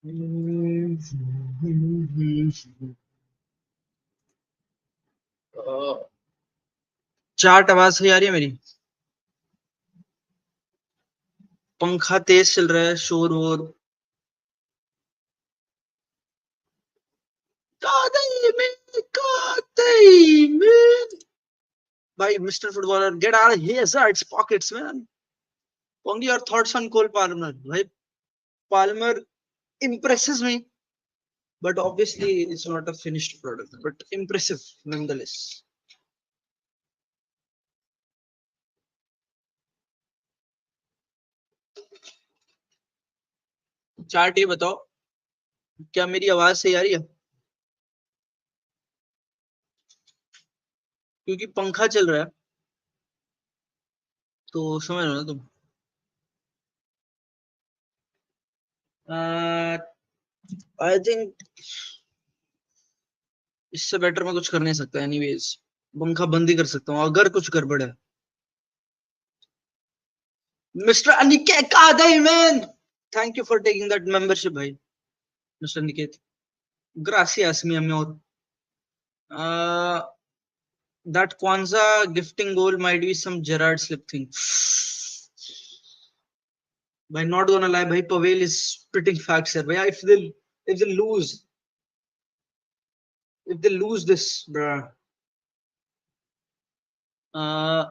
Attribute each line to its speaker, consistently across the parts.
Speaker 1: Chart आवाज सही आ रही है मेरी? पंखा तेज चल रहा है, शोर वोर? भाई mister footballer, get out of here it's pockets man. Only your thoughts on Cole Palmer? भाई Palmer impresses me, but obviously it's not a finished product, but impressive nonetheless. Chart ये बताओ, क्या मेरी आवाज सही आ रही है? क्योंकि पंखा चल रहा है, तो समझ लो ना तुम. आई थिंक इससे बेटर मैं कुछ कर नहीं सकता. एनीवेज पंखा बंद ही कर सकता हूँ अगर कुछ गड़बड़ है. Mister Aniket Kadai man, thank you for taking that membership भाई. Mister Aniket, gracias mi amor. That Kwanzaa gifting goal might be some Gerrard slip thing. By not gonna lie, bhai, Pavel is spitting facts here. Bhai, if they lose, if they lose this, bruh. Uh,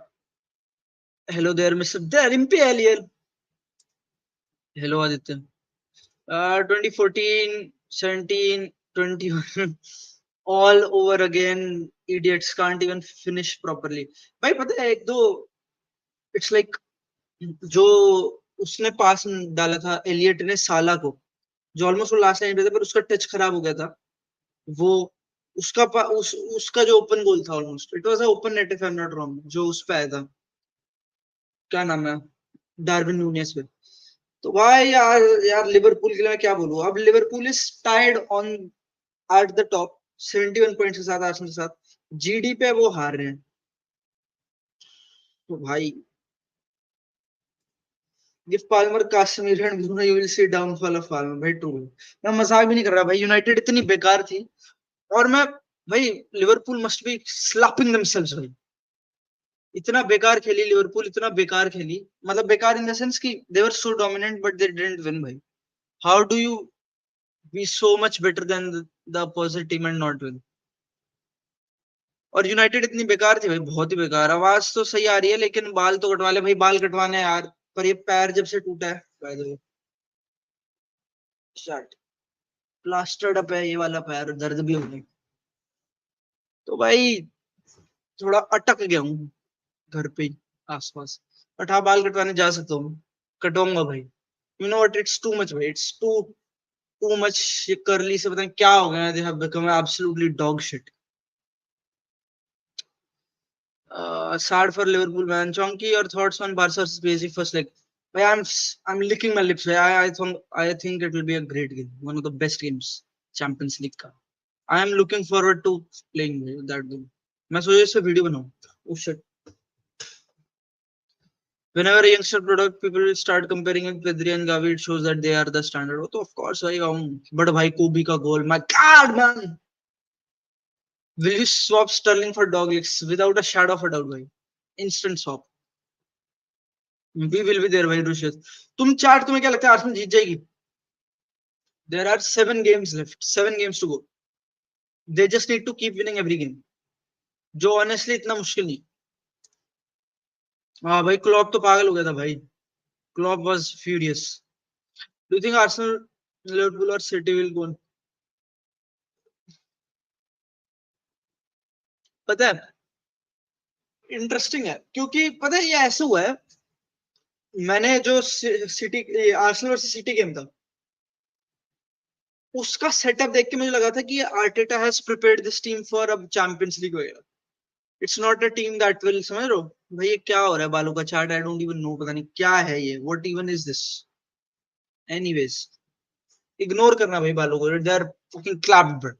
Speaker 1: hello there, Mr. There, Imperial. Hello, Aditya. 2014, 17, 21. All over again. Idiots can't even finish properly. भाई पता है एक दो, it's like जो उसने पास डाला था Elliott ने साला को, जो ऑलमोस्ट वो लास्ट लाइन पे था, पर उसका टच खराब हो गया था. वो उसका जो ओपन गोल था, almost it was a open net if I am not wrong, जो उस पे आया था. क्या नाम है? डार्विन नूनेस पे. तो भाई यार, लिवरपूल के लिए मैं क्या बोलूं. अब Liverpool is tied on eight the top 71 points के साथ आर्सेनल के साथ. जीडी पे वो हार रहे हैं. तो भाई If Palmer Casemiro and Bruno, you will see downfall of Palmer. भाई ट्रू. मैं मजाक भी नहीं कर रहा भाई. यूनाइटेड इतनी बेकार थी, और मैं भाई Liverpool must be slapping themselves भाई. इतना बेकार खेली लिवरपूल, इतना बेकार खेली. मतलब बेकार इन द सेंस कि they were so dominant but they didn't win भाई. How do you be so much better than the opposite team and not win? और यूनाइटेड इतनी बेकार थी भाई, बहुत ही बेकार. आवाज तो सही आ रही है, लेकिन बाल तो कटवा ले भाई. बाल कटवाने हैं यार, पर ये पैर जब से टूटा है, by the way, start plastered up है ये वाला पैर, दर्द भी हो गई. तो भाई थोड़ा अटक गया हूँ घर पे ही आसपास. बट हाँ, बाल कटवाने जा सकता हूँ, कटवाऊंगा भाई. You know what, it's too much भाई, इट्स टू टू मच. ये करली से पता नहीं क्या हो गया. They have become absolutely dog shit. Sad for Liverpool, man. Chonky, your thoughts on Barca versus PSG first leg? But I'm licking my lips. I think it will be a great game, one of the best games, Champions League का. I am looking forward to playing that game. मैं सोचा इस पे video बनाऊं. Oh shit. Whenever a youngster product, people will start comparing with Pedri and Gavi. It shows that they are the standard. Oh, तो of course भाई. But भाई Kobbie का goal, my God, man. Will you swap Sterling for dog licks? Without a shadow of a doubt भाई. Instant swap. We will be there भाई रुशिद. तुम्हें क्या लगता है आर्सेनल जीत जाएगी? There are 7 games left, 7 games to go. They just need to keep winning every game. जो honestly इतना मुश्किल नहीं. हाँ भाई, क्लॉप तो पागल हो गया था भाई. Klopp was furious. Do you think Arsenal, Liverpool or City will go on? पता है, इंटरेस्टिंग है, क्योंकि पता है ये ऐसा हुआ है. मैंने जो city Arsenal versus city game था, उसका सेटअप देख के मुझे लगा था कि Arteta has prepared this team for अब चैंपियंस लीग वगैरह. It's not a team that will, समझ रहे हो भाई ये क्या हो रहा है. बालों का chart, I don't even know, पता नहीं क्या है ये. What even is this? Anyways, ignore करना भाई बालों को, दे आर फकिंग क्लैप्ड.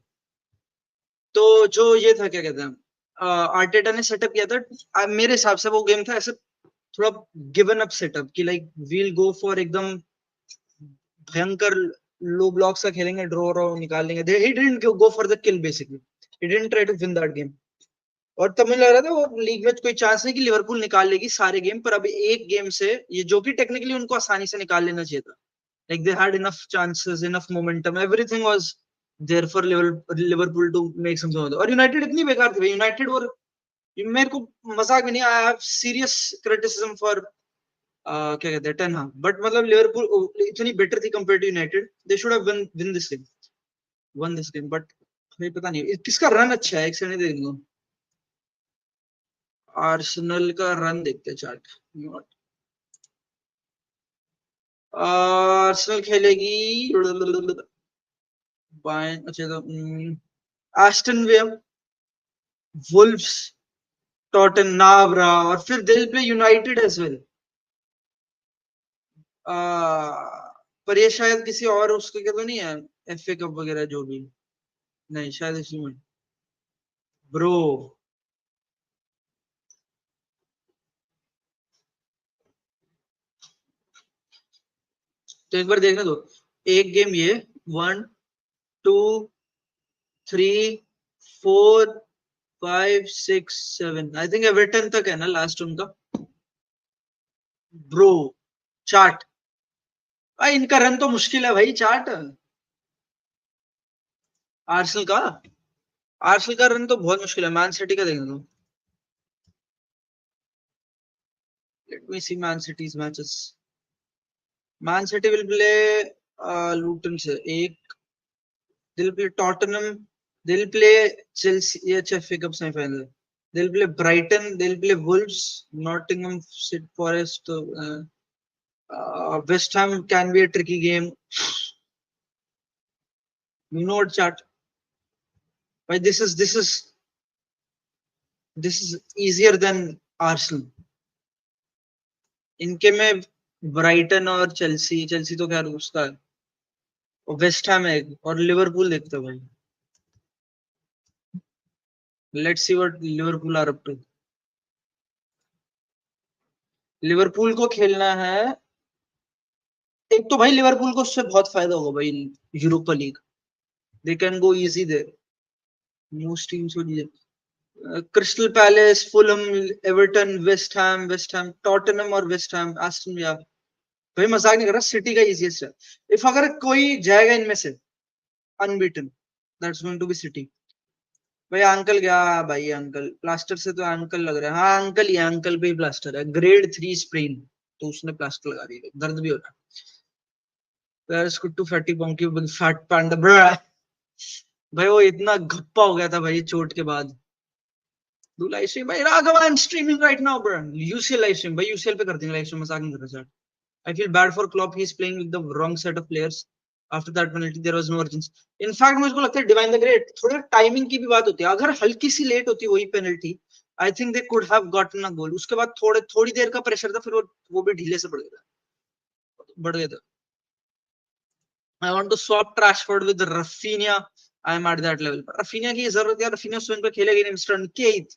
Speaker 1: तो जो ये था, क्या कहते हैं, आर्टेटा ने सेटअप किया था. मेरे हिसाब से वो गेम था ऐसे थोड़ा गिवन अप सेटअप, कि लाइक वील गो फॉर एकदम भयंकर लो ब्लॉक्स का खेलेंगे, ड्रॉ निकाल लेंगे। He didn't go for the kill basically, he didn't try to win that game. और तब मुझे लग रहा था वो लीग में कोई चांस नहीं कि लिवरपूल निकाल लेगी सारे गेम, पर अभी एक गेम से ये, जो कि टेक्निकली उनको आसानी से निकाल लेना चाहिए था। Like they had enough chances, enough momentum, everything was there for Liverpool to make something. और यूनाइटेड इतनी बेकार थी भाई, यूनाइटेड, और मेरे को मजाक में नहीं, I have serious criticism for क्या कहते हैं, टेन हाग, बट मतलब लिवरपूल इतनी बेटर थी compare to United, they should have win this game, won this game. But भाई पता नहीं किसका रन अच्छा है, एक सेकंड देख लो। आर्सेनल का रन देखते हैं, चार्ट। आर्सेनल खेलेगी बाएं, अच्छा तो एस्टन विला, वुल्व्स, टॉटनहाम, और फिर दिल पे यूनाइटेड एज वेल। पर ये शायद किसी और उसके क्या तो नहीं है, एफए कप वगैरह जो भी, नहीं शायद इसी में। ब्रो तो एक बार देखने दो, एक गेम ये, 1 2 3 4 5 6 7, आई थिंक एवर्टन तक है ना लास्ट उनका। ब्रो चार्ट, भाई इनका रन तो मुश्किल है भाई, चार्ट। आर्सेनल का, आर्सेनल का रन तो बहुत मुश्किल है, मैन सिटी का देखने दो। Let me see Man City's matches. Man City will play Luton से एक, they'll play Tottenham, they'll play Chelsea, ये FA Cup semifinal, they'll play Brighton, they'll play Wolves, Nottingham Forest, West Ham can be a tricky game, you know chat. भाई this is easier than Arsenal. इनके में Brighton और Chelsea, Chelsea तो खैर उसका है, और वेस्ट हैम है, और लिवरपूल देखते हो भाई। Let's see what Liverpool are up to. Liverpool को खेलना है, एक तो भाई लिवरपूल को उससे बहुत फायदा होगा भाई, Europa league, they can go easy there, most teams will, Crystal Palace, Fulham, Everton, West Ham, Tottenham और वेस्ट हैम, एस्टन विला। भाई मजाक नहीं कर रहा, सिटी का इजीएस्ट है। इफ अगर कोई जाएगा इनमें से unbeaten, that's going to be City. भाई अंकल गया, भाई अंकल प्लास्टर से तो अंकल लग रहा है, हाँ अंकल ही, अंकल पे ही प्लास्टर है, ग्रेड 3 स्प्रेन, तो उसने प्लास्टर लगा दिया, दर्द भी हो रहा है। Where's good to fatty monkey with fat panda bruh? भाई वो इतना घप्पा हो गया था भाई चोट के बाद। डू लाइव स्ट्रीम भाई, Raghav I am streaming right now bro, UCL live stream भाई, यूसीएल पे कर देंगे लाइव स्ट्रीम, मजाक नहीं कर रहा sir. I feel bad for Klopp, he is playing with the wrong set of players, after that penalty there was no urgency. In fact मुझे को लगता है डिवाइन द ग्रेट, थोड़ा टाइमिंग की भी बात होती है, अगर हल्की सी लेट होती वही penalty, I think they could have gotten a goal. उसके बाद थोड़ी देर का प्रेशर था, फिर वो भी ढीले से बढ़ गया था। I want to swap Rashford with Rafinha. I am at that level. But Rafinha की जरूरत है, Rafinha स्वयं पे खेलेगा नहीं, mister Keith.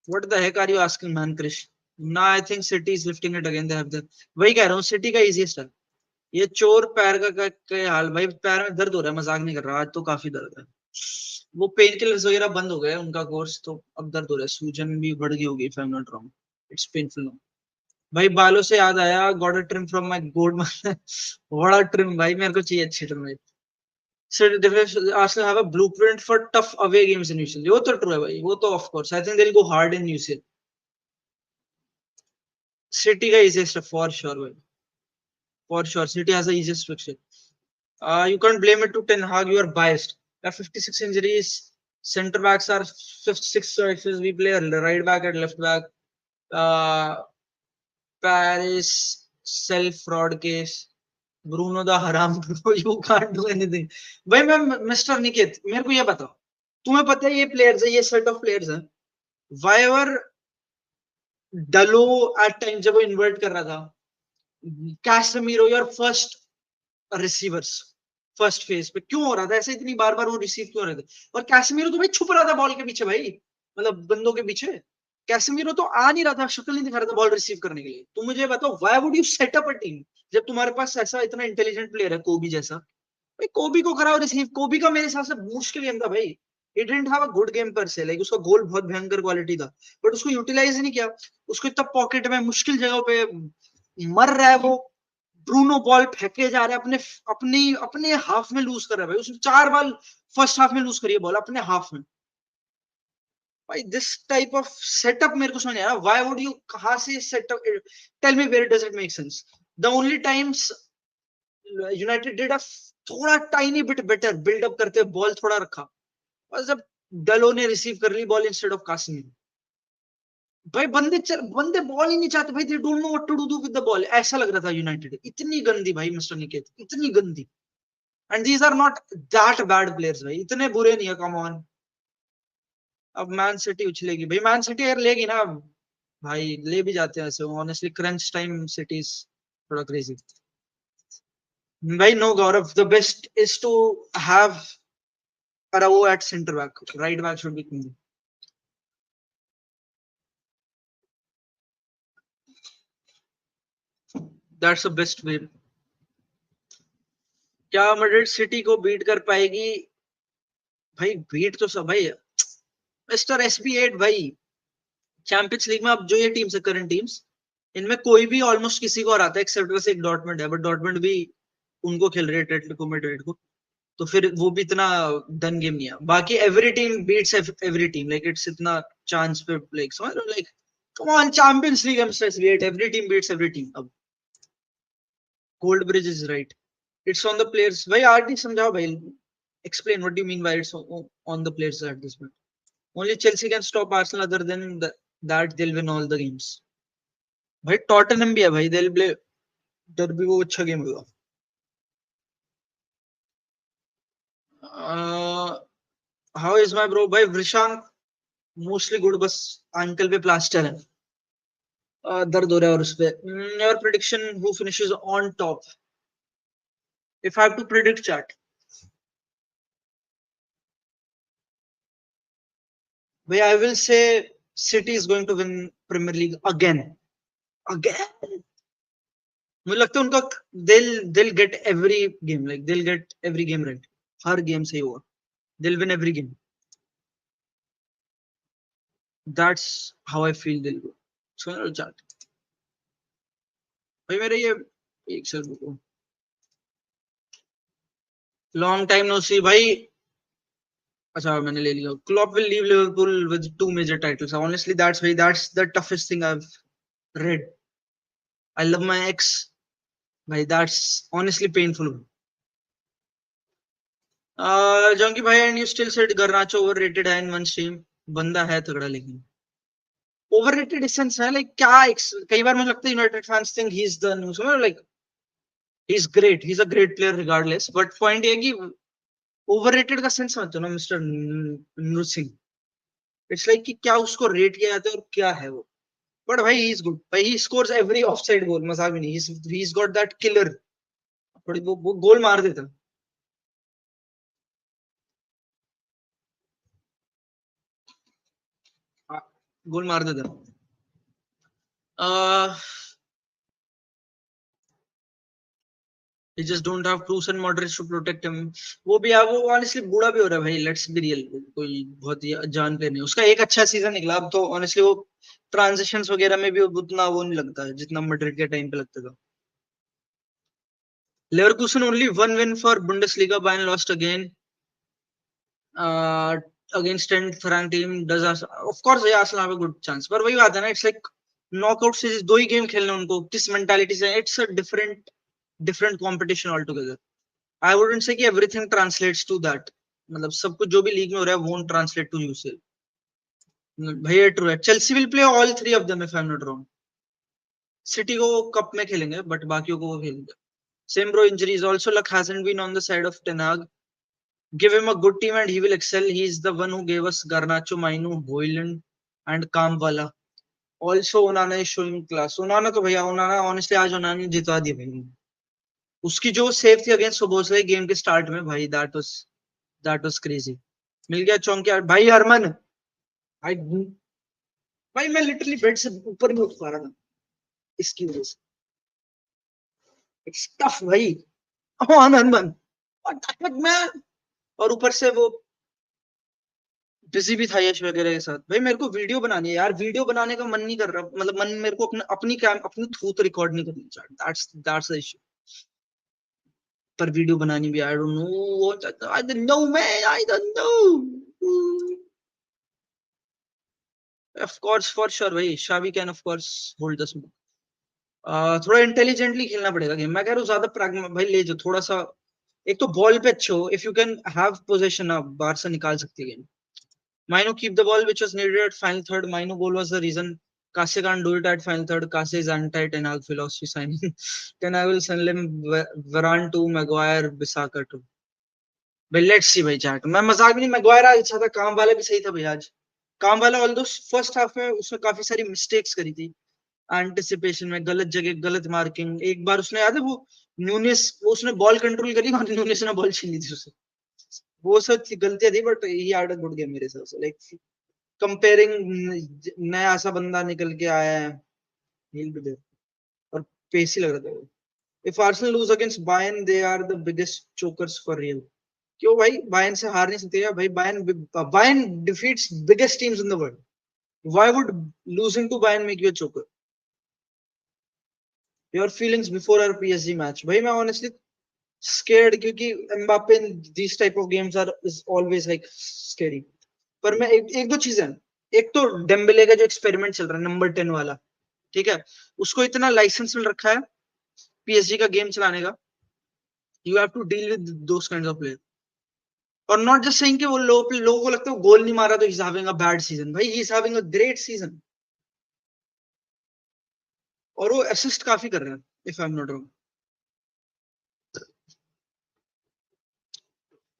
Speaker 1: What the heck are you asking, man, Krish? No, I think City is lifting it again. They have the, वही कह रहा हूँ, City का easiest है। ये चोर पैर का हाल भाई, पैर में दर्द हो रहा है, मजाक नहीं कर रहा, आज तो काफी दर्द है। वो पेन किलर्स वगैरह बंद हो गए उनका कोर्स, तो अब दर्द हो रहा है, सूजन भी बढ़ गई होगी, if I'm not wrong. It's painful now. भाई बालों से याद आया, got a trim from my गोड। बड़ा ट्रिम भाई, मेरे को चाहिए अच्छी ट्रिम भाई। So Arsenal have a blueprint for tough away games in UCL, वो तो ट्रू है भाई, वो तो of course I think they will go hard in UCL. City का इजीएस्ट फॉर श्योर भाई, for sure City has the easiest fixture. You can't blame it to Ten Hag, you are biased. There are 56 injuries, center backs are 56 choices, we play a right back and left back. uh, Paris self fraud case, Bruno the हराम, you can't do anything. भाई मैं mister Niket, मेरे को ये बताओ, तुम्हें पता है ये प्लेयर्स है, ये सेट ऑफ प्लेयर्स हैं, वाइवर डलो एट टाइम जब वो इन्वर्ट कर रहा था, Casemiro your first receivers, first phase पे क्यों हो रहा था ऐसे, इतनी बार बार वो रिसीव क्यों हो रहे थे, और कैसेमीरो तो भाई छुप रहा था बॉल के पीछे भाई, मतलब बंदों के पीछे। कैसेमीरो तो आ नहीं रहा था, शक्ल नहीं दिखा रहा था बॉल रिसीव करने के लिए। तुम मुझे बताओ why would you set up a team जब तुम्हारे पास ऐसा इतना इंटेलिजेंट प्लेयर है कोबी जैसा। भाई कोबी को कराओ रिसीव। कोबी का मेरे हिसाब से मुश्किल गेम था भाई। He didn't have a good game per se, like उसका गोल बहुत भयंकर क्वालिटी था, बट उसको यूटिलाइज ही नहीं किया। उसको इतना पॉकेट में मुश्किल जगह पे मर रहा है वो। ब्रूनो बॉल फेंके जा रहा है, अपने अपनी अपने हाफ में लूज कर रहा है भाई। उसने 4 बॉल फर्स्ट हाफ में लूज करी है बॉल अपने हाफ में। भाई दिस टाइप ऑफ सेटअप मेरे को समझ नहीं आ रहा। व्हाई वुड यू, कहां से setup, tell me where does it make sense. The only times United did a थोड़ा टाइनी बिट बेटर बिल्डअप करते बॉल थोड़ा रखा, और जब डलो ने रिसीव कर ली बॉल इंस्टेड ऑफ कासिम। भाई बंदे बॉल ही नहीं चाहते भाई। They don't know what to do with the ball. ऐसा लग रहा था यूनाइटेड इतनी गंदी भाई मिस्टर निकेत, इतनी गंदी। And these are not that bad players भाई, इतने बुरे नहीं है, कम ऑन। अब मैन सिटी उछलेगी भाई। मैन सिटी अगर लेगी ना भाई, ले भी जाते हैं ऐसे ऑनेस्टली, क्रंच टाइम सिटीज थोड़ा क्रेजी। भाई no Gaurav, the best is to have Araujo at center back. Right back should be Kobbie. That's the best way. क्या मैड्रिड सिटी को बीट कर पाएगी? भाई बीट तो सब भाई, मिस्टर SB8 भाई। चैंपियंस लीग में अब जो ये टीम्स है करंट टीम्स, इनमें कोई भी ऑलमोस्ट किसी को हराता है एक्सेप्ट बस एक डॉर्टमुंड है, बट डॉर्टमुंड भी उनको खेल रहे है एटलेटिको मैड्रिड को, तो फिर वो भी इतना डन गेम नहीं है। बाकी every team beats every team, like it's इतना चांस पे लाइक समझ लो, like come on, Champions League है mister SB8, every team beats every team. अब Goldbridge is right, it's on the players. भाई आरटी समझाओ भाई, explain what do you mean by it's on the players at this point. Only Chelsea can stop Arsenal, other than that they'll win all the games. भाई Tottenham भी है भाई, they'll play derby, वो अच्छा game होगा। How is my bro? भाई Vrishank mostly good, बस ankle पे प्लास्टर है, दर्द हो रहा है। और उसपे your prediction who finishes on top if I have to predict chat? भाई I will say City is going to win Premier League again. Again मुझे लगता है उनका they'll get every game, like they'll get every game right. हर game सही होगा, they'll win every game. That's how I feel they'll go. So chat भाई मेरे ये एक सेकंड रुको। लॉन्ग टाइम नो सी भाई। अच्छा मैंने ले लिया, Klopp will leave Liverpool with 2 major titles. Honestly that's the toughest thing I've read. I love my ex भाई, that's honestly painful. जंकी भाई, and you still said गर्नाचो overrated है in one stream? बंदा है तगड़ा, लेकिन ओवररेटेड इस sense है like क्या, कई बार मुझे लगता है United fans think he is the new, समझ like he is great, he is a great player regardless, but point ये कि ओवररेटेड का सेंस मत ना मिस्टर नृसिंह। इट्स लाइक कि क्या उसको रेट किया जाता है और क्या है वो। बट भाई ही इज गुड भाई, ही स्कोर्स एवरी ऑफसाइड गोल, मजाक भी नहीं, he is got that killer, थोड़ी वो गोल मार देता। गोल मार देता। He just don't have Cruz and Modric to protect him. वो भी है, वो ऑनेस्टली बूढ़ा भी हो रहा है भाई, लेट्स बी रियल, कोई बहुत ही जान पे नहीं। उसका एक अच्छा सीजन निकला, अब तो ऑनेस्टली वो ट्रांजिशंस वगैरह में भी उतना वो नहीं लगता है जितना मैड्रिड के टाइम पे लगता था। Leverkusen only one win for Bundesliga, Bayern lost again against 10th ranked team. Does of course yeah, Arsenal have a good chance, पर वही बात है ना, it's like knockout series 2 he game खेलने उनको, किस मेंटालिटी से, it's a different competition all together. I wouldn't say कि एवरीथिंग ट्रांसलेट्स टू दैट, मतलब सब कुछ जो भी लीग में हो रहा है वोंट ट्रांसलेट टू यूसीएल। भैया ट्रू है, Chelsea will play all 3 of them if I am not wrong. City को कप में खेलेंगे बट बाकियों को वो खेलेंगे। Same bro, injuries also luck hasn't been on the side of Ten Hag. Give him a good team and he will excel. He is the one who gave us Garnacho, Mainu, Hoyland and Kampala. Also Onana is showing class. Onana तो भैया, Onana honestly आज Onana ने जिता दिया भाई। उसकी जो save थी अगेंस्ट सोबोसले गेम के स्टार्ट में भाई, दैट वाज क्रेजी। मिल गया चौंकिया भाई, हरमन भाई भाई मैं लिटरली बेड से ऊपर नहीं उठ पा रहा था इसकी वजह से। इट्स टफ भाई। ऑन अनबन और मैं, और ऊपर से वो बिजी भी था यश वगैरह के साथ। भाई मेरे को वीडियो बनानी है यार, वीडियो बनाने का मन नहीं कर रहा, मतलब मन मेरे को अपनी कैम अपनी थ्रू तो रिकॉर्ड नहीं करनी चाहिए, दैट्स द इशू। पर वीडियो बनानी भी, I don't know, I don't know man, I don't know. Of course for sure भाई, Xavi can of course hold the smoke. थोड़ा इंटेलिजेंटली खेलना पड़ेगा गेम। मैं कह रहा हूँ ज्यादा प्रैग्मा भाई ले जो थोड़ा सा। एक तो बॉल पे अच्छे हो, if you can have position, आप बाहर से निकाल सकते हैं game. Mainu keep the ball which was needed at final third. Mainu goal was the reason Kase can't do it at final third. Kase is anti-Ten Hag philosophy signing. Then I will send him Varane to Maguire, Bissaka to. भाई let's see भाई chat, मैं मजाक भी नहीं, Maguire आज अच्छा था, काम वाला भी सही था भाई आज। काम वाला ऑल्दो फर्स्ट हाफ में उसने काफी सारी मिस्टेक्स करी थी, एंटिसिपेशन में गलत जगह गलत मार्किंग। एक बार उसने याद है वो न्यूनेस, वो उसने बॉल कंट्रोल करी और न्यूनेस ने बॉल छीन ली थी उससे। वो सब गलतियां थी, but he had a good game मेरे हिसाब से। लाइक कंपेयरिंग, नया ऐसा बंदा निकल के आया है, he'll be there, और पेस ही लग रहा था वो। If Arsenal lose against Bayern, they are the biggest chokers for real. क्यों भाई, बायर्न से हार नहीं सकते यार भाई? Bayern defeats biggest teams in the world. Why would losing to Bayern make you a choker? Your feelings before our PSG match? भाई मैं honestly scared, क्योंकि Mbappe in these type of games are is always like scary. पर मैं एक दो चीजें, एक तो डेम्बेले का जो एक्सपेरिमेंट चल रहा है नंबर 10 वाला, ठीक है, उसको इतना लाइसेंस मिल रखा है पीएसजी का गेम चलाने का। You have to deal with those kinds of player, और नॉट जस्ट सेइंग कि वो लोगों को लगता है वो गोल नहीं मारा तो he is having a bad season. भाई he is having a great season, और वो असिस्ट काफी कर रहे हैं if I am not wrong.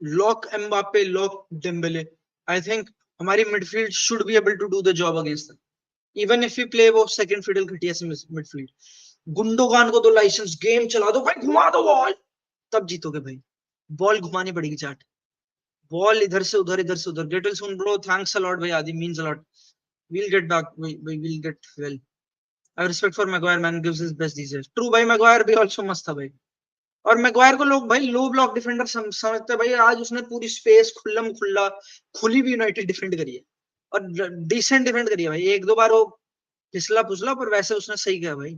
Speaker 1: Lock Mbappe, lock Dembele, I think हमारी midfield should be able to do the job against them, even if you play वो second fiddle घटिया से मिडफील्ड। गुंडोगान को तो लाइसेंस, गेम चला दो भाई, घुमा दो बॉल, तब जीतोगे भाई। बॉल घुमानी पड़ेगी चाट, बॉल इधर से उधर, इधर से उधर। Get well soon bro, thanks a lot भाई, Aadi means a lot. We'll get back, we will get well. I have respect for Maguire, man gives his best these days. True भाई, Maguire भी also मस्त था भाई। और Maguire को लोग भाई लो ब्लॉक डिफेंडर समझते हैं भाई, आज उसने पूरी स्पेस खुल्लम खुल्ला खुली भी यूनाइटेड डिफेंड करी है, और डिसेंट डिफेंड करी है भाई। एक दो बार वो फिसला फुसला, पर वैसे उसने सही किया भाई।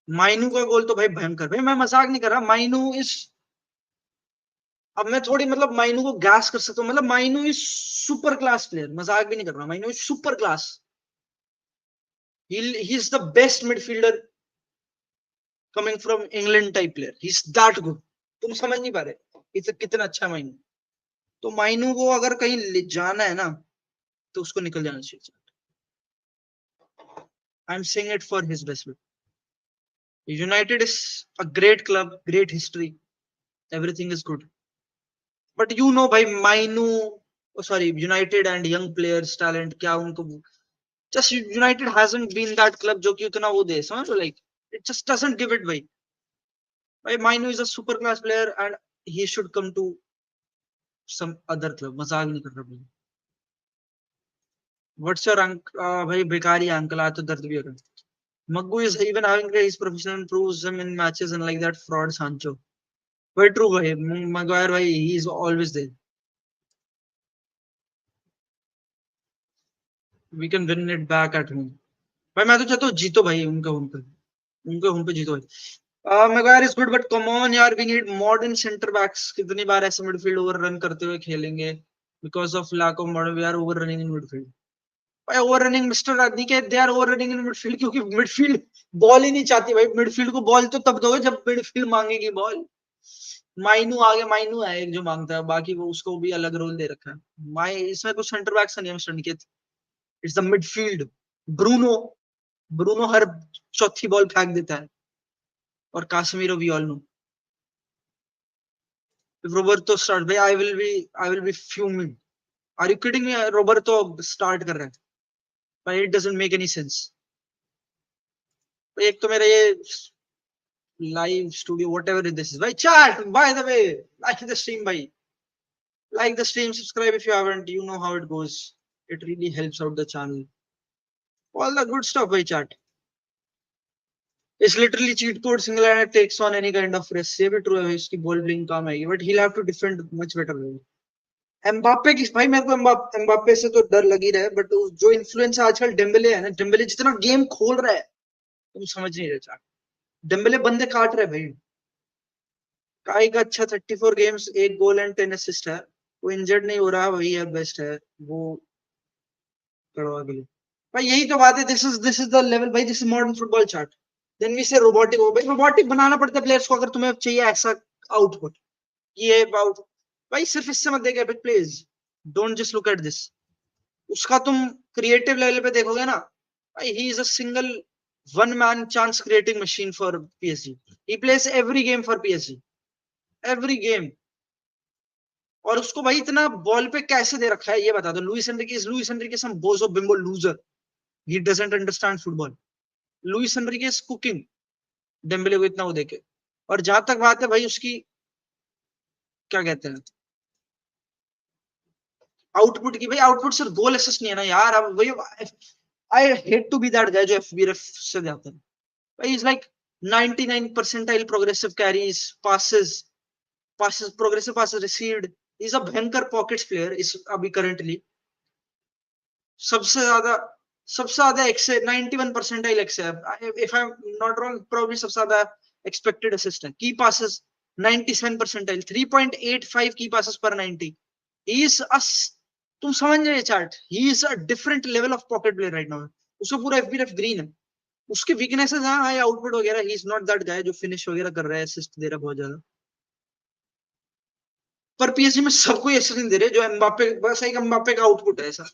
Speaker 1: माइनू का गोल तो भाई भयंकर, भाई मैं मजाक नहीं कर रहा। माइनू इस, अब मैं थोड़ी मतलब माइनू को गैस कर सकता हूँ, मतलब माइनू इज सुपर क्लास प्लेयर, मजाक भी नहीं कर रहा, माइनू is super class. He is the best midfielder coming from England type player, he is that good. तुम समझ नहीं पा रहे कितना अच्छा है माइनू। तो माइनू को अगर कहीं ले जाना है ना, तो उसको निकल जाना चाहिए। I am saying it for his best. United is a great club, great history, everything is good, but you know भाई Mainoo, sorry United and young players talent क्या उनको, just United hasn't been that club जो कि उतना वो दे, समझ लो, like it just doesn't give it भाई। भाई Mainu is a super class player and he should come to some other club, मजाक नहीं कर रहा भाई। What's your भाई बेकारी अंकल, आज तो दर्द भी हो रहा है। Maggu is even having his professional improves him in matches and like that fraud Sancho। भाई true भाई, Maguire भाई he is always there। We can win it back at home। भाई मैं तो चाहता हूँ जीतो भाई, उनके होम पे जीतो भाई। Maguire is good but come on यार, we need modern centre backs. कितनी बार ऐसे मिडफील्ड ओवर रन करते हुए खेलेंगे? Because of lack of modern we are overrunning in midfield. भाई overrunning mister Rajni K, they are overrunning in midfield, क्योंकि midfield ball ही नहीं चाहती भाई। मिडफील्ड को बॉल तो तब दोगे जब मिडफील्ड मांगेगी बॉल। माइनू आगे, माइनू है एक जो मांगता है, बाकी वो उसको भी अलग रोल दे रखा है। माई इसमें कुछ सेंटर बैक्स नहीं है mister Niket, it's the midfield. Bruno, Bruno हर चौथी बॉल फेंक देता है, और Casemiro we all know. If Roberto start, भाई I will be fuming. Are you kidding me? Roberto start कर रहा है भाई, it doesn't make any sense। एक तो मेरा ये live studio whatever this is भाई, chat by the way, like the stream भाई, like the stream, subscribe if you haven't, you know how it goes। It really helps out the channel. All the good stuff by chat. It's literally cheat code. Single handed takes on any kind of risk. ये भी true है. इसकी ball playing काम है. But he'll have to defend much better. Mbappe की भाई मेरे को एम्बाप्पे से तो डर लगी रहा है, बट जो इन्फ्लुएंस आजकल डेम्बेले है ना, डेम्बेले जितना गेम खोल रहा है तुम समझ नहीं रहे चार. डेम्बेले बंदे काट रहे भाई. काई का अच्छा 34 गेम्स, 1 गोल एंड 10 असिस्ट है. वो इंजर्ड नहीं हो रहा, वही है बेस्ट है वो. कड़वा के लिए भाई यही तो बात है. दिस इज द लेवल भाई. This is modern football chart. Then we say robotic हो भाई. रोबोटिक बनाना पड़ता है प्लेयर्स को अगर तुम्हें चाहिए ऐसा आउटपुट. ये आउट भाई सिर्फ इससे मत देखे epic plays. Don't just look at this. उसका तुम क्रिएटिव लेवल पे देखोगे ना भाई, he is a single one man chance creating machine for PSG. He plays every game for PSG, every game. और उसको भाई इतना बॉल पे कैसे दे रखा है ये बता दो. लुइस एनरिके सम बोजो bimbo loser. He doesn't understand football. Luis Enrique is cooking Dembélé को इतना वो देके. और जहां तक बात है भाई उसकी क्या कहते हैं आउटपुट की, भाई आउटपुट सिर्फ गोल असिस्ट नहीं है ना यार. अब वही I hate to be that guy जो एफबीएफ से जाता है भाई. Is like 99 percentile progressive carries, passes progressive passes received. He's a भयंकर पॉकेट्स प्लेयर इस अभी करंटली. सबसे ज्यादा एक्स 91 परसेंटाइल एक्स है. If I am not wrong probably सबसे ज्यादा एक्सपेक्टेड असिस्ट है. की पासेस 97 परसेंटाइल, 3.85 की पासेस पर 90. ही इज अस. तुम समझ रहे chart. He is a different level of pocket player right now. उसको पूरा एफबीएफ ग्रीन है. उसकी वीकनेसेस है हाई आउटपुट वगैरह. He is not that guy जो फिनिश वगैरह कर रहा है, असिस्ट दे रहा है बहुत ज्यादा. पर पीएसजी में सबको ऐसा नहीं दे रहे जो एम्बाप्पे. बस एक एम्बाप्पे का आउटपुट है ऐसा.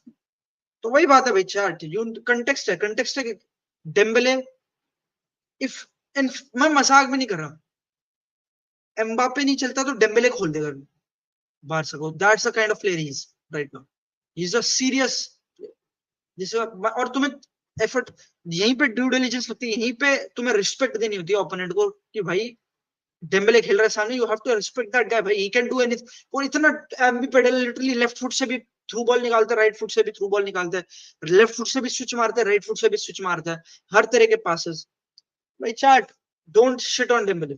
Speaker 1: तो वही बात है भाई चार्ट. यू कंटेक्स्ट है. डेम्बेले इफ मैं मजाक में नहीं कर रहा. एम्बाप्पे नहीं चलता तो डेम्बेले खोल देगा बारसा को. That's the kind of player he is right now. He is a serious. जिसे और तुम्हें एफर्ट यहीं पे ड्यू डिलिजेंस लगती है. यहीं पे तुम्हें रिस्पेक्ट देनी होती है ओपोनेंट को कि भाई डेम्बेले खेल रहा है सामने. You have to respect that guy भाई. He can do anything. वो इतना एमबी पेडल लिटरली लेफ्ट फुट से भी थ्रू बॉल निकालता है, राइट फुट से भी थ्रू बॉल निकालता है, लेफ्ट फुट से भी स्विच मारता है, राइट फुट से भी स्विच मारता है. हर तरह के पासेस भाई. Chat don't shit on Dembele.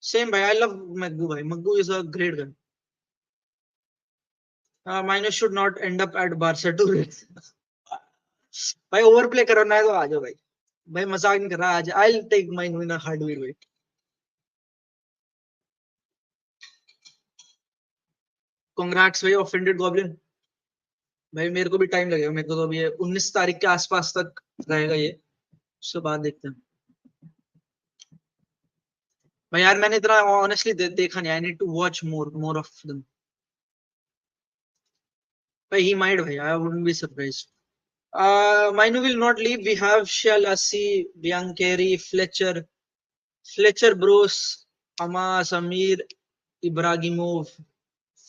Speaker 1: Same भाई. आई लव मग्गू भाई. Maggu is a great guy. Minus should not end up at Barca too. भाई ओवर प्ले करना है तो आ जाओ भाई. भाई मजाक नहीं कर रहा आज. I will take mine win hardware भाई. कांग्रेट्स भाई ऑफेंडेड गॉब्लिन. भाई मेरे को भी टाइम लगेगा. मेरे को तो अभी 19 तारीख के आसपास तक रहेगा ये. उसके बाद देखते हैं भाई. यार मैंने इतना ऑनेस्टली देखा नहीं. I need to watch more of them. भाई ही माइट भाई. I wouldn't be surprised. Mainu will not leave. We have Shalassi, Biancheri, Fletcher Bros, Hamas, Amir, Ibrahimov,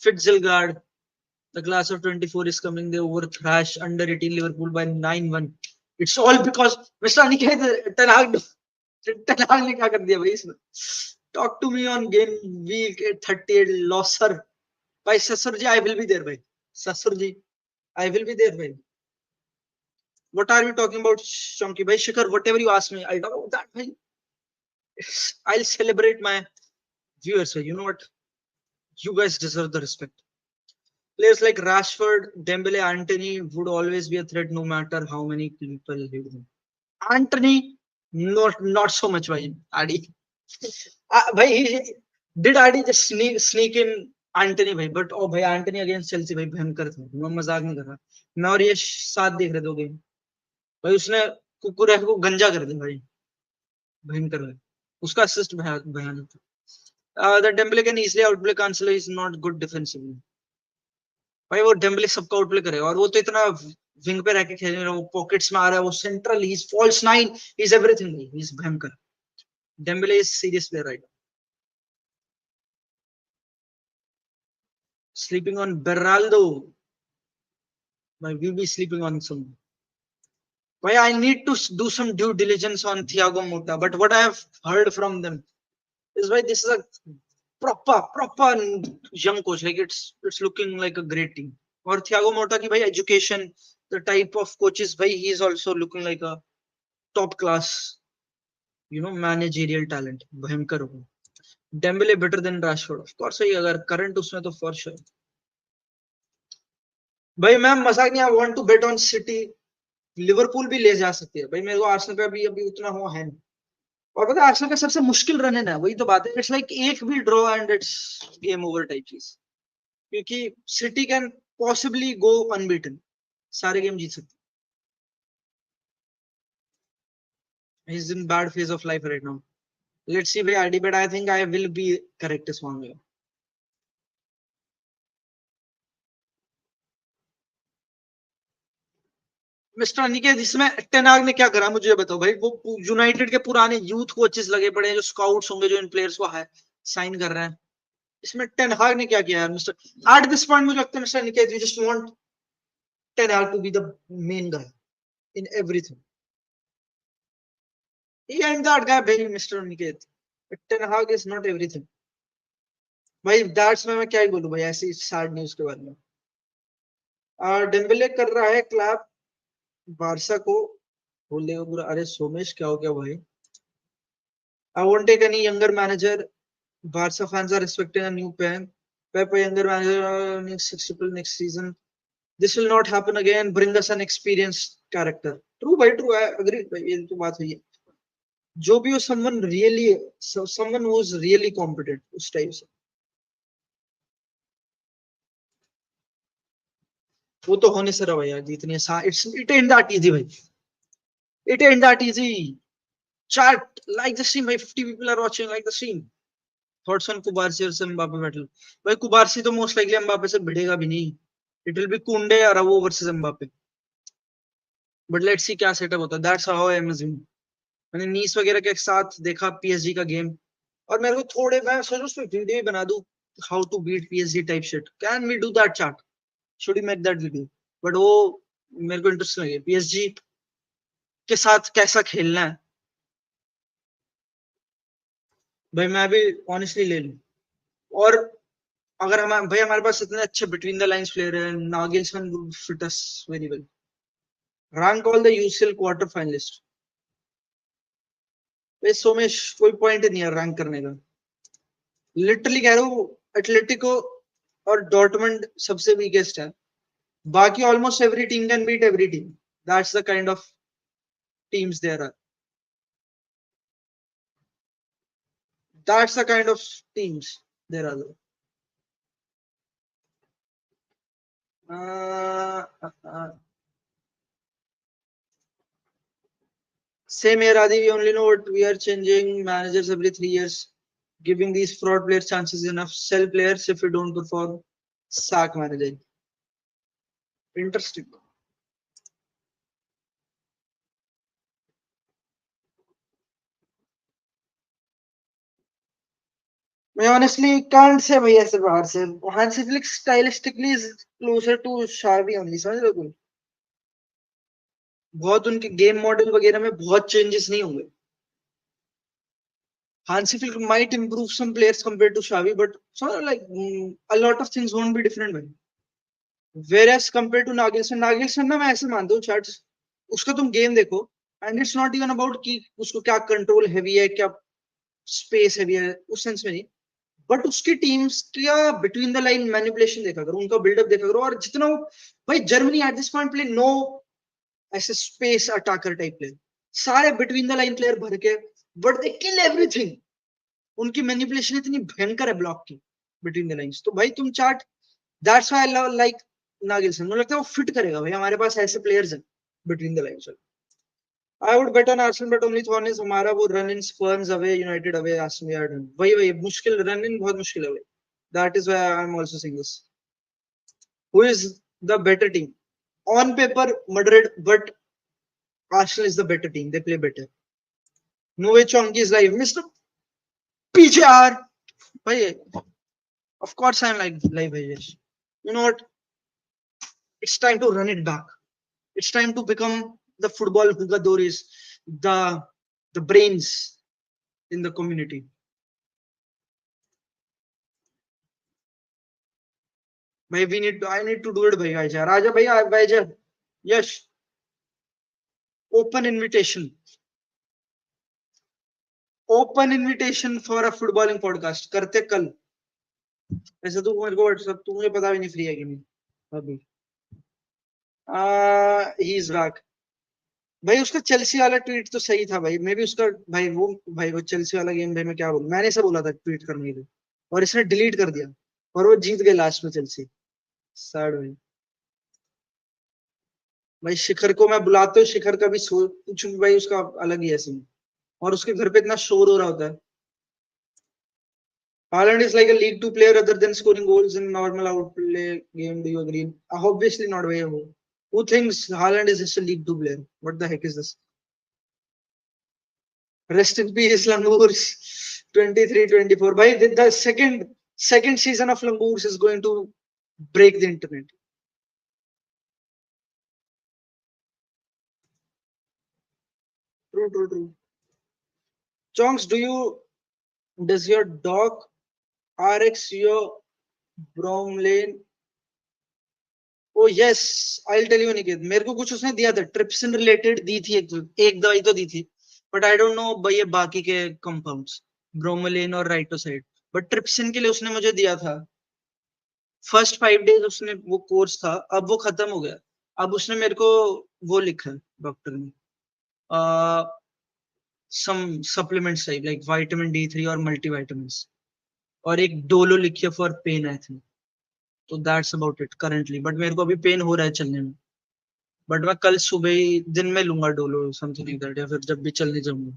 Speaker 1: Fitzgerald. The class of 24 is coming. They overthrash under 18 Liverpool by 9-1. It's all because Mr. Aniket Tanag ने क्या कर दिया भाई इसमें. Talk to me on game week 38 loss sir. भाई ससुर जी I will be there भाई. ससुर जी I will be there भाई. What are we talking about, Chonky bhai? Shikhar, whatever you ask me, I'll talk about that bhai. I'll celebrate my viewers. You know what? You guys deserve the respect. Players like Rashford, Dembele, Antony would always be a threat no matter how many people hate them. Antony, not so much bhai. Adi. Bhai, did Adi just sneak in Antony bhai? But oh bhai, Antony against Chelsea bhai भयंकर था. मैं मजाक नहीं कर रहा. मैं और ये साथ देख रहे 2 गेम भाई. उसने कुकुर को गंजा कर दिया भाई. भयंकर है. उसका असिस्ट भयानक था. The Dembele can easily outplay Cancelo. Is not good defensively. भाई वो डेम्बले सबका आउटप्ले करेगा. और वो तो इतना विंग पे रह के खेल रहा है. वो पॉकेट्स में आ रहा है. वो central. He is false 9. He is everything. He is भयंकर. Dembele is serious player right. Sleeping on Beraldo. भाई we be sleeping on some. Why I need to do some due diligence on Thiago Motta, but what I have heard from them is why this is a proper young coach. Like it's looking like a great team. और Thiago Motta की भाई education, the type of coaches भाई, he is also looking like a top class, managerial talent. भयंकर होगा. Dembele better than Rashford, of course. सही, अगर current उसमें तो for sure. भाई मैं मजाक नहीं, I want to bet on City. Liverpool भी ले जा सकती है भाई, मेरे को आर्सेनल पे अभी अभी उतना हुआ है नहीं. और पता है आर्सेनल का सबसे मुश्किल रन है ना, वही तो बात है. इट्स लाइक एक भी draw and it's game over type चीज. क्योंकि City can possibly go unbeaten, सारे गेम जीत सकते. He is in bad phase of life right now. Let's see भाई ID, but I think I will be correct इस मामले में. Mister Aniket, इसमें टेनाग ने क्या करा मुझे बताओ भाई. वो यूनाइटेड के पुराने यूथ कोचेस लगे पड़े हैं, जो स्काउट्स होंगे जो इन प्लेयर्स को है साइन कर रहे हैं. इसमें टेनहाग ने क्या किया यार मिस्टर. एट दिस पॉइंट मुझे लगता है mister Aniket, you just want Ten Hag to be the main guy in everything. He and that guy भाई mister Aniket. Ten Hag is not everything भाई. दैट्स मैं क्या ही बोलूं भाई ऐसी सैड न्यूज के बारे में. डेम्बेले कर रहा है क्लैप बारसा को बोलेगा पूरा. अरे सोमेश क्या हो गया भाई. I won't take any younger manager. Barca fans are expecting a new Pep, a younger manager next season. This will not happen again. Bring us an experienced character. True भाई, true. I agree भाई, ये तो बात हुई है. जो भी हो, someone who is really competent उस टाइप से. वो तो होने से रहा भाई यार, जितनी it ain't that easy भाई. It ain't that easy. Chat, like the stream भाई. 50 people are watching, like the stream. Thoughts on कुबारसी और एम्बापे बैटल. भाई कुबारसी तो मोस्ट लाइकली एम्बापे से भिड़ेगा भी नहीं. इट विल बी कुंडे और वो versus Mbappe. But let's see क्या सेटअप होता है. That's how I am assuming. मैंने नीस वगैरह के साथ देखा पीएसजी का गेम, और मेरे को थोड़े, मैं सोच रहा हूँ उस पे वीडियो ही बना दूं. How to beat PSG type shit. Can we do that chat? Should we make that video? But वो मेरे को इंटरेस्ट लगे पीएसजी के साथ कैसा खेलना है. भाई मैं भी ऑनेस्टली ले लूं. और अगर हम भाई, हमारे पास इतने अच्छे बिटवीन द लाइंस प्लेयर है. Nagelsmann would fit us very well. Rank all the UCL quarter finalist. भाई सोमेश, कोई पॉइंट नहीं है रैंक करने का. लिटरली कह रहा हूँ, एटलेटिको और डॉर्टमंड सबसे वीकेस्ट है. बाकी almost every team can beat every team. That's the kind of teams there are. That's the kind of teams there are. Same here, Adi. We only know what we are changing managers every 3 years, giving these fraud players chances enough. Sell players if we don't perform. Sack manager. Interesting. I honestly can't say भाई ऐसे बाहर से. Hansi Flick stylistically is closer to Xavi only. समझ रहे हो? बहुत उनके game model वगैरह में बहुत चेंजेस नहीं होंगे. Hansi Flick might improve some players compared to Xavi, but like a lot of things won't be different. Man. Whereas compared to Nagelsmann ना मैं ऐसे मानता हूँ चार्ट. उसका तुम गेम देखो, and it's not even about कि उसको क्या कंट्रोल हैवी है, क्या स्पेस हैवी है, उस सेंस में नहीं. बट उसकी टीम्स का बिटवीन द लाइन मैनिपुलेशन देखा करो, उनका बिल्डअप देखा करो. और जितना वो भाई, Germany at this point play no ऐसे स्पेस अटैकर टाइप प्लेयर. सारे बिटवीन द लाइन प्लेयर भर के, बट दे किल एवरीथिंग. उनकी मैनिपुलेशन इतनी भयंकर है ब्लॉक की बिटवीन द लाइंस. तो भाई तुम chat, that's why I like Nagelsmann. मुझे लगता है वो फिट करेगा भाई. हमारे पास ऐसे प्लेयर्स हैं between the lines. I would bet on Arsenal, but only one is हमारा वो run in Spurs away, United away, Aston villa done. वही मुश्किल रन इन, बहुत मुश्किल है भाई. That is why I am also saying this. Who is the better team? On paper Madrid, but Arsenal is the better team. They play better. No way Chonky is live. Mr. PJR. Bhai, of course I'm like live. You know what? It's time to run it back. It's time to become the football jugadores, the brains in the community. भाई I need to do it भाई आजा राजा भाई आजा Yash open invitation for a footballing podcast करते कल। ऐसे तो मेरे को व्हाट्सएप तू मुझे पता भी नहीं फ्री है कि नहीं अभी। ही इज बैक भाई। उसका चेल्सी वाला ट्वीट तो सही था भाई। मैं भी उसका भाई वो चेल्सी वाला गेम भाई मैं क्या बोलूं। मैंने से बोला था ट्वीट करने के लिए और इसने डिलीट कर दिया और वो जीत गए लास्ट में चेल्सी। सैड भाई। भाई शिखर को मैं बुलाते हूँ शिखर का भी कुछ भी भाई उसका अलग ही है सीन। और उसके घर पे इतना शोर हो रहा होता है। Haaland is like a League Two player other than scoring goals in normal outplay game. Do you agree? Obviously not. Way who thinks Haaland is just a League Two player? What the heck is this? Rest in peace, Langours. 23-24. By the second season of Langours is going to break the internet. True. Chonks, does your dog RX your Bromlane? Oh yes I tell you Niket. मेरे को कुछ उसने दिया था trypsin related दी थी एक दवाई तो दी थी। बट आई डोंट नो भाई ये बाकी के कंपाउंड्स ब्रोमोलिन और राइटोसाइड। बट ट्रिप्सिन के लिए उसने मुझे दिया था। फर्स्ट 5 डेज उसने वो कोर्स था अब वो खत्म हो गया। अब उसने मेरे को वो लिखा है डॉक्टर ने some supplements type like vitamin D3 और मल्टीविटामिन्स और एक डोलो लिखी है फॉर पेन आई थिंक। तो that's about it currently. But मेरे को अभी पेन हो रहा है चलने में। बट मैं कल सुबह ही दिन में लूंगा डोलो समथिंग लाइक दैट या फिर जब भी चलने जाऊंगा।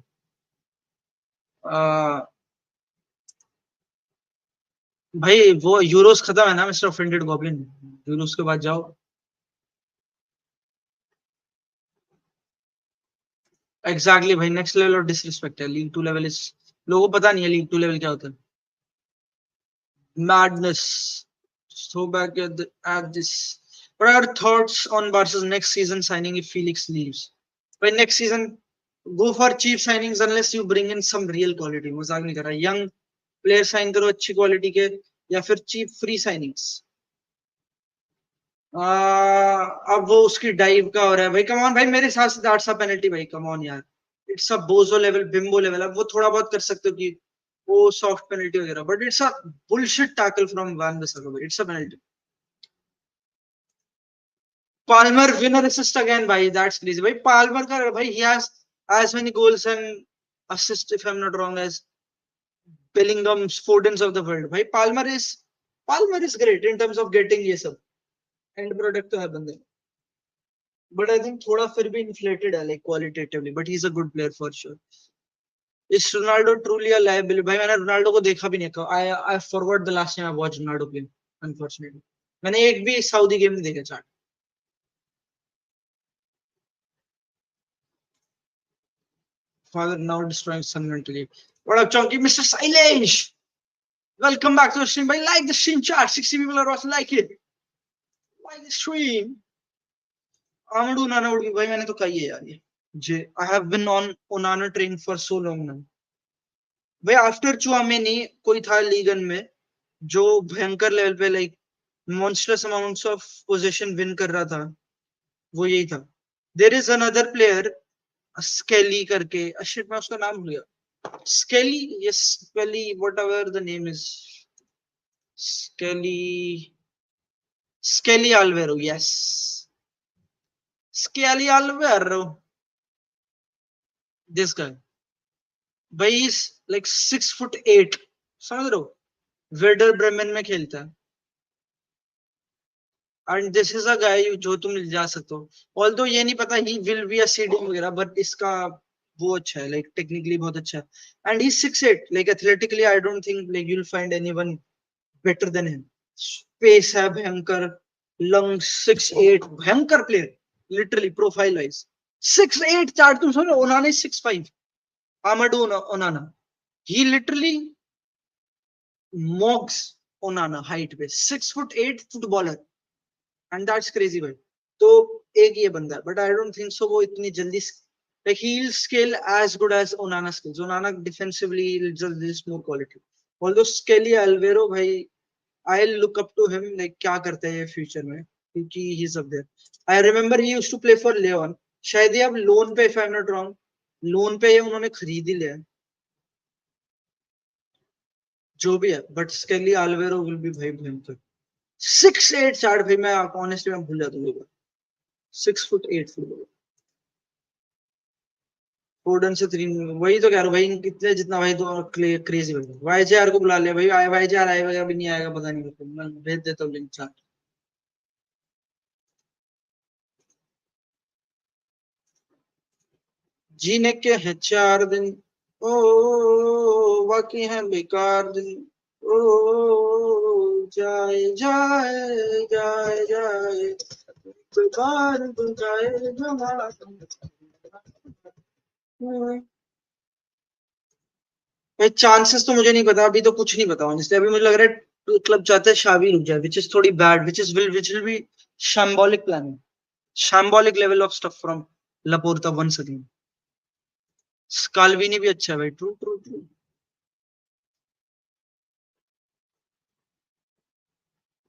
Speaker 1: भाई वो यूरोस खत्म है ना मिस्टर ऑफेंडेड गॉब्लिन। यूरोस के बाद जाओ। एग्जैक्टली भाई नेक्स्ट लेवल ऑफ डिसरिस्पेक्ट है। लीग 2 लेवल इज लोगों को पता नहीं है लीग 2 लेवल क्या होता है। Madness. So back at this. What are your thoughts on Barca's next season signing if Felix leaves? By next season, go for cheap signings unless you bring in some real quality. मजाक नहीं कर रहा। Young player sign करो अच्छी quality के या फिर cheap free signings। अब वो उसकी डाइव का हो रहा है भाई। कम ऑन भाई मेरे हिसाब से दैट्स अ पेनल्टी भाई। कम ऑन यार इट्स अ बोजो लेवल बिम्बो लेवल। अब वो थोड़ा बहुत कर सकते हो कि वो सॉफ्ट पेनल्टी वगैरह but it's a bullshit tackle from Wan Bissaka. It's a penalty. Palmer winner assist again भाई that's crazy भाई। Palmer का भाई he has as many goals and assists if I'm not wrong as Bellingham's Foden's of the world भाई। Palmer is great in terms of getting ये सब end product तो है बंदे। But I think थोड़ा फिर भी inflated है like qualitatively but he's a good player for sure. Is Ronaldo truly a liability भाई? मैंने रोनाल्डो को देखा भी नहीं। I forgot the last time I watched Ronaldo play unfortunately। मैंने एक भी सऊदी गेम नहीं देखा चाट। Father now destroying son mentally. What up, Chunky? Mr. Silence! Welcome back to the stream. By like the stream chat. 60 people are watching. Like it. Like the stream. Amadou Nana would be by मैंने तो कही है यार ये। जे I have been on Onana train for so long now. भाई after Tchouameni कोई था ligand में जो भयंकर लेवल पे like monstrous amounts of possession win कर रहा था। वो यही था। There is another player scaly करके शिट मैं उसका नाम भूल गया। Skelly, yes, Skelly, whatever the name is. Skelly Alvaro, yes. Skelly Alvaro. This guy. But he's like 6'8". समझ रहे हो? वेडर ब्रेमेन में खेलता है। And this is a guy जो तुम जा सकते हो। ऑल्दो ये नहीं पता he will be a seeding वगैरह बट इसका वो अच्छा है लाइक टेक्निकली बहुत अच्छा है। And he 6'8". Like athletically I don't think like you will find anyone better than him. Space है भयंकर। लंग 6'8". भयंकर प्लेयर लिटरली प्रोफाइल वाइज 6'8". चार तुम समझो ओनाना 6'5". आमाडू ओनाना ही लिटरली मॉक्स ओनाना हाइट पे 6'8" फुटबॉलर एंड दैट्स क्रेजी भाई। तो एक ये बंदा है but I don't think so वो इतनी जल्दी like he'll scale as good as Onana skills. Onana defensively just more quality. Although Skelly Alvaro भाई I'll look up to him like क्या करता है ये फ्यूचर में, क्योंकि he's up there. I remember he used to play for Leon. शायद ये अब लोन पे, if I'm not wrong, loan पे ये उन्होंने खरीद ही लिया है, जो भी है, बट स्केली आल्वेरो विल बी भाई भयंकर। 6'8" चार्ट भाई, मैं ऑनेस्टली मैं भूल जाता हूँ, 6'8" फोर्डन से 3, वही तो कह रहा हूँ भाई, कितने जितना भाई तो क्रेजी भाई। वाईजेआर को बुला लिया भाई, वाईजेआर आएगा या भी नहीं आएगा पता नहीं, मैं भेज देता हूँ लिंक चार्ट। जीने के हैं 4 दिन, ओ बाकी हैं बेकार दिन, ओ जाए जाए जाए जाए, बेकार तो जाए जमा। भाई चांसेस तो मुझे नहीं पता, अभी तो कुछ नहीं पता ऑनेस्टली। अभी मुझे लग रहा है क्लब चाहते हैं शावी रुक जाए, विच इज थोड़ी bad, which will be shambolic planning, shambolic level of stuff from Laporta once again. Scalvini भी अच्छा है भाई, ट्रू ट्रू ट्रू।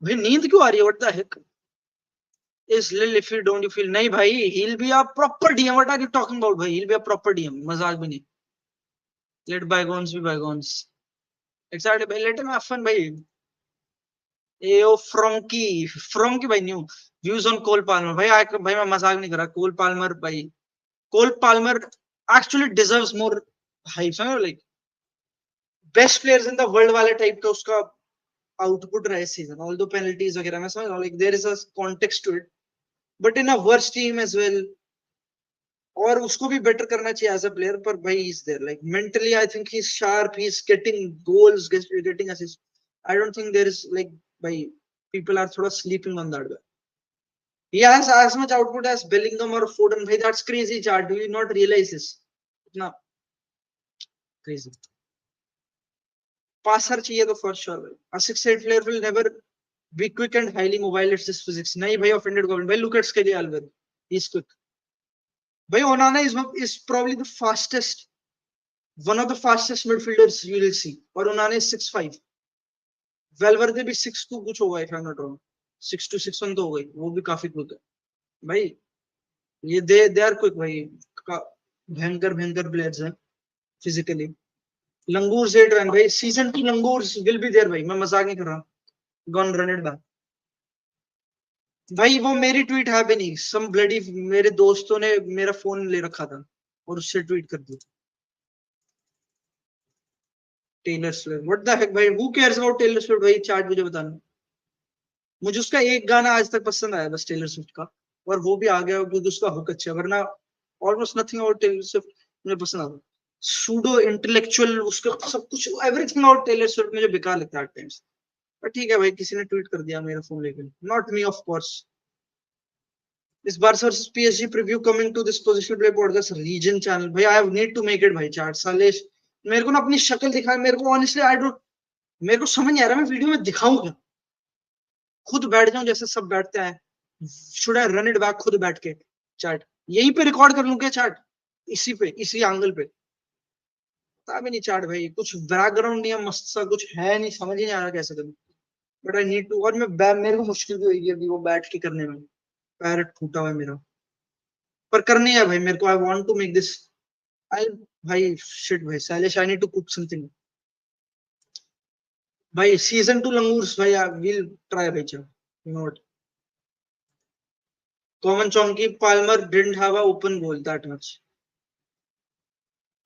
Speaker 1: भाई नींद क्यों आ रही है, what the heck is lil if you don't you feel, नहीं भाई he will be a proper DM, what are you talking about भाई, he will be a proper DM, मजाक भी नहीं। Let bygones be bygones, excited भाई, let him have fun भाई। एओ Frenkie, Frenkie भाई new views on Cole Palmer भाई, भाई मैं मजाक नहीं कर रहा, कोल पाल्मर भाई, कोल पाल्मर एक्चुअली डिजर्व्स मोर हाइप, समझ like best players in the world वाले टाइप का उसका आउटपुट रहा है सीजन, ऑल्दो पेनल्टीज वगैरह में, समझ like there is a context to it, but in a worst team as well, और उसको भी बेटर करना चाहिए एज अ प्लेयर, पर भाई is there like mentally I think he is sharp, he is getting goals, getting assist, I don't think there is like भाई people are थोड़ा sleeping on that guy. He has as much output as Bellingham or Foden. Bhai, that's crazy, Chad. Do you not realize this? No, crazy. Passer चाहिए तो for sure. A 6'8" player will never be quick and highly mobile. It's just physics. नहीं भाई, offended government. भाई, look at Skelly Alvarez. He's quick. भाई, Onana is probably the fastest, one of the fastest midfielders you will see. और Onana is 6'5". Valverde भी 6'2" कुछ होगा if I'm not wrong. 6'2", 6'1" तो हो गई, वो भी काफी quick है भाई। ये दे आर क्विक भाई, भयंकर भयंकर प्लेयर्स हैं फिजिकली। लंगूर से रन भाई, सीजन 2 लंगूर विल बी देयर भाई, मैं मजाक नहीं कर रहा, गॉन रन इट बैक भाई। वो मेरी ट्वीट है भी नहीं, सम ब्लडी मेरे दोस्तों ने मेरा फोन ले रखा था और उससे ट्वीट कर दी। Taylor Swift, what the heck भाई, who cares about Taylor Swift भाई, चार्ट मुझे बताना। मुझे उसका एक गाना आज तक पसंद आया बस टेलर स्विफ्ट का, और वो भी आ गया क्योंकि उसका हुक अच्छा है, वरना almost nothing about Taylor Swift मुझे पसंद आता। सूडो इंटेलेक्चुअल उसका सब कुछ, एवरीथिंग अबाउट टेलर स्विफ्ट मुझे बेकार लगता है एट टाइम्स। पर ठीक है भाई, किसी ने ट्वीट कर दिया मेरा फोन लेके, नॉट मी ऑफ कोर्स। इस बार versus PSG preview coming to this position play podcast reason channel भाई, I have need to make it भाई। चार्ट साले मेरे को ना अपनी शक्ल दिखा, मेरे को ऑनेस्टली आई डोंट, मेरे को समझ नहीं आ रहा मैं वीडियो में दिखाऊं क्या, खुद बैठ जाऊं जैसे सब बैठते हैं, should I run it back खुद बैठ के चैट, यहीं पे रिकॉर्ड कर लूं क्या चैट, इसी पे इसी एंगल पे, पता भी नहीं चैट भाई, कुछ बैकग्राउंड नहीं है मस्त सा, कुछ है नहीं, समझ ही नहीं आ रहा कैसे करूं, बट आई नीड टू। और मेरे को मुश्किल भी होगी अभी वो बैठ के करने में, पैर फूटा हुआ है मेरा, पर करनी है भाई मेरे को, I want to make this. I भाई शिट भाई, Sailesh I need to cook something भाई, सीजन 2 लंगूर्स भाई, आई विल ट्राई भाई, चल यू नो व्हाट। कॉमन चौंकी Palmer didn't have a open goal that much,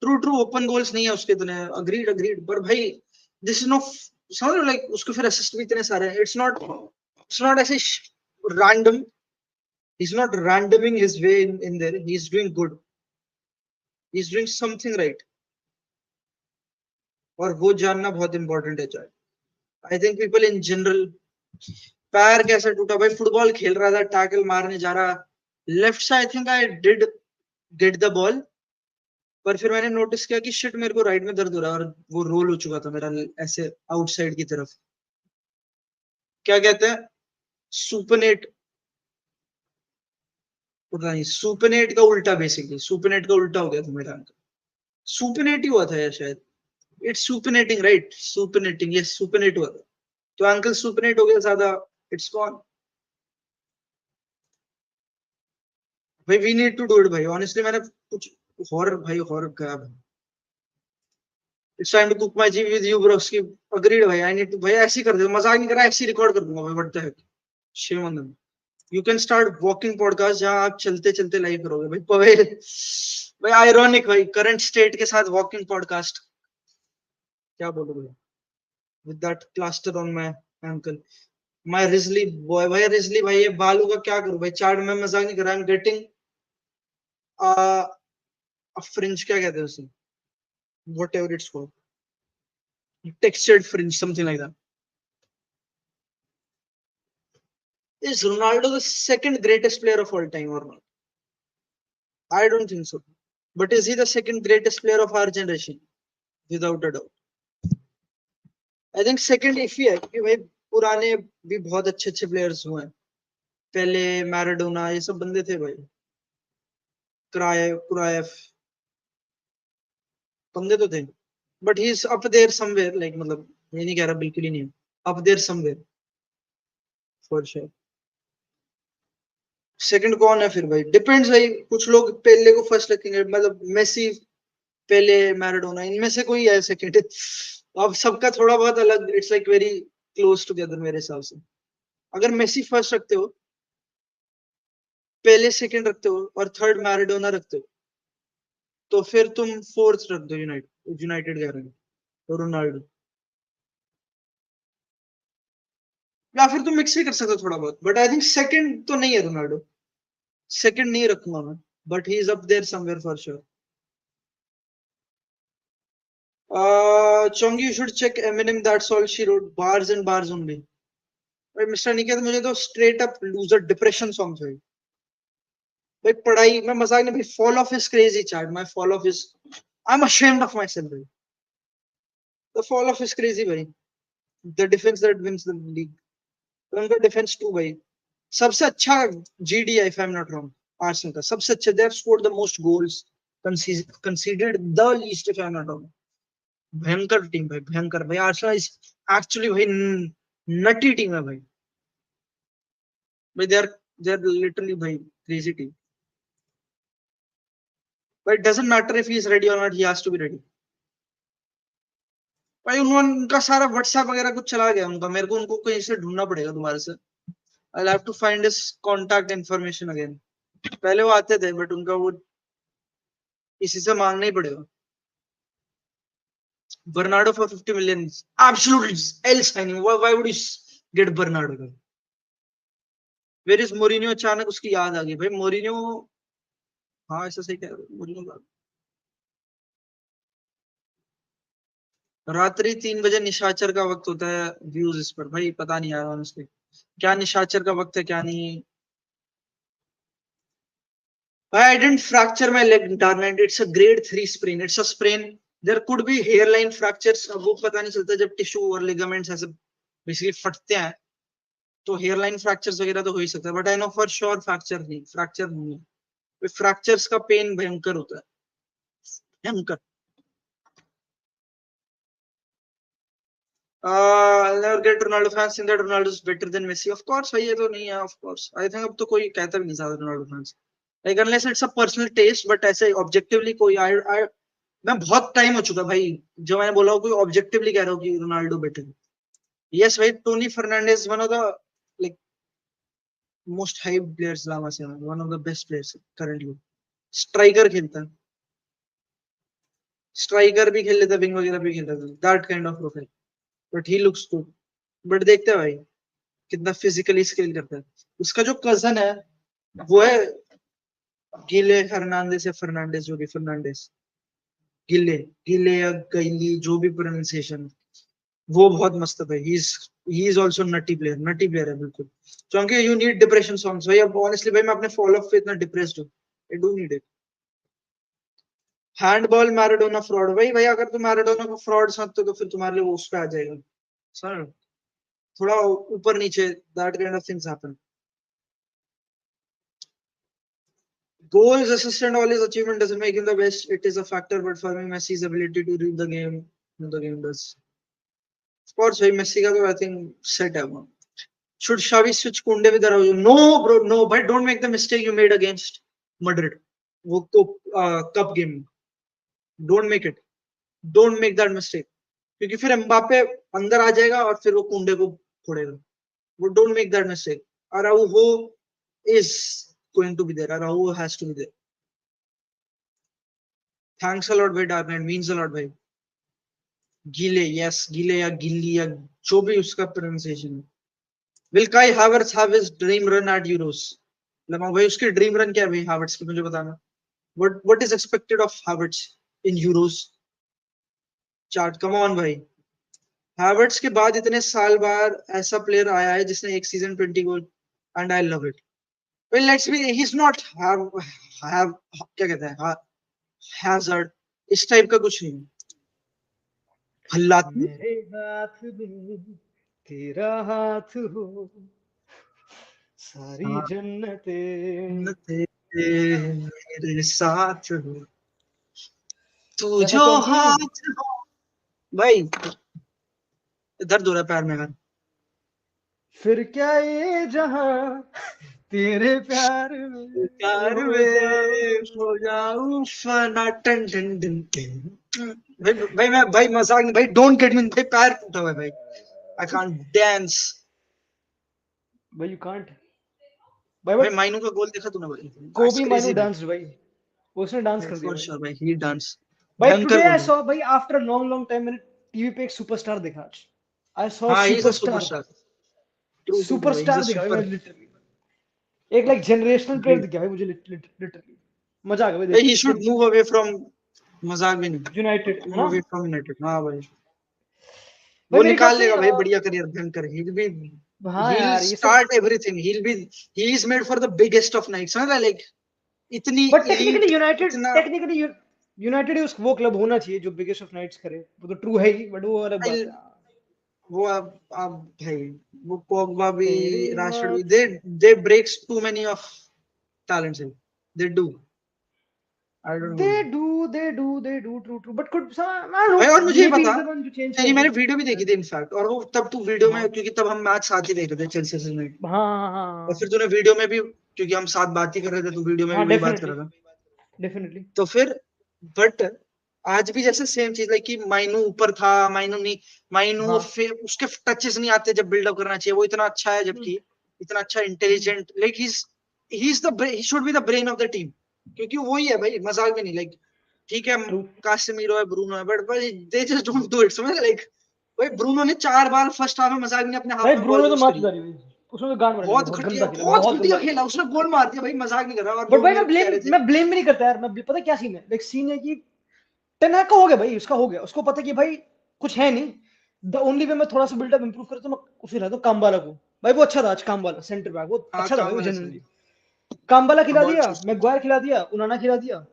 Speaker 1: true true, open goals नहीं है उसके इतने, अग्रीड अग्रीड, पर भाई दिस इज नो, समझ लो लाइक उसके फिर असिस्ट भी इतने सारे हैं, इट्स नॉट ऐसे random, he's not randoming his way in there, he's doing good, he's doing something right, और वो जानना बहुत इंपॉर्टेंट है चाहे, I think people in general. पैर कैसे टूटा भाई, फुटबॉल खेल रहा था, टैकल मारने जा रहा, लेफ्ट से आई think I did get the ball, पर फिर मैंने नोटिस किया कि शिट मेरे को राइट में दर्द हो रहा है, और वो रोल हो चुका था मेरा ऐसे आउटसाइड की तरफ, क्या कहते हैं सुपरनेट, पता नहीं, सुपरनेट का उल्टा, बेसिकली सुपरनेट का उल्टा हो गया था मेरा, सुपरनेट ही हुआ था यार शायद, it's supinating right, supinating, yes supinate हुआ था, तो एंकल सुपनेट हो गया ज्यादा, इट्स गॉन भाई। We need to do it भाई, ऑनेस्टली मैंने कुछ हॉरर भाई, हॉरर गया भाई। It's time to cook my G with you broski. Agreed भाई, आई नीड टू भाई, ऐसे ही कर दे, मजाक नहीं कर रहा, ऐसे ही रिकॉर्ड कर दूंगा भाई, बढ़ता है। Shame on them. You can start walking podcast जहां आप चलते चलते लाइव करोगे भाई। पवेल भाई, आयरॉनिक भाई, करंट स्टेट के साथ वॉकिंग पॉडकास्ट, क्या बोलूं भाई। With that plaster on my ankle, my Ridgely boy भाई, रिजली भाई, ये बालों का क्या करूं भाई, चार्ट में मजाक नहीं कर रहा, I am getting a fringe, क्या कहते हैं उसे, what ever its called, textured fringe, something like that. Is Ronaldo the second greatest player of all time or not? I don't think so. But is he the second greatest player of our generation? Without a doubt. I think second if ही है, क्योंकि भाई पुराने भी बहुत अच्छे अच्छे players हुए हैं। पहले मैराडोना, ये सब बंदे थे भाई, क्राइफ, बंदे तो थे। But he is up there somewhere, like मतलब ये नहीं कह रहा बिल्कुल ही नहीं, up there somewhere for sure. Second कौन है फिर भाई, डिपेंड्स भाई, कुछ लोग पहले को फर्स्ट रखेंगे, मतलब मेसी, पहले मैराडोना, इनमें से कोई है सेकंड। अब सबका थोड़ा बहुत अलग, it's like very close together मेरे हिसाब से। अगर मेसी फर्स्ट रखते हो, पहले सेकंड रखते हो और थर्ड मैराडोना रखते हो, तो फिर तुम फोर्थ रख दो यूनाइटेड, यूनाइटेड कह रहे हो रोनाल्डो। या फिर तुम मिक्स भी कर सकते हो थोड़ा बहुत, बट आई थिंक सेकंड तो नहीं है रोनाल्डो, सेकंड नहीं रखूंगा मैं, but he is up there somewhere for sure. चोंगी, you should check Eminem, that's all she wrote, bars and bars only. भाई मिस्टर निकेत, मुझे तो straight up loser depression songs भाई। भाई पढ़ाई में मजाक नहीं भाई, fall off is crazy chat, my fall off is, I am ashamed of myself भाई। The fall off is crazy भाई, the defence that wins the league, उनका डिफेंस टू भाई, सबसे अच्छा जीडी है if I am not wrong, Arsenal का सबसे अच्छा, they have scored the most goals, considered the least if I am not wrong. भयंकर टीम भाई, भयंकर भाई, आर्सेनल इज एक्चुअली भाई नटी टीम है भाई। भाई दे आर लिटरली भाई crazy team. But doesn't matter if he is ready और not, he has to be ready. भाई उन्होंने, उनका सारा व्हाट्सएप वगैरह कुछ चला गया उनका, मेरे को उनको कहीं से ढूंढना पड़ेगा दोबारा से। I have to find his contact information again. पहले वो आते थे बट उनका वो इसी से मांगना ही पड़ेगा। Bernardo for 50 million, absolutely L signing, why would you get Bernardo? Where is Mourinho? अचानक उसकी याद आ गई भाई, मोरिनियो, हाँ ऐसा सही कह रहे हो, मोरिनियो रात्रि 3 बजे निशाचर का वक्त होता है, व्यूज इस पर भाई पता नहीं यार ऑनेस्टली, क्या निशाचर का वक्त है क्या नहीं। I didn't fracture my leg, darling. It's a grade 3 sprain. It's a sprain. There could be hairline fractures. अब वो पता नहीं चलता जब टिश्यू और लिगामेंट्स ऐसे बेसिकली फटते हैं, तो हेयरलाइन फ्रैक्चर्स वगैरह तो हो ही सकता है, but I know for sure fracture नहीं है। फ्रैक्चर्स का पेन भयंकर होता है, भयंकर। I'll never get Ronaldo fans think that Ronaldo is better than Messi. Of course, भाई ये तो नहीं है, of course. I think अब तो कोई कहता भी नहीं ज्यादा Ronaldo fans. Like unless it's a personal taste, but ऐसे objectively कोई मैं बहुत टाइम हो चुका भाई जो मैंने बोला हो कोई ऑब्जेक्टिवली कह रहा हूँ कि रोनाल्डो बेटर है। यस भाई, Tony Fernandes one of the like most hype players La Masia, one of the best players currently. Striker खेलता है, स्ट्राइकर भी खेल लेता है, विंग वगैरह भी खेल लेता है, that kind of profile, but he looks good. But देखते हैं भाई कितना फिजिकली स्किल करता है। उसका जो कजन है वो है गिले फर्नांडिस या फर्नांडिस, जो भी फर्नांडिस, गिले, गिले या गैली, जो भी प्रोनाउंसिएशन, वो बहुत मस्त है भाई। He is also nutty player है बिल्कुल। क्योंकि यू नीड डिप्रेशन सॉन्ग्स भाई, अब ऑनेस्टली भाई मैं अपने फॉल ऑफ पे इतना डिप्रेस्ड हूं, I do need it. Handball Maradona fraud, भाई भाई अगर तुम मैराडोना को फ्रॉड समझते हो तो फिर तुम्हारे लिए वो उस पे आ जाएगा सर, थोड़ा ऊपर नीचे, that kind of things happen. Goals, assist, and all his achievement doesn't make him the best. It is a factor, but for me, Messi's ability to read the game does. Sports भाई Messi का तो I think set है वो। Should Xavi switch Kunde with Araujo? No, bro, no. But don't make the mistake you made against Madrid. वो तो cup game में don't make it, don't make that mistake, क्योंकि फिर Mbappe अंदर आ जाएगा और फिर वो कुंडे को फोड़ेगा। वो don't make that mistake. Araujo is going to be there, Araujo has to be there. Thanks a lot भाई, Dark Knight means a lot भाई। गीले, यस गीले या गिल्ली या जो भी उसका प्रोनाउंसिएशन है। विल काई Havertz have his dream run at Euros? लगा भाई उसकी ड्रीम रन क्या है भाई हावर्ट्स की, मुझे बताना। What is expected of Havertz in Euros? Chart, come on भाई। हैवर्ट्स के बाद इतने साल बाद ऐसा प्लेयर आया है जिसने एक season 20 goal, and I love it. Well let's be, he is not have क्या कहते हैं, हैजर्ड, इस टाइप का कुछ नहीं। हल्लाती
Speaker 2: मेरे हाथ में तेरा हाथ हो, सारी जन्नतें
Speaker 1: मेरे साथ हो, तू
Speaker 2: कैसा
Speaker 1: जो
Speaker 2: चौंकी?
Speaker 1: हाथ हो। भाई दर्द हो रहा है पैर में यार।
Speaker 2: फिर क्या ये जहां तेरे प्यार में
Speaker 1: प्यार
Speaker 2: हो
Speaker 1: में
Speaker 2: जाऊं।
Speaker 1: हो जाऊं फना, टन टन टन टन। भाई भाई मैं भाई मजाक नहीं भाई, डोंट गेट मी, भाई पैर टूटा हुआ है भाई, आई कांट डांस।
Speaker 2: भाई यू कांट भाई,
Speaker 1: भाई
Speaker 2: बट
Speaker 1: माइनू का गोल देखा तूने भाई, दैट्स
Speaker 2: कोबी माइनू
Speaker 1: क्रेजी भाई।
Speaker 2: डांस भाई, उसने डांस कर दिया
Speaker 1: फॉर
Speaker 2: भाई।
Speaker 1: श्योर भाई, ही डांस
Speaker 2: भाई
Speaker 1: भयंकर
Speaker 2: टुडे आई
Speaker 1: गोल है।
Speaker 2: सॉ भाई, आफ्टर लॉन्ग लॉन्ग टाइम मैंने टीवी पे एक सुपरस्टार देखा आज। आई सॉ
Speaker 1: हाँ ही is a
Speaker 2: superstar,
Speaker 1: superstar, true true true, he is a
Speaker 2: superstar दिखा भाई मैं
Speaker 1: सुपर।
Speaker 2: लिटरली। एक लाइक जनरेशनल प्लेयर दिखा भाई मुझे लिटरली। मजा आ गया भाई
Speaker 1: भाई
Speaker 2: देख
Speaker 1: ही
Speaker 2: के
Speaker 1: शुड
Speaker 2: कि
Speaker 1: मूव अवे फ्रॉम, मजाक भी नहीं,
Speaker 2: यूनाइटेड है
Speaker 1: मूव
Speaker 2: ना।
Speaker 1: Away from United. हाँ भाई
Speaker 2: भाई
Speaker 1: वो
Speaker 2: मेरे ख्याल
Speaker 1: निकाल
Speaker 2: से
Speaker 1: लेगा भाई बढ़िया करियर, भयंकर। he'll be,
Speaker 2: हाँ
Speaker 1: he'll
Speaker 2: यार ये सब,
Speaker 1: start everything, he is made for the biggest of nights, समझ रहा है? like इतनी
Speaker 2: बट टेक्निकली
Speaker 1: elite,
Speaker 2: यूनाइटेड,
Speaker 1: इतना
Speaker 2: टेक्निकली यूनाइटेड उस वो क्लब होना चाहिए जो बिगेस्ट ऑफ नाइट्स करे, वो तो ट्रू है ही, बट वो अलग बात है।
Speaker 1: वो अब भाई वो पोग्बा भी,
Speaker 2: तेरे
Speaker 1: राशफोर्ड भी,
Speaker 2: हाथ,
Speaker 1: they breaks too many of talents, they do, I don't know।
Speaker 2: They do true true, but could I don't
Speaker 1: भाई और
Speaker 2: नो,
Speaker 1: मुझे ये
Speaker 2: मे बी
Speaker 1: बता,
Speaker 2: इज द वन जो चेंज कर
Speaker 1: तेरी मैंने
Speaker 2: दे।
Speaker 1: वीडियो भी देखी थी इनफैक्ट, और वो तब तू वीडियो में,
Speaker 2: हाँ
Speaker 1: क्योंकि तब हम मैच साथ ही देख रहे थे चेल्सी से,
Speaker 2: हाँ हाँ
Speaker 1: और
Speaker 2: हाँ
Speaker 1: फिर तूने वीडियो में भी, क्योंकि हम साथ बात ही कर रहे थे, तो वीडियो में भी
Speaker 2: हाँ,
Speaker 1: वही बात कर
Speaker 2: डेफिनेटली
Speaker 1: रहा था।
Speaker 2: डेफिनेटली।
Speaker 1: तो फिर बट आज भी जैसे सेम चीज है कि माइनू ऊपर था, माइनू नहीं, माइनू
Speaker 2: हाँ
Speaker 1: उसके टचेस नहीं आते जब बिल्डअप करना चाहिए, वो इतना अच्छा है,
Speaker 2: हम्म,
Speaker 1: जबकि इतना अच्छा intelligent, like he is the, he should be the brain of the team, क्योंकि वही है भाई, मजाक भी नहीं, लाइक ठीक है
Speaker 2: ट्रू।
Speaker 1: कासेमीरो है, ब्रूनो है, but they just don't do it, समझ, लाइक भाई ब्रूनो ने 4 बार फर्स्ट हाफ में, मजाक नहीं, अपने
Speaker 2: भाई
Speaker 1: हाफ में
Speaker 2: ब्रूनो
Speaker 1: बॉल
Speaker 2: ने तो
Speaker 1: लूज
Speaker 2: मार
Speaker 1: करी।
Speaker 2: सुधारी भाई, उसने तो गांड मार दी,
Speaker 1: बहुत
Speaker 2: बहुत
Speaker 1: घटिया,
Speaker 2: गंदा खेला,
Speaker 1: बहुत
Speaker 2: बहुत
Speaker 1: घटिया
Speaker 2: गंदा
Speaker 1: खेला
Speaker 2: खेला।
Speaker 1: उसने, गोल मार दिया भाई, मजाक नहीं कर रहा, और
Speaker 2: बट
Speaker 1: लोग
Speaker 2: भाई
Speaker 1: मेरे को कह रहे थे।
Speaker 2: मैं ब्लेम भी नहीं करता यार, मैं पता क्या सीन है, लाइक सीन है कि टेन हैग का हो गया भाई, उसका हो गया, उसको पता कि भाई कुछ है नहीं, द ओनली वे मैं थोड़ा सा बिल्डअप इंप्रूव करूँ तो मैं उसे लाता हूँ कामबाला को। भाई वो अच्छा था आज, कामबाला सेंटर बैक वो
Speaker 1: हाँ
Speaker 2: अच्छा था भाई,
Speaker 1: काम
Speaker 2: वो
Speaker 1: वाला
Speaker 2: जेन्युइनली
Speaker 1: सही,
Speaker 2: कामबाला खिला
Speaker 1: बॉल
Speaker 2: दिया,
Speaker 1: शूट,
Speaker 2: मैगवायर खिला दिया, उनाना खिला दिया,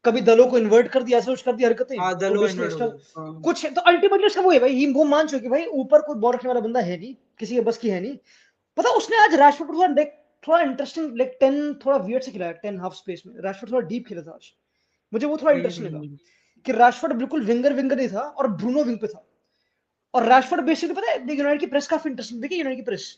Speaker 2: कभी दलों को इन्वर्ट कर दिया, ऐसा कुछ कर दिया हरकतें,
Speaker 1: हाँ
Speaker 2: तो
Speaker 1: दलो
Speaker 2: बेसिकली
Speaker 1: इन्वर्ट हो
Speaker 2: एक्स्ट्रा
Speaker 1: गया, हाँ।
Speaker 2: कुछ है, तो अल्टीमेटली उसका वो है भाई, वो मान चुके भाई ऊपर कोई बॉल रखने वाला बंदा है नहीं, किसी के बस की है नहीं। पता उसने आज रैशफोर्ड को थोड़ा थोड़ा इंटरेस्टिंग, लाइक 10 थोड़ा वियर्ड से खिलाया, 10 हाफ स्पेस में रैशफोर्ड थोड़ा डीप खेला था आज, मुझे वो थोड़ा इंटरेस्टिंग लगा
Speaker 1: हम्म।
Speaker 2: कि रैशफोर्ड बिल्कुल विंगर विंगर नहीं था और ब्रूनो विंग पे था। और रैशफोर्ड बेसिकली पता है यूनाइटेड की प्रेस काफी इंटरेस्टिंग, देखिए यूनाइटेड की प्रेस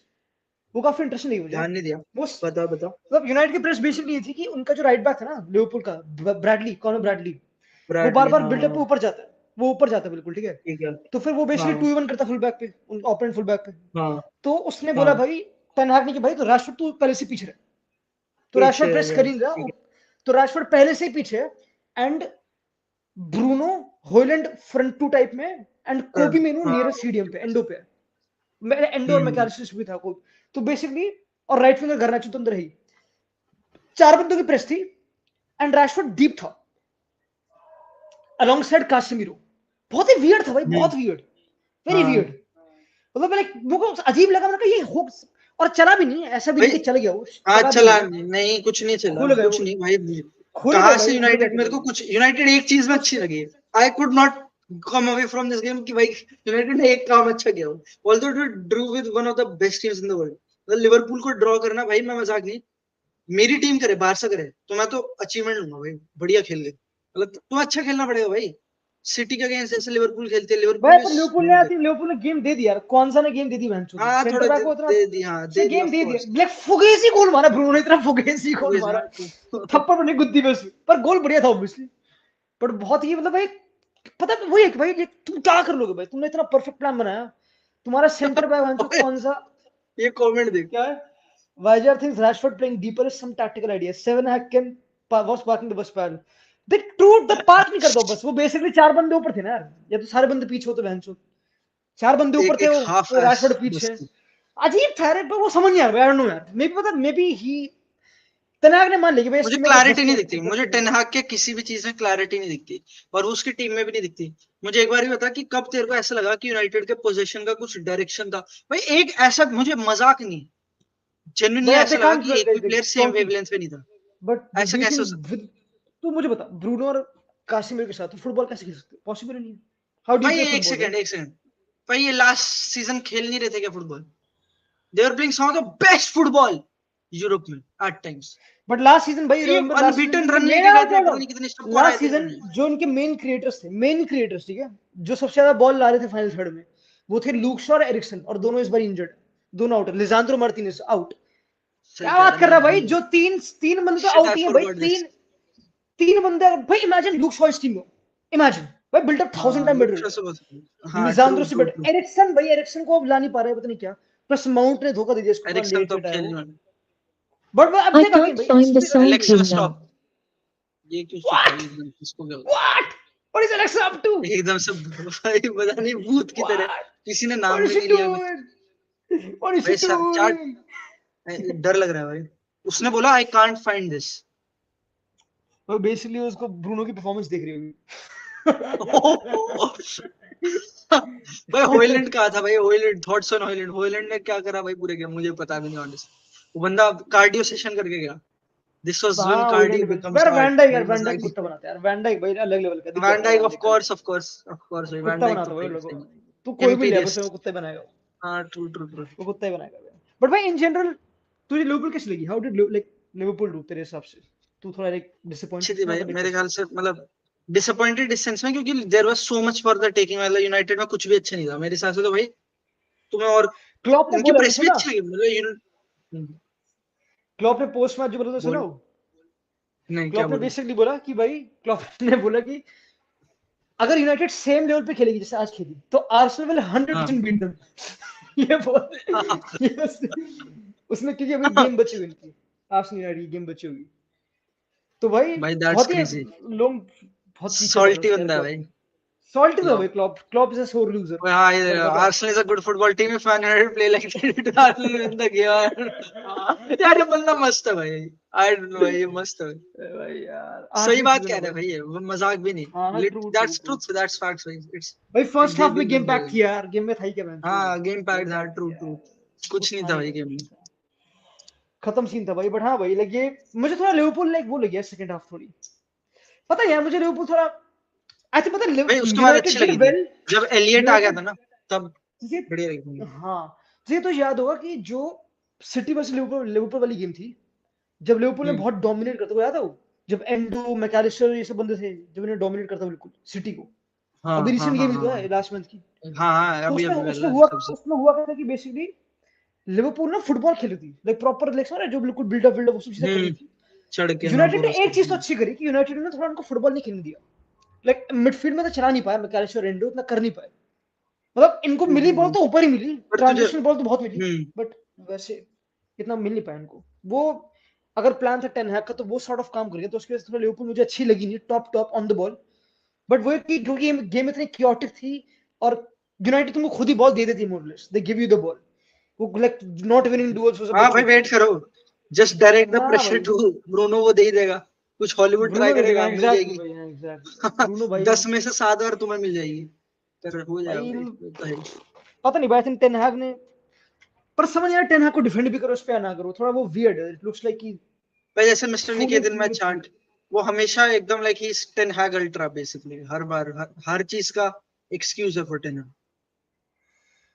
Speaker 2: वो काफी इंटरेस्टिंग लगी मुझे।
Speaker 1: ध्यान नहीं दिया,
Speaker 2: वो
Speaker 1: बताओ बताओ।
Speaker 2: मतलब यूनाइटेड की प्रेस बेसिकली ये थी कि उनका जो राइट बैक था ना लिवरपूल का, ब्रैडली, कॉनर ब्रैडली, वो बार
Speaker 1: ब्रैडली,
Speaker 2: बार
Speaker 1: हाँ
Speaker 2: बिल्डअप पे
Speaker 1: हाँ
Speaker 2: ऊपर जाता है, वो ऊपर जाता है बिल्कुल ठीक है।
Speaker 1: ठीक है,
Speaker 2: तो फिर वो बेसिकली
Speaker 1: हाँ
Speaker 2: 2v1 करता फुल बैक पे, ओपोनेंट फुल बैक पे।
Speaker 1: हाँ
Speaker 2: तो उसने बोला
Speaker 1: हाँ,
Speaker 2: भाई टेन हैग ने कि भाई तो रैशफोर्ड तू पहले से पीछे रहे, तो
Speaker 1: पीछे
Speaker 2: रैशफोर्ड प्रेस
Speaker 1: है,
Speaker 2: कर ही रहा,
Speaker 1: ठीक है,
Speaker 2: तो रैशफोर्ड पहले से ही पीछे, and Bruno Haaland front two type में, एंड कोबी मेनू
Speaker 1: हाँ,
Speaker 2: नियरेस्ट सीडीएम पे, एंडो पे, एंडो और
Speaker 1: हम्म,
Speaker 2: मैकेलिस्टर भी था कोई, तो बेसिकली और राइट विंगर garnacho तो अंदर ही, चार बंदों की प्रेस थी, एंड रैशफोर्ड डीप था अलोंग साइड कासेमीरो। बहुत ही वियर्ड था भाई, बहुत वियर्ड, वेरी
Speaker 1: हाँ
Speaker 2: वियर्ड। मतलब लाइक मुझको अजीब लगा, मैंने कहा ये हो, और चला भी नहीं, ऐसा भी नहीं
Speaker 1: भाई,
Speaker 2: कि चल गया, वो
Speaker 1: आज
Speaker 2: चला भी
Speaker 1: चला
Speaker 2: नहीं है,
Speaker 1: नहीं, कुछ नहीं चला,
Speaker 2: खुल गए
Speaker 1: कुछ
Speaker 2: वो,
Speaker 1: नहीं भाई।
Speaker 2: खुल गए
Speaker 1: कहाँ
Speaker 2: भाई
Speaker 1: से
Speaker 2: वो, खुल गए
Speaker 1: यूनाइटेड, मेरे
Speaker 2: टोटली
Speaker 1: को कुछ यूनाइटेड एक चीज में
Speaker 2: कुछ।
Speaker 1: अच्छी लगी, I could not come away from this game, कि भाई यूनाइटेड ने एक काम अच्छा किया, although it Drew with one of the best teams in the world. मतलब लिवरपूल को ड्रॉ करना भाई, मैं मजाक नहीं, मेरी टीम करे, बारसा करे, तो मैं तो अचीवमेंट लूंगा भाई, बढ़िया खेल गए, मतलब तुम्हें अच्छा खेलना पड़ेगा भाई। सिटी के अगेंस्ट जैसे लिवरपूल खेलते हैं,
Speaker 2: भाई
Speaker 1: लिवरपूल
Speaker 2: पर
Speaker 1: इज
Speaker 2: लिवरपूल ने गेम दे दिया यार, कौन सा ने गेम दे दी बहनचोद,
Speaker 1: हाँ
Speaker 2: सेंटर
Speaker 1: थोड़ा
Speaker 2: बैक को इतना
Speaker 1: दे दी, हाँ
Speaker 2: उसने
Speaker 1: दे दी
Speaker 2: गेम
Speaker 1: ऑफ
Speaker 2: दे दिया,
Speaker 1: कोर्स।
Speaker 2: ब्लैक फुगेसी गोल मारा ब्रूनो ने, इतना फुगेसी गोल मारा, थप्पड़ बनी गुद्दी पे उसमें, पर गोल बढ़िया था ऑब्वियसली। पर बहुत ही मतलब भाई, पता है वही है कि भाई ये तुम क्या कर लोगे भाई, तुमने इतना परफेक्ट प्लान बनाया, तुम्हारा सेंटर बैक बहनचोद कौन सा
Speaker 1: ये कमेंट देख।
Speaker 2: क्या है, Weiser thinks Rashford playing deeper is some tactical idea. Seven Hack can was parking the bus parallel. देख टू द पार्क नहीं कर दो बस, वो बेसिकली चार बंदे ऊपर थे ना यार, या तो सारे बंदे पीछे होते बहनचोद, चार बंदे ऊपर
Speaker 1: एक
Speaker 2: थे,
Speaker 1: एक हाफ
Speaker 2: वो
Speaker 1: एस
Speaker 2: रैशफोर्ड पीछे,
Speaker 1: बस।
Speaker 2: अजीब था रे, पर वो समझ नहीं आ रहा, आई डोंट नो यार, मे बी पता, मे बी ही तनाग ने मान लिया कि भाई इस
Speaker 1: मुझे
Speaker 2: टीम में कोई
Speaker 1: क्लैरिटी
Speaker 2: बस
Speaker 1: नहीं
Speaker 2: नहीं
Speaker 1: दिखती, मुझे टेन हाग के किसी भी चीज में क्लैरिटी नहीं दिखती, और उसकी टीम में भी नहीं दिखती। मुझे एक बार भी बता कि कब तेरे को ऐसा लगा कि यूनाइटेड के पोजीशन का कुछ डायरेक्शन था भाई, एक ऐसा, मुझे मजाक नहीं, जेन्युइनली
Speaker 2: बट
Speaker 1: ऐसा
Speaker 2: दे
Speaker 1: लगा
Speaker 2: कांट
Speaker 1: कि एक भी प्लेयर सेम
Speaker 2: टॉकिंग,
Speaker 1: वेवलेंथ पे नहीं था।
Speaker 2: बट
Speaker 1: ऐसा
Speaker 2: डू यू
Speaker 1: कैसे हो सकता?
Speaker 2: थिंक, तू मुझे बता, ब्रूनो और कासिमिर के साथ फुटबॉल कैसे खेल सकते, पॉसिबल नहीं है, हाउ डू यू
Speaker 1: भाई
Speaker 2: प्ले
Speaker 1: एक
Speaker 2: फुटबॉल भाई?
Speaker 1: सेकंड, एक सेकंड, भाई ये लास्ट सीजन खेल नहीं रहे थे क्या football? They are playing some of the best football Europe में at times.
Speaker 2: But last season भाई
Speaker 1: ये
Speaker 2: रिमेंबर, लास्ट सीजन
Speaker 1: अनबीटन
Speaker 2: जिनके
Speaker 1: रन
Speaker 2: मेन
Speaker 1: लेके गए थे, पता नहीं कितने स्कोर
Speaker 2: लास्ट
Speaker 1: आए थे
Speaker 2: सीजन
Speaker 1: उन्हें।
Speaker 2: जो उनके मेन क्रिएटर्स थे, मेन क्रिएटर्स ठीक है, जो सबसे ज्यादा बॉल ला रहे थे फाइनल थर्ड में, वो थे लूक शॉ और एरिक्सन, और दोनों इस बार इंजर्ड, दोनों आउट है, लिजांड्रो मार्टिनेज आउट।
Speaker 1: सही
Speaker 2: क्या
Speaker 1: कह
Speaker 2: बात
Speaker 1: रहा,
Speaker 2: कर
Speaker 1: मैं
Speaker 2: रहा है भाई,
Speaker 1: भूल
Speaker 2: जो
Speaker 1: गया।
Speaker 2: तीन तीन बंदे तो
Speaker 1: शिट
Speaker 2: आउट
Speaker 1: आई
Speaker 2: ही हैं भाई,
Speaker 1: फॉरगॉट दिस।
Speaker 2: तीन तीन बंदे भाई, इमेजिन लूक शॉ इस टीम में, इमेजिन भाई, बिल्डअप थाउजेंड
Speaker 1: हाँ
Speaker 2: टाइम
Speaker 1: लुक
Speaker 2: बेटर
Speaker 1: शॉ
Speaker 2: है,
Speaker 1: से बहुत, हाँ ट्रू
Speaker 2: लिजांड्रो से
Speaker 1: ट्रू
Speaker 2: बेटर,
Speaker 1: ट्रू।
Speaker 2: एरिक्सन भाई, एरिक्सन को अब ला नहीं पा रहे, पता नहीं क्या, प्लस माउंट ने धोखा दे दिया इसको, थोड़ा
Speaker 1: एरिक्सन
Speaker 2: लेट
Speaker 1: तो अब
Speaker 2: लेट आया
Speaker 1: खेल
Speaker 2: वो,
Speaker 1: नहीं वाला।
Speaker 2: बट अब
Speaker 3: I
Speaker 2: देख अगेन
Speaker 3: can't
Speaker 2: भाई,
Speaker 3: find the song
Speaker 1: Alexa
Speaker 3: queue
Speaker 1: stop.
Speaker 3: now.
Speaker 1: ये क्यों चुप है
Speaker 2: व्हाट
Speaker 1: एकदम, इसको क्या होगा?
Speaker 2: What what is Alexa up to,
Speaker 1: एकदम से भाई पता नहीं भूत की तरह
Speaker 2: व्हाट
Speaker 1: किसी ने
Speaker 2: What
Speaker 1: नाम
Speaker 2: is
Speaker 1: भी
Speaker 2: she
Speaker 1: नहीं लिया कुछ।
Speaker 2: doing? What is she
Speaker 1: भाई चार्ट,
Speaker 2: doing?
Speaker 1: डर लग रहा है भाई। उसने बोला आई कांट फाइंड दिस।
Speaker 2: वो बेसिकली उसको ब्रूनो की परफॉर्मेंस देख रही होगी।
Speaker 1: भाई हॉयलैंड कहा था भाई, Højlund, thoughts on Højlund, Højlund ने क्या करा भाई पूरे गेम, मुझे पता भी नहीं ऑनेस्ट। वो बंदा कार्डियो सेशन करके गया। दिस वाज व्हेन
Speaker 2: हाँ
Speaker 1: कार्डियो
Speaker 2: हॉलैंड भी,
Speaker 1: बिकम्स
Speaker 2: यार
Speaker 1: हार्ड,
Speaker 2: यार
Speaker 1: भाई
Speaker 2: वैन डाइक
Speaker 1: मजाक।
Speaker 2: कुत्ता बनाता है यार, वैन डाइक भाई अलग लेवल का दिख
Speaker 1: वैन
Speaker 2: जाता है
Speaker 1: डाइक
Speaker 2: यार
Speaker 1: ऑफ
Speaker 2: देखा जाए,
Speaker 1: course of course of course भाई, वैन
Speaker 2: कुत्ता
Speaker 1: डाइक तो
Speaker 2: बनाता है भाई
Speaker 1: भाई
Speaker 2: लोगों
Speaker 1: सही
Speaker 2: को, तू कोई भी ले बस
Speaker 1: इम्पीरियस।
Speaker 2: वो कुत्ता ही बनाएगा,
Speaker 1: हाँ ट्रू ट्रू ट्रू।
Speaker 2: वो कुत्ता ही बनाएगा। बट भाई इन जनरल तुझे लिवरपूल कैसी लगी, how did like Liverpool do तेरे हिसाब से, तू थोड़ा लाइक
Speaker 1: अच्छी
Speaker 2: डिसअपॉइंटेड
Speaker 1: थी
Speaker 2: था
Speaker 1: भाई
Speaker 2: मतलब
Speaker 1: मेरे
Speaker 2: कैसे?
Speaker 1: ख्याल से, मतलब डिसअपॉइंटेड इस सेंस में क्योंकि there was so much for the taking, मतलब यूनाइटेड में कुछ भी अच्छा नहीं था मेरे हिसाब से तो भाई। तुम्हें और
Speaker 2: क्लॉप ने
Speaker 1: इनकी
Speaker 2: बोला
Speaker 1: प्रेस भी
Speaker 2: सुना,
Speaker 1: अच्छी लगी मतलब
Speaker 2: क्लॉप ने पोस्ट मैच जो बोला था सुना,
Speaker 1: बोल। नहीं क्या
Speaker 2: क्लॉप ने
Speaker 1: बोल।
Speaker 2: बेसिकली बोला कि भाई, क्लॉप ने बोला कि अगर यूनाइटेड सेम लेवल पे खेलेगी जैसे आज खेली, तो आर्सेनल विल
Speaker 1: हाँ
Speaker 2: 100% बीट देम। ये बोल, ये उसने क्योंकि अभी गेम बची हुई इनकी, आर्सेनल यूनाइटेड की गेम बची होगी, तो भाई
Speaker 1: भाई दैट्स
Speaker 2: बहुत ही
Speaker 1: क्रेजी।
Speaker 2: लोग बहुत पीछे पड़ रहे हैं
Speaker 1: सॉल्टी
Speaker 2: उसके यार,
Speaker 1: बंदा है
Speaker 2: क्लॉप
Speaker 1: भाई।
Speaker 2: ने, सॉल्टी तो भाई,
Speaker 1: Klopp,
Speaker 2: Klopp Klopp is a सोर लूजर,
Speaker 1: हाँ ये
Speaker 2: तेरे को पता
Speaker 1: Arsenal is a good football team if man United play like that Arsenal win the game. यार ये बंदा मस्त है भाई। आई डोंट नो भाई, ये मस्त है भाई।
Speaker 2: है भाई यार,
Speaker 1: सही
Speaker 2: आखिरी
Speaker 1: बात
Speaker 2: सीजन
Speaker 1: कह
Speaker 2: है
Speaker 1: रहा है
Speaker 2: भाई,
Speaker 1: भाई, ये वो मजाक भी नहीं।
Speaker 2: हाँ ना,
Speaker 1: lit
Speaker 2: true true
Speaker 1: that's
Speaker 2: true,
Speaker 1: truth, that's facts भाई। इट्स
Speaker 2: भाई
Speaker 1: लाइक
Speaker 2: फर्स्ट
Speaker 1: दे
Speaker 2: हाफ में
Speaker 1: बिन
Speaker 2: गेम पैक
Speaker 1: डूइंग।
Speaker 2: किया यार, गेम में था ही क्या मैंने,
Speaker 1: हाँ गेम पैक
Speaker 2: गेम
Speaker 1: था,
Speaker 2: पैक
Speaker 1: ट्रू
Speaker 2: किया
Speaker 1: ट्रू।
Speaker 2: यार,
Speaker 1: कुछ
Speaker 2: कुछ
Speaker 1: नहीं
Speaker 2: था
Speaker 1: था
Speaker 2: नहीं
Speaker 1: भाई
Speaker 2: भाई,
Speaker 1: गेम में।
Speaker 2: कुछ था, खत्म सीन था भाई। बट हाँ भाई लाइक ये मुझे थोड़ा लिवरपूल लाइक वो लगी है सेकंड हाफ थोड़ी, पता है यार मुझे लिवरपूल थोड़ा, आई थिंक पता है
Speaker 1: भाई उसके बाद
Speaker 2: यूनाइटेड
Speaker 1: अच्छी
Speaker 2: डिड
Speaker 1: लगी थी
Speaker 2: वेल,
Speaker 1: जब एलियट आ गया था
Speaker 2: यूनाइटेड,
Speaker 1: ना, तब
Speaker 2: तुझे,
Speaker 1: बढ़िया लगी थी।
Speaker 2: हाँ तुझे तो याद होगा कि जो सिटी वर्सेस लिवरपूल लिवरपूल वाली गेम थी, जब लिवरपूल ने
Speaker 1: हम्म।
Speaker 2: बहुत डोमिनेट करता, वो याद है वो, जब एंडो मैकालिस्टर ये सब बंदे थे, जब इन्हें डोमिनेट करता बिल्कुल सिटी को,
Speaker 1: हाँ
Speaker 2: अभी
Speaker 1: हाँ
Speaker 2: रिसेंट
Speaker 1: हाँ
Speaker 2: गेम ही तो
Speaker 1: हाँ
Speaker 2: है लास्ट मंथ की,
Speaker 1: हाँ हाँ,
Speaker 2: तो
Speaker 1: अभी
Speaker 2: उसमें
Speaker 1: अभी
Speaker 2: उसमें
Speaker 1: वाला
Speaker 2: हुआ
Speaker 1: सबसे।
Speaker 2: उसमें हुआ क्या था कि बेसिकली लिवरपूल ना फुटबॉल खेल रही थी लाइक प्रॉपर, लाइक सारा जो बिल्कुल बिल्डअप बिल्डअप वो सब चीजें कर रही
Speaker 1: हम्म।
Speaker 2: थी।
Speaker 1: चढ़ के हाँ
Speaker 2: यूनाइटेड ने
Speaker 1: पूरा
Speaker 2: एक
Speaker 1: सब।
Speaker 2: चीज तो अच्छी करी कि यूनाइटेड ने थोड़ा उनको फुटबॉल नहीं खेलने दिया, लाइक मिडफील्ड में तो चला नहीं पाया मैकालिस्टर, एंडो उतना कर नहीं पाए, मतलब इनको
Speaker 1: ट्रू
Speaker 2: मिली
Speaker 1: ट्रू
Speaker 2: बॉल
Speaker 1: ट्रू।
Speaker 2: तो ऊपर ही मिली,
Speaker 1: पर तुझे
Speaker 2: ट्रांजिशन बॉल तो बहुत मिली,
Speaker 1: हम्म।
Speaker 2: बट वैसे इतना मिल नहीं पाया इनको वो, अगर प्लान था टेन हैक का तो वो सॉर्ट ऑफ काम करेगा, तो उसकी वजह से थोड़ा लिवरपूल मुझे अच्छी लगी नहीं top top on the ball, but वो कि क्योंकि गेम इतनी क्योटिक थी, और यूनाइटेड तुमको खुद ही बॉल दे देती मोरलेस, they give you the ball, वो लाइक नॉट विनिंग डुअल्स वो सब
Speaker 1: हाँ
Speaker 2: बची
Speaker 1: भाई
Speaker 2: रहती
Speaker 1: वेट
Speaker 2: थी।
Speaker 1: करो, जस्ट डायरेक्ट द
Speaker 2: हाँ
Speaker 1: प्रेशर
Speaker 2: भाई,
Speaker 1: टू ब्रूनो, वो दे ही देगा। कुछ हॉलीवुड ट्राई
Speaker 2: ब्रूनो दे देगा,
Speaker 1: करेगा, मिल
Speaker 2: एग्जैक्टली
Speaker 1: जाएगी।
Speaker 2: भाई, एग्जैक्टली ब्रूनो भाई।
Speaker 1: 10 में से 7 बार तुम्हें मिल जाएगी, पर हो जाएगा
Speaker 2: भाई
Speaker 1: भाई, वो तो है।
Speaker 2: पता नहीं भाई, आई थिंक टेन हैग ने, पर समझ यार टेन हैग को डिफेंड भी करो, उस पे ना करो, थोड़ा वो वियर्ड है, इट लुक्स लाइक कि
Speaker 1: भाई जैसे मिस्टर
Speaker 2: फूलिंग
Speaker 1: निकेतन में
Speaker 2: मिडफील्ड।
Speaker 1: चांट, वो हमेशा एकदम like he Ten Hag ultra basically, हर बार हर चीज का एक्सक्यूज है फॉर टेन हैग।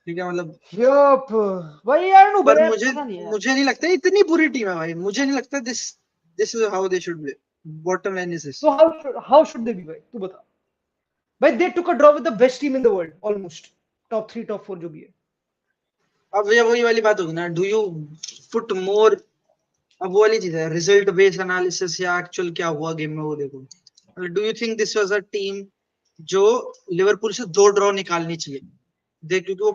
Speaker 1: ठीक है मतलब।
Speaker 2: यप भाई यार नो
Speaker 1: पर
Speaker 2: भाई,
Speaker 1: मुझे
Speaker 2: पता नहीं यार,
Speaker 1: मुझे नहीं लगता इतनी बुरी टीम है भाई, मुझे नहीं लगता this this is how they should play. Bottom line is this.
Speaker 2: तो हाउ शुड दे बी भाई, तू बता। भाई they took a draw with the best team in the world almost, top 3 top 4 जो भी है.
Speaker 1: अब ये वही वाली बात होगी ना, डू यू पुट मोर, अब वो वाली चीज है, रिजल्ट बेस्ड एनालिसिस या एक्चुअल क्या हुआ गेम में वो देखो. Do you think this was a team जो लिवरपूल से 2 ड्रॉ निकालनी चाहिए देख, क्योंकि वो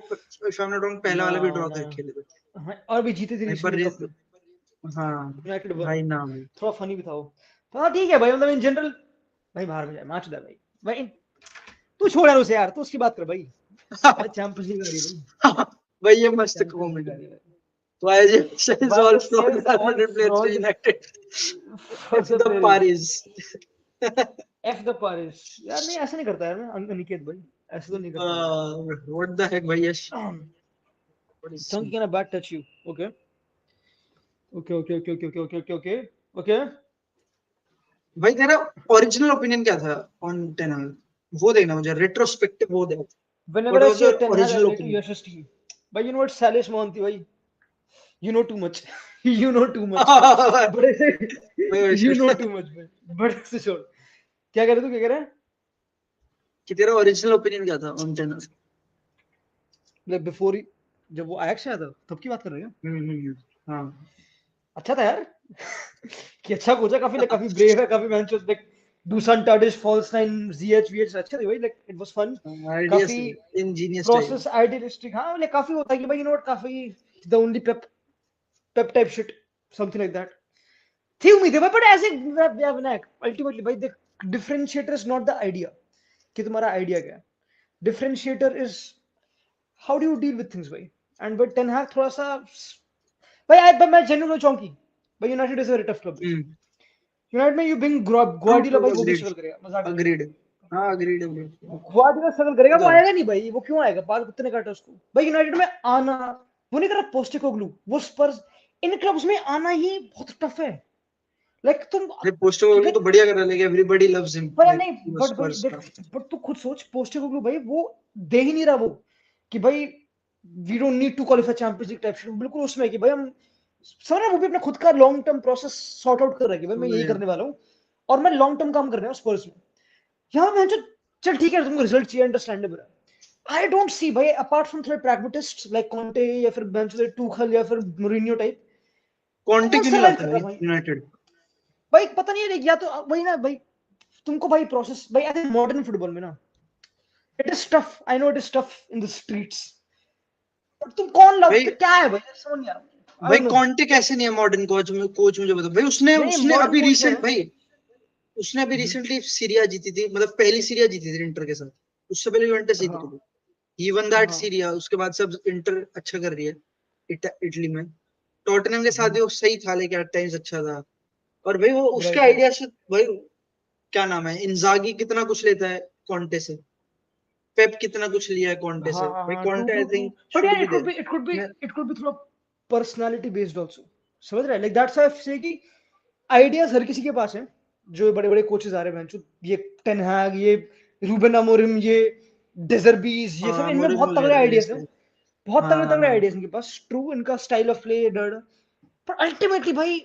Speaker 1: if I am not wrong पहला वाला भी ड्रॉ
Speaker 2: ना
Speaker 1: करके खेले थे.
Speaker 2: हाँ, और भी जीते थे
Speaker 1: पर
Speaker 2: रिसेंटली कप में
Speaker 1: हाँ
Speaker 2: यूनाइटेड.
Speaker 1: भाई ना भाई.
Speaker 2: थोड़ा फनी भी था वो. हाँ ठीक है भाई, मतलब इन जनरल भाई बाहर में जाए मार चुदा भाई. भाई तू छोड़ यार उसे यार, तू उसकी बात कर भाई. भाई चैंपियंस लीग आ रही है भाई.
Speaker 1: भाई ये मस्त
Speaker 2: चैंपियंस
Speaker 1: कमेंट
Speaker 2: लीग आ
Speaker 1: है.
Speaker 2: रही है
Speaker 1: Why is it is all from
Speaker 2: is
Speaker 1: the
Speaker 2: all
Speaker 1: 100 players to
Speaker 2: fraud
Speaker 1: United?
Speaker 2: for
Speaker 1: F
Speaker 2: the
Speaker 1: the
Speaker 2: players.
Speaker 1: Paris.
Speaker 2: F the Paris. यार नहीं ऐसा नहीं करता यार मैं, अनिकेत भाई ऐसा तो नहीं करता.
Speaker 1: What the heck, भाई यश? What is
Speaker 2: Chunky can a bad touch you. Okay. Okay. Okay.
Speaker 1: भाई तेरा ओरिजिनल ओपिनियन क्या था ऑन टेन हाग? वो देखना मुझे, रेट्रोस्पेक्टिव वो देख.
Speaker 2: Whenever
Speaker 1: What
Speaker 2: I
Speaker 1: was
Speaker 2: say
Speaker 1: your
Speaker 2: Ten Hag, I
Speaker 1: original
Speaker 2: relate to
Speaker 1: opinion?
Speaker 2: Yash's team. But you know what, Salish Mohanty, bhai, you know too much. You know too much. But I say, you know too much, bhai. But ऐसे छोड़. क्या कह रहे तू, क्या कह रहा है?
Speaker 1: कि तेरा ओरिजिनल ओपिनियन क्या था ऑन टेन हाग?
Speaker 2: Like before ही, जब वो आयक्स आया था तब की बात कर रहे हैं.
Speaker 1: हाँ.
Speaker 2: अच्छा था यार. कि अच्छा कोच है, काफी ब्रेव है, काफी matches like Dusan Tadic, false nine, ZH, VH अच्छे थे भाई, like it was fun.
Speaker 1: Ideas,
Speaker 2: काफी
Speaker 1: ingenious
Speaker 2: process
Speaker 1: type.
Speaker 2: idealistic, हाँ like काफी होता है कि भाई you know what, काफी the only pep type shit, something like that. थी उम्मीद है भाई, but ऐसे विनायक ultimately भाई the differentiator is not the idea कि तुम्हारा आइडिया क्या है. differentiator is how do you deal with things भाई. and but Ten Hag थोड़ा सा भाई मैं genuine चौंकी भाई. United is a very tough club. United में यू बिंग ग्वार्डियोला भाई, वो भी स्ट्रगल करेगा, मजाक नहीं.
Speaker 1: Agreed. हाँ, agreed.
Speaker 2: ग्वार्डियोला स्ट्रगल करेगा, वो आएगा नहीं भाई. वो क्यों आएगा, बाल कुत्ते ने काटा उसको भाई. यूनाइटेड में आना वो नहीं कर रहा. पोस्टेकोग्लू, वो स्पर्स, इन क्लब्स में आना ही बहुत टफ है. लाइक तुम
Speaker 1: पोस्टेकोग्लू तो बढ़िया कर रहा है, लेकिन एवरीबॉडी लव्स हिम.
Speaker 2: भाई नहीं, बट तू खुद सोच, पोस्टेकोग्लू भाई वो दे ही नहीं रहा वो कि भाई we don't need to qualify Champions League type shit. बिल्कुल उसमें कि भाई हम समझ रहे, वो भी अपना खुद का long term process sort out कर रहा है कि भाई मैं यही करने वाला हूँ और मैं लॉन्ग टर्म काम कर रहा हूँ स्पर्स में. यहाँ मैं चल ठीक है तुमको रिजल्ट चाहिए, अंडरस्टैंडेबल है. आई डोंट सी भाई अपार्ट फ्रॉम थोड़े प्रैग्मेटिस्ट लाइक कॉन्टे या फिर बेंचो टूखल या फिर मोरिनियो टाइप,
Speaker 1: कॉन्टे क्यों नहीं
Speaker 2: सर्वाइव
Speaker 1: लाता
Speaker 2: कर रहा भाई.
Speaker 1: यूनाइटेड?
Speaker 2: भाई पता नहीं है, या तो वही ना भाई, तुमको भाई प्रोसेस भाई. आई थिंक मॉडर्न फुटबॉल में ना it is tough. I know it is tough in the streets, but तुम कौन लाओ, क्या है भाई, समझ नहीं आ रहा
Speaker 1: भाई. कॉन्टे कैसे नहीं है मॉडर्न कोच मुझे बता भाई. उसने अभी रिसेंट भाई, उसने अभी रिसेंटली सीरिया जीती थी, मतलब पहली सीरिया जीती थी इंटर के साथ. उससे पहले यूवेंटस जीती थी. ही वन दैट सीरिया. उसके बाद सब इंटर अच्छा कर रही है इटली में. टॉटनहम के साथ भी वो सही था, लेकिन एट टाइम्स अच्छा था. और भाई वो उसके आइडिया से भाई, क्या नाम है, इंजागी कितना कुछ लेता है कॉन्टे से. पेप कितना कुछ लिया है कॉन्टे से भाई. कॉन्टे आई थिंक
Speaker 2: बट यार
Speaker 1: should be
Speaker 2: it could be थोड़ा पर्सनालिटी बेस्ड आल्सो, समझ रहे हैं. लाइक दैट्स व्हाई आई से कि आइडियाज हर किसी के पास हैं. जो बड़े बड़े कोचेस आ रहे हैं, ये टेन हैग, ये रूबेन अमोरिम, ये डेजर्बीज, ये सब, इनमें बहुत तगड़े आइडियाज हैं, बहुत तगड़े आइडियाज इनके पास. ट्रू, इनका स्टाइल ऑफ प्ले डर, पर अल्टीमेटली भाई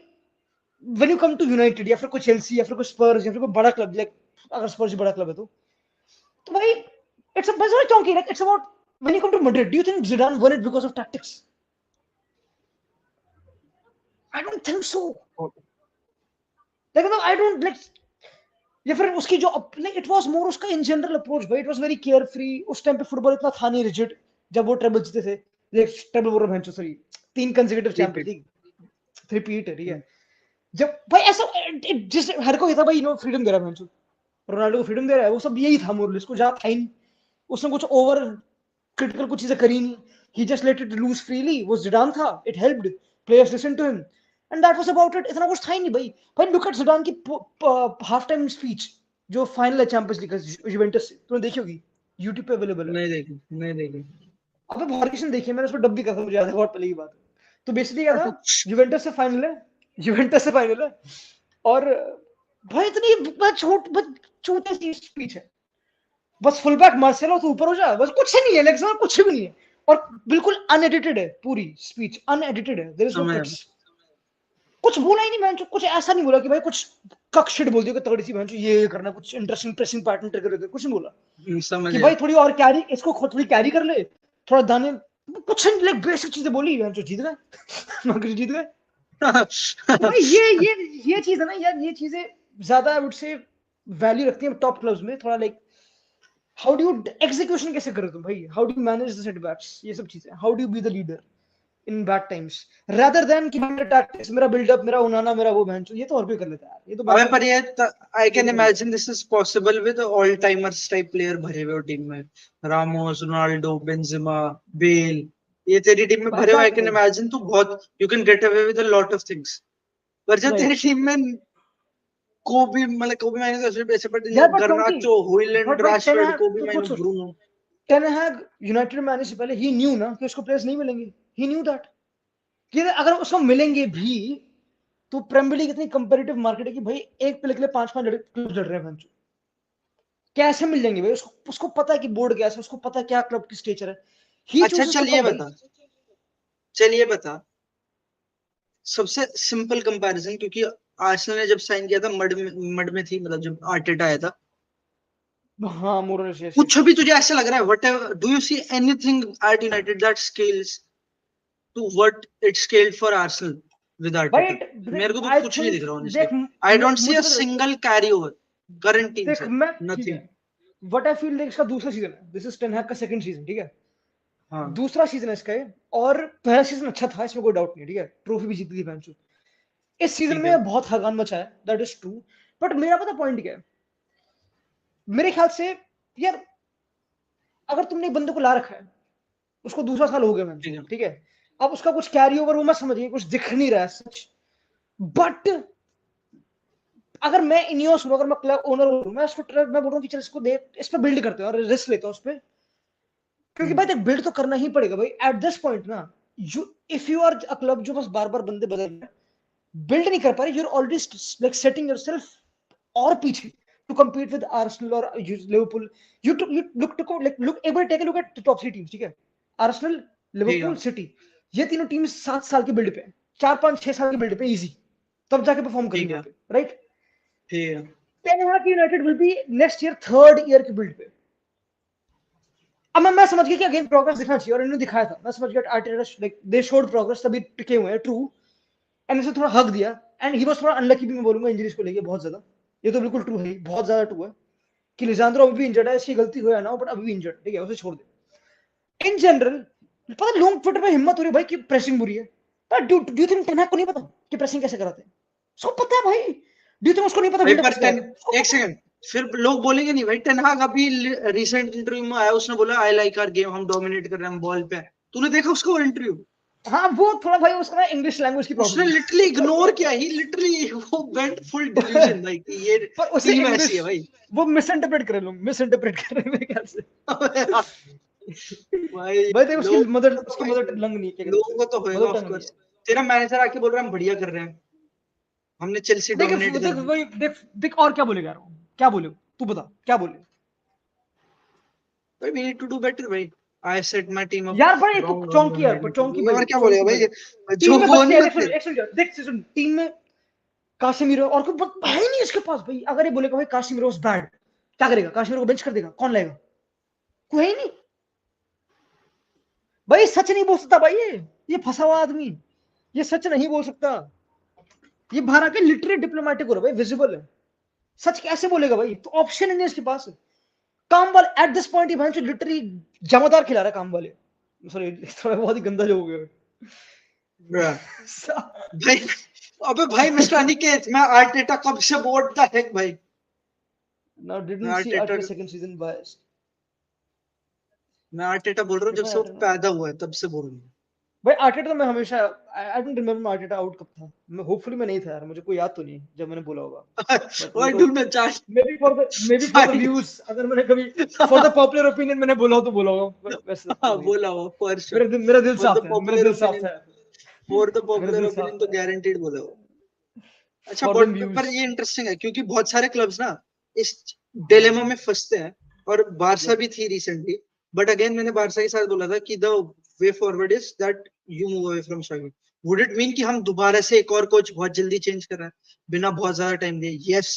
Speaker 2: when you come to United या फिर कोई चेल्सी या फिर कोई स्पर्स या फिर कोई बड़ा क्लब, लाइक अगर स्पर्स बड़ा क्लब है तो भाई it's a bizarre chonky. Like it's about when you come to Madrid, do you think Zidane won it because of tactics? I don't think so. Like I don't like. या फिर उसकी जो like it was more उसका in general approach भाई. It was very carefree. उस time पे football इतना था नहीं rigid. जब वो ट्रेबल जीते थे, like ट्रेबल बोल रहा हूँ, sorry 3 consecutive champions league, 3-peat है, ठीक है. जब भाई ऐसा जिस हर को ये था भाई, फ्रीडम दे रहा है, रोनाल्डो को फ्रीडम दे रहा है, वो सब यही था मोरल. इसको जहाँ था ही, उसने कुछ ओवर क्रिटिकल कुछ चीजें करी नहीं. He just let it loose freely. वो जिडान था, it helped, players listen to him, and that was about it. इतना कुछ था ही नहीं भाई. भाई लुक एट जिडान की हाफ टाइम स्पीच जो फाइनल है चैंपियंस लीग का यूवेंटस से, तुमने देखी होगी, यूट्यूब पे अवेलेबल है.
Speaker 1: नहीं देखी.
Speaker 2: अबे बहुत किसी ने देखी है, मैंने उसको डब भी करा था, मुझे याद है, बहुत पहले की बात है. तो बेसिकली क्या था, यूवेंटस से फाइनल है और भाई इतनी छोटी सी स्पीच है, बस फुल बैक मार्सेलो तो ऊपर हो जा, बस कुछ नहीं है, लेकिन कुछ भी नहीं है, और बिल्कुल अनएडिटेड है पूरी स्पीच, अनएडिटेड है, देयर इज नो कट्स. कुछ बोला ही नहीं मैंने, कुछ ऐसा नहीं बोला कि भाई कुछ कक शिट बोल दिया कि तगड़ी सी मैंने ये करना, कुछ इंटरेस्टिंग प्रेसिंग पैटर्न ट्रिगर करके कुछ नहीं बोला
Speaker 1: समझ
Speaker 2: कि
Speaker 1: गया।
Speaker 2: भाई थोड़ी और कैरी, इसको थोड़ी कैरी कर ले, थोड़ा दाने, कुछ नहीं, लाइक बेसिक चीजें बोली, मैंने जीत गए। नौकरी जीत गए। तो भाई ये चीज है ना यार, ये चीजें ज्यादा आई वुड से वैल्यू रखती है टॉप क्लब्स में, थोड़ा like how do you execution कैसे करो तुम भाई, how do you manage the setbacks, ये सब चीजें, how do you be the leader in bad times, rather than कि मेरा टैक्टिक्स, मेरा बिल्डअप, मेरा उनाना, मेरा वो बहन, ये तो और भी कर लेता है यार, ये तो
Speaker 1: अबे
Speaker 2: बाकी
Speaker 1: पर ये आई
Speaker 2: ये
Speaker 1: कैन
Speaker 2: भी कर लेता है।
Speaker 1: Imagine this is possible with all timers type player भरे हुए हो टीम में, रामोस, रोनाल्डो, बेंजेमा, बेल, ये तेरी टीम में भरे हुए, आई
Speaker 2: एग्जैक्टली
Speaker 1: कैन
Speaker 2: भाई,
Speaker 1: इमेजिन तू बहुत you can get away with a lot of things. पर जब तेरी
Speaker 2: राइट
Speaker 1: टीम में कोबी, मतलब कोबी माइनस ऐसे ऐसे पर
Speaker 2: यार, बट क्योंकि
Speaker 1: गर्नाचो, होइलैंड,
Speaker 2: बट भाई
Speaker 1: राशफोर्ड, कोबी
Speaker 2: तो खुद
Speaker 1: माइनस,
Speaker 2: सोच,
Speaker 1: ब्रूनो।
Speaker 2: टेन हैग यूनाइटेड में आने से पहले ही न्यू ना कि उसको प्लेयर्स नहीं मिलेंगे, ही न्यू दैट कि अगर उसको मिलेंगे भी तो प्रीमियर लीग इतनी कंपेरेटिव मार्केट है कि भाई एक प्लेयर के लिए पांच पांच क्लब लड़ रहे हैं बहनचोद। कैसे मिल जाएंगे भाई उसको, उसको पता है कि बोर्ड कैसा है, उसको पता है क्या क्लब की स्टेचर है, ही
Speaker 1: अच्छा
Speaker 2: चूजेस टू
Speaker 1: चल ये
Speaker 2: कम भाई।
Speaker 1: बता, चल ये बता, सबसे सिंपल कंपैरिजन, क्योंकि आर्सेनल ने जब साइन किया था मड में थी, मतलब जब आर्टेटा आया था,
Speaker 2: हाँ मोरलेस, यस
Speaker 1: कुछ
Speaker 2: यस।
Speaker 1: भी तुझे ऐसा लग रहा है, what do you see anything at United that scales to what it scaled for Arsenal with
Speaker 2: भाई
Speaker 1: आर्टेटा? मेरे को तो
Speaker 2: आई
Speaker 1: कुछ नहीं दिख
Speaker 2: थिंक,
Speaker 1: रहा ऑनेस्टली।
Speaker 2: देख
Speaker 1: आई डोंट सी
Speaker 2: मुझे
Speaker 1: अ
Speaker 2: पता,
Speaker 1: single carry over current team
Speaker 2: देख
Speaker 1: से,
Speaker 2: मैं ठीक है,
Speaker 1: nothing.
Speaker 2: What I feel like इसका दूसरा सीजन है, दिस इज टेन हैग का सेकंड सीजन, ठीक है,
Speaker 1: हाँ
Speaker 2: दूसरा सीजन है इसका ये, और पहला सीजन अच्छा था, इसमें कोई डाउट नहीं है, ठीक है, ट्रॉफी भी जीती थी बेंचो, इस सीजन
Speaker 1: ठीक है।
Speaker 2: में बहुत हगान मचा है, दैट इज ट्रू, बट मेरा पता पॉइंट क्या है, मेरे ख्याल से यार, अगर तुमने एक बंदे को ला रखा है, उसको दूसरा साल हो गया बेंचो,
Speaker 1: ठीक है।
Speaker 2: ठीक है, अब उसका कुछ कैरी ओवर वो मैं समझ गई, कुछ दिख नहीं रहा है सच, बट अगर मैं इनियोस हूं, अगर मैं क्लब ओनर हूं, मैं बोल रहा हूँ कि चल इसको दे, इस पे बिल्ड करते हैं और रिस्क लेते हैं उस पे, क्योंकि भाई
Speaker 1: हम्म,
Speaker 2: देख बिल्ड तो करना ही पड़ेगा भाई एट दिस पॉइंट ना, you if you are a club जो बस बार बार बंदे बदल रहे हैं, बिल्ड नहीं कर पा रहे, you're already like setting yourself और पीछे to compete with Arsenal or Liverpool. You look to look able to take a look at the top three teams, ठीक है, Arsenal,
Speaker 1: ठीक है।
Speaker 2: Liverpool, City, ये तीनों टीम 7 साल की बिल्ड पे, 4 5 6 साल की बिल्ड पे इजी, तब जाके परफॉर्म करेंगे
Speaker 1: ठीक
Speaker 2: वहां
Speaker 1: है।
Speaker 2: पे, राइट।
Speaker 1: ठीक है।
Speaker 2: टेन हाग United will be next year third year की बिल्ड पे, अब मैं समझ गया कि अगेन प्रोग्रेस दिखना चाहिए, और इन्होंने दिखाया था, मैं समझ गया Arteta like they showed progress, तभी टिके हुए हैं, ट्रू, एंड इसे थोड़ा हक दिया, एंड ही वाज थोड़ा अनलकी भी मैं बोलूंगा इंजरीज को लेके बहुत ज्यादा, ये तो बिल्कुल ट्रू है, बहुत ज्यादा ट्रू है कि लिजांद्रो अभी भी इंजर्ड है, इसकी गलती हो या ना हो, बट अभी भी इंजर्ड, ठीक है, उसे छोड़ दे। इन जनरल पता लोग ट्विटर पे हिम्मत हो रही है भाई कि प्रेसिंग बुरी है, पर डू यू थिंक टेन हैग को नहीं पता कि प्रेसिंग कैसे कराते हैं, उसको पता है भाई, डू यू थिंक उसको नहीं पता
Speaker 1: भाई
Speaker 2: बिल्डअप
Speaker 1: पर
Speaker 2: कैसे
Speaker 1: टेन,
Speaker 2: कराते हैं, उसको
Speaker 1: एक
Speaker 2: पता है।
Speaker 1: सेकंड, फिर लोग बोलेंगे नहीं भाई, टेन हाग अभी रिसेंट इंटरव्यू में आया, उसने बोला आई लाइक आवर गेम, हम डोमिनेट कर रहे हैं, हम बॉल पे हैं। तूने देखा उसका वो इंटरव्यू?
Speaker 2: हाँ वो थोड़ा भाई उसका ना इंग्लिश लैंग्वेज की
Speaker 1: उसने
Speaker 2: प्रॉब्लम
Speaker 1: लिटरली इग्नोर
Speaker 2: है।
Speaker 1: किया ही, लिटरली वो वेंट फुल डिल्यूजन भाई कि ये
Speaker 2: पर उसे
Speaker 1: टीम
Speaker 2: इंग्लिश
Speaker 1: ऐसी है भाई।
Speaker 2: वो मिस इंटरप्रेट कर रहे लोग, मिस इंटरप्रेट कर रहे हैं मेरे ख्याल से।
Speaker 1: भाई
Speaker 2: भाई देख
Speaker 1: लोगों को तो
Speaker 2: उसकी
Speaker 1: भाई,
Speaker 2: मदर टंग नहीं है, क्या कहते हैं
Speaker 1: लोगों
Speaker 2: उसे,
Speaker 1: को तो होएगा
Speaker 2: मदर
Speaker 1: ऑफ
Speaker 2: टंग नहीं है।
Speaker 1: कोर्स। तेरा मैनेजर आके बोल रहा है हम बढ़िया कर रहे हैं, हमने चेल्सी
Speaker 2: देख
Speaker 1: डोमिनेट कर
Speaker 2: देख
Speaker 1: दी।
Speaker 2: वही देख देख और क्या बोलेगा यार वो? क्या बोले तू बता क्या बोले।
Speaker 1: भाई we need to do better भाई, I set my team up
Speaker 2: यार भाई तू
Speaker 1: रॉन्ग ऑन
Speaker 2: चौंकी यार, पर
Speaker 1: डोमिनेटिंग,
Speaker 2: चौंकी
Speaker 1: और
Speaker 2: भाई,
Speaker 1: क्या बोलेगा
Speaker 2: चौंकी
Speaker 1: भाई,
Speaker 2: भाई, टीम
Speaker 1: जो
Speaker 2: में
Speaker 1: बोल
Speaker 2: बच्चे
Speaker 1: नहीं
Speaker 2: यार,
Speaker 1: सकते।
Speaker 2: एक सेकंड देख सुन, टीम में काशिमीरो और कोई है ही नहीं इसके पास भाई, अगर ये बोलेगा भाई काशिमीरो इज बैड, क्या करेगा, काशिमीरो को बेंच कर देगा, कौन लाएगा, कोई है ही नहीं भाई, सच नहीं बोल सकता भाई, ये फंसा हुआ आदमी, ये सच नहीं बोल सकता, ये बाहर आके लिटरली डिप्लोमेटिक हो रहा है भाई, विजिबल है, सच कैसे बोलेगा भाई, तो ऑप्शन ही नहीं है इसके पास, काम वाले एट दिस पॉइंट ये लिटरली जमादार खिला रहा है काम वाले, सॉरी थोड़ा बहुत ही गंदा जो हो गया।
Speaker 1: Bruh. भाई, अबे भाई मिस्टर अनिकेत, मैं आर्टेटा कब से बोर्ड द हेक भाई,
Speaker 2: नाउ
Speaker 1: मैं
Speaker 2: didn't see
Speaker 1: Arteta
Speaker 2: after second season बायस,
Speaker 1: मैं आर्टेटा बोल रहा हूँ, जब
Speaker 2: देखो
Speaker 1: से वो
Speaker 2: यार
Speaker 1: पैदा हुआ है तब से बोल रहा हूँ।
Speaker 2: भाई, आर्टेटा तो मैं हमेशा, I don't remember Arteta out कब था, मैं होपफुली मैं नहीं था यार, मुझे कोई याद तो नहीं जब मैंने बोला होगा, बट वो
Speaker 1: Why
Speaker 2: तो
Speaker 1: do not charge?
Speaker 2: May be for the views, अगर मैंने कभी फॉर द पॉपुलर ओपिनियन मैंने बोला हो तो बोला होगा, वैसे तो नहीं,
Speaker 1: बोला हो फॉर श्योर,
Speaker 2: मेरा दिल
Speaker 1: फॉर द
Speaker 2: साफ है, मेरा
Speaker 1: पॉपुलर
Speaker 2: दिल साफ
Speaker 1: ओपिनियन,
Speaker 2: है,
Speaker 1: फॉर द
Speaker 2: मेरा
Speaker 1: पॉपुलर
Speaker 2: दिल
Speaker 1: ओपिनियन
Speaker 2: साफ
Speaker 1: तो
Speaker 2: है,
Speaker 1: गारंटीड बोले हो। अच्छा
Speaker 2: फॉर
Speaker 1: बट
Speaker 2: देम व्यूज।
Speaker 1: पर ये इंटरेस्टिंग है क्योंकि बहुत सारे क्लब्स ना इस डिलेमा में फंसते हैं, और बारसा
Speaker 2: मतलब
Speaker 1: भी थी रिसेंटली। बट अगेन मैंने बारसा के साथ बोला था कि the way forward is that you move away from Xavi. Would it mean कि हम दोबारा से एक और कोच बहुत जल्दी चेंज कर रहे हैं बिना बहुत ज्यादा टाइम दिए? Yes.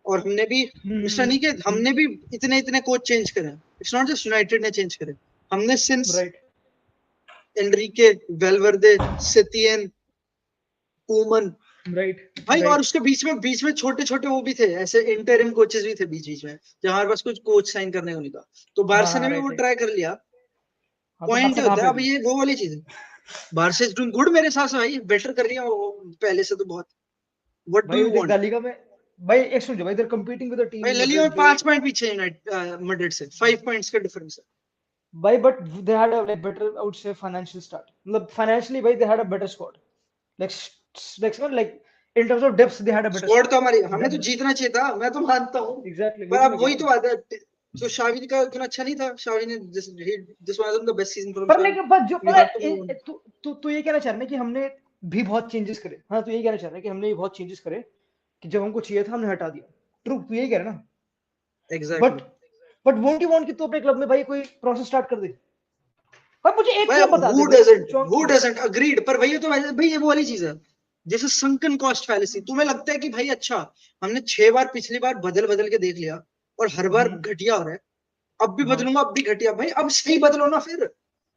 Speaker 1: और हमने भी मिस्टर नहीं कि हमने भी इतने इतने कोच चेंज करे हैं. It's not just United ने चेंज करे. हमने since
Speaker 2: right
Speaker 1: Enrique, Valverde, Setien, Koeman
Speaker 2: right
Speaker 1: भाई, और
Speaker 2: राइट
Speaker 1: उसके बीच में छोटे छोटे वो भी थे, ऐसे इंटरिम कोचेस भी थे बीच बीच में, जब हमारे पास कुछ कोच साइन करने को नहीं था. तो
Speaker 2: हाँ
Speaker 1: बारसा
Speaker 2: हाँ
Speaker 1: ने भी वो
Speaker 2: राइट
Speaker 1: ट्राई कर लिया.
Speaker 2: हाँ तो
Speaker 1: पॉइंट
Speaker 2: बारसा
Speaker 1: ये
Speaker 2: कहाँ
Speaker 1: होता
Speaker 2: पे
Speaker 1: है, अब
Speaker 2: अभी
Speaker 1: ये वो वाली चीज है. बारसा इज डूइंग गुड मेरे हिसाब से भाई, बेटर कर रही है वो पहले से तो बहुत. व्हाट डू
Speaker 2: भाई
Speaker 1: यू
Speaker 2: देख
Speaker 1: वांट?
Speaker 2: ला लीगा में भाई एक सुन भाई देर कम्पीटिंग विद अ
Speaker 1: भाई
Speaker 2: टीम
Speaker 1: ललिगा
Speaker 2: मड्रिड
Speaker 1: में
Speaker 2: जो
Speaker 1: 5 पॉइंट पीछे यूनाइटेड मैड्रिड से, 5 पॉइंट्स का डिफरेंस है.
Speaker 2: भाई but they had a like better I would say financial start मतलब फाइनेंशियली भाई they had a better squad like in terms of depth they had a better
Speaker 1: squad तो हमारी,
Speaker 2: squad
Speaker 1: हमें तो
Speaker 2: डेप्थ
Speaker 1: जीतना चाहिए था, मैं तो मानता हूँ.
Speaker 2: एग्जैक्टली
Speaker 1: पर
Speaker 2: वही तो
Speaker 1: अब
Speaker 2: मैं कह
Speaker 1: वही
Speaker 2: रहा
Speaker 1: तो
Speaker 2: हूँ
Speaker 1: बात है. तो शावी का इतना अच्छा नहीं था. शावी ने this was the best season for
Speaker 2: per
Speaker 1: him.
Speaker 2: लेकिन बस जो
Speaker 1: वी
Speaker 2: पता
Speaker 1: हैव टू
Speaker 2: है
Speaker 1: मूव ऑन.
Speaker 2: तू तू तू ये कहना चाह रहा है कि हमने भी बहुत चेंजेस करे हाँ तू ये कहना चाह रहा है कि हमने ये बहुत चेंजेस करे कि जब हमको चाहिए था हमने हटा दिया ट्रू तू यही कह रहा है ना but
Speaker 1: exactly.
Speaker 2: But won't you want कि तू अपने क्लब में भाई कोई प्रोसेस स्टार्ट कर दे पर मुझे एक
Speaker 1: भाई
Speaker 2: क्लब
Speaker 1: अब
Speaker 2: बता दे
Speaker 1: हु
Speaker 2: भाई
Speaker 1: डजंट, हु
Speaker 2: चौंकी
Speaker 1: डजंट अग्रीड. पर भाई ये तो भाई ये वो वाली चीज है, जैसे संकन कॉस्ट फैलेसी. तुम्हें लगता है कि भाई अच्छा, हमने 6 बार पिछली बार बदल बदल के देख लिया और हर बार घटिया हो रहा है, अब भी
Speaker 2: हाँ
Speaker 1: बदलूंगा अब भी घटिया. भाई अब सही बदलो ना फिर.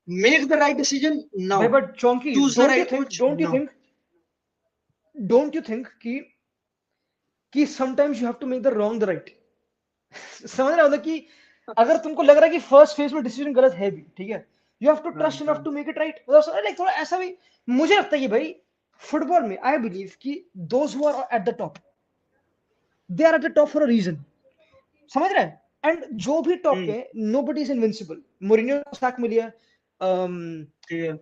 Speaker 1: मेक द राइट डिसीजन
Speaker 2: भाई
Speaker 1: नाउ.
Speaker 2: बट चौंकी
Speaker 1: choose the right coach now.
Speaker 2: Don't you think कि sometimes you have to make the wrong the right समझ रहे हो मतलब कि अगर तुमको लग रहा है कि फर्स्ट फेज में डिसीजन गलत है भी ठीक है यू हैव टू
Speaker 1: हाँ
Speaker 2: ट्रस्ट इनफ
Speaker 1: हाँ
Speaker 2: टू मेक इट राइट मतलब लाइक थोड़ा ऐसा भी मुझे लगता है कि भाई फुटबॉल में आई बिलीव कि those who are at the top they are at the top for a reason समझ रहे हैं एंड जो भी टॉप पे नोबडी इज इनविंसिबल मोरिनियो को सैक मिली है
Speaker 1: ठीक है.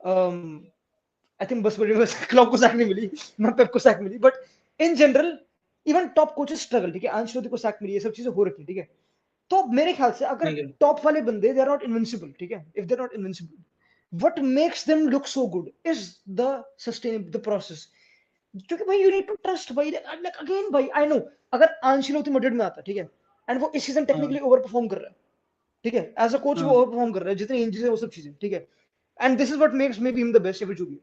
Speaker 2: आई थिंक बस मोरिनियो क्लब को सैक नहीं मिली ना पेप को सैक मिली but in general even top coaches struggle ठीक है अंशोती को सैक मिली है सब चीजें हो रखी है ठीक है तो मेरे ख्याल से अगर
Speaker 1: ठीक है.
Speaker 2: टॉप वाले बंदे दे आर नॉट इनविंसिबल ठीक है if they are not invincible what makes them look so good is the sustain the process क्योंकि भाई यू नीड टू ट्रस्ट भाई लाइक अगेन भाई आई नो अगर आंशिलोती मैड्रिड में आता ठीक है एंड वो इस सीजन
Speaker 1: हाँ
Speaker 2: टेक्निकली ओवर परफॉर्म कर रहा है ठीक है एज अ कोच वो
Speaker 1: हाँ
Speaker 2: ओवर परफॉर्म कर रहा है जितने इंजरीज है वो सब चीजें ठीक है and this is what makes maybe him the best ever to be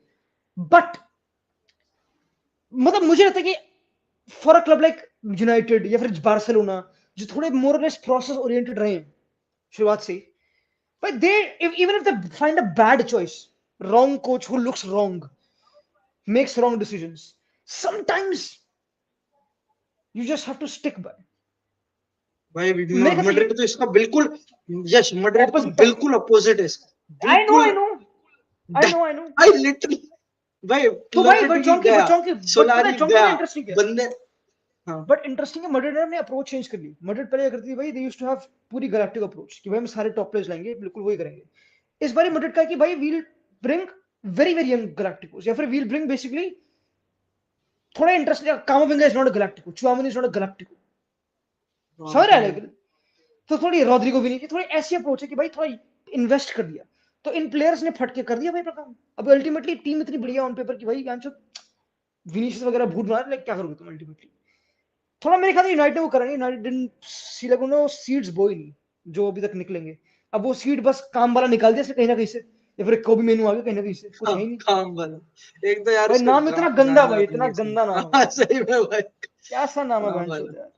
Speaker 2: but मतलब मुझे लगता है कि for a club like United या फिर बार्सिलोना जो थोड़े मोर लेस प्रोसेस ओरिएंटेड रहे हैं शुरुआत से but they even if they find a bad choice wrong coach who looks wrong makes wrong decisions sometimes you just have to stick by
Speaker 1: भाई
Speaker 2: मेरे ख्याल से
Speaker 1: मैड्रिड तो इसका बिल्कुल, यस मैड्रिड तो
Speaker 2: ऑपोजिट है
Speaker 1: बिल्कुल अपोजिट है इसका.
Speaker 2: आई नो
Speaker 1: बिल्कुल.
Speaker 2: I know I know I know
Speaker 1: भाई लिटरली, भाई
Speaker 2: तो भाई
Speaker 1: लोपेटेगी गया,
Speaker 2: बट पता है
Speaker 1: सोलारी
Speaker 2: चौंकी
Speaker 1: गया,
Speaker 2: पता इंटरेस्टिंग क्या
Speaker 1: बंदे. हाँ
Speaker 2: बट इंटरेस्टिंग है मड्रिड ने अप्रोच चेंज कर ली मड्रिड पहले करती थी भाई दे यूज्ड टू हैव पूरी गैलेक्टिक अप्रोच कि भाई हम सारे टॉप प्लेयर्स लाएंगे बिल्कुल वही करेंगे इस बार मड्रिड का कि भाई we'll bring very very young galacticos या फिर वील ब्रिंग बेसिकली थोड़ा interesting Camavinga is not a galactico Tchouameni is not a galactico
Speaker 1: हाँ
Speaker 2: समझ रहा है
Speaker 1: हाँ.
Speaker 2: लेकिन तो थोड़ी रॉड्रिगो भी नहीं की थोड़ी ऐसी अप्रोच है कि भाई थोड़ा इन्वेस्ट कर दिया तो इन प्लेयर्स ने फटके कर दिया भाई काम अब अल्टीमेटली टीम इतनी बढ़िया ऑन पेपर की भाई विनीशियस वगैरह भूत बना लाइक क्या करोगे तुम अल्टीमेटली थोड़ा मेरे ख्याल से यूनाइटेड को करेंगे यूनाइटेड सी लगो ना सीड्स बोई नहीं जो अभी तक निकलेंगे अब वो सीड बस काम वाला निकाल दिया कहीं ना कहीं से या फिर कोबी मेनू आ गया कहीं ना कहीं से कुछ
Speaker 1: हाँ,
Speaker 2: है ही नहीं
Speaker 1: काम वाला एक तो यार
Speaker 2: भाई
Speaker 1: उसका
Speaker 2: नाम इतना गंदा
Speaker 1: गाना
Speaker 2: भाई
Speaker 1: भी
Speaker 2: इतना
Speaker 1: नहीं सही.
Speaker 2: गंदा नाम है
Speaker 1: हाँ
Speaker 2: भाई
Speaker 1: सही में भाई.
Speaker 2: क्या सा नाम है
Speaker 1: काम
Speaker 2: बहन
Speaker 1: वाला.
Speaker 2: चोद यार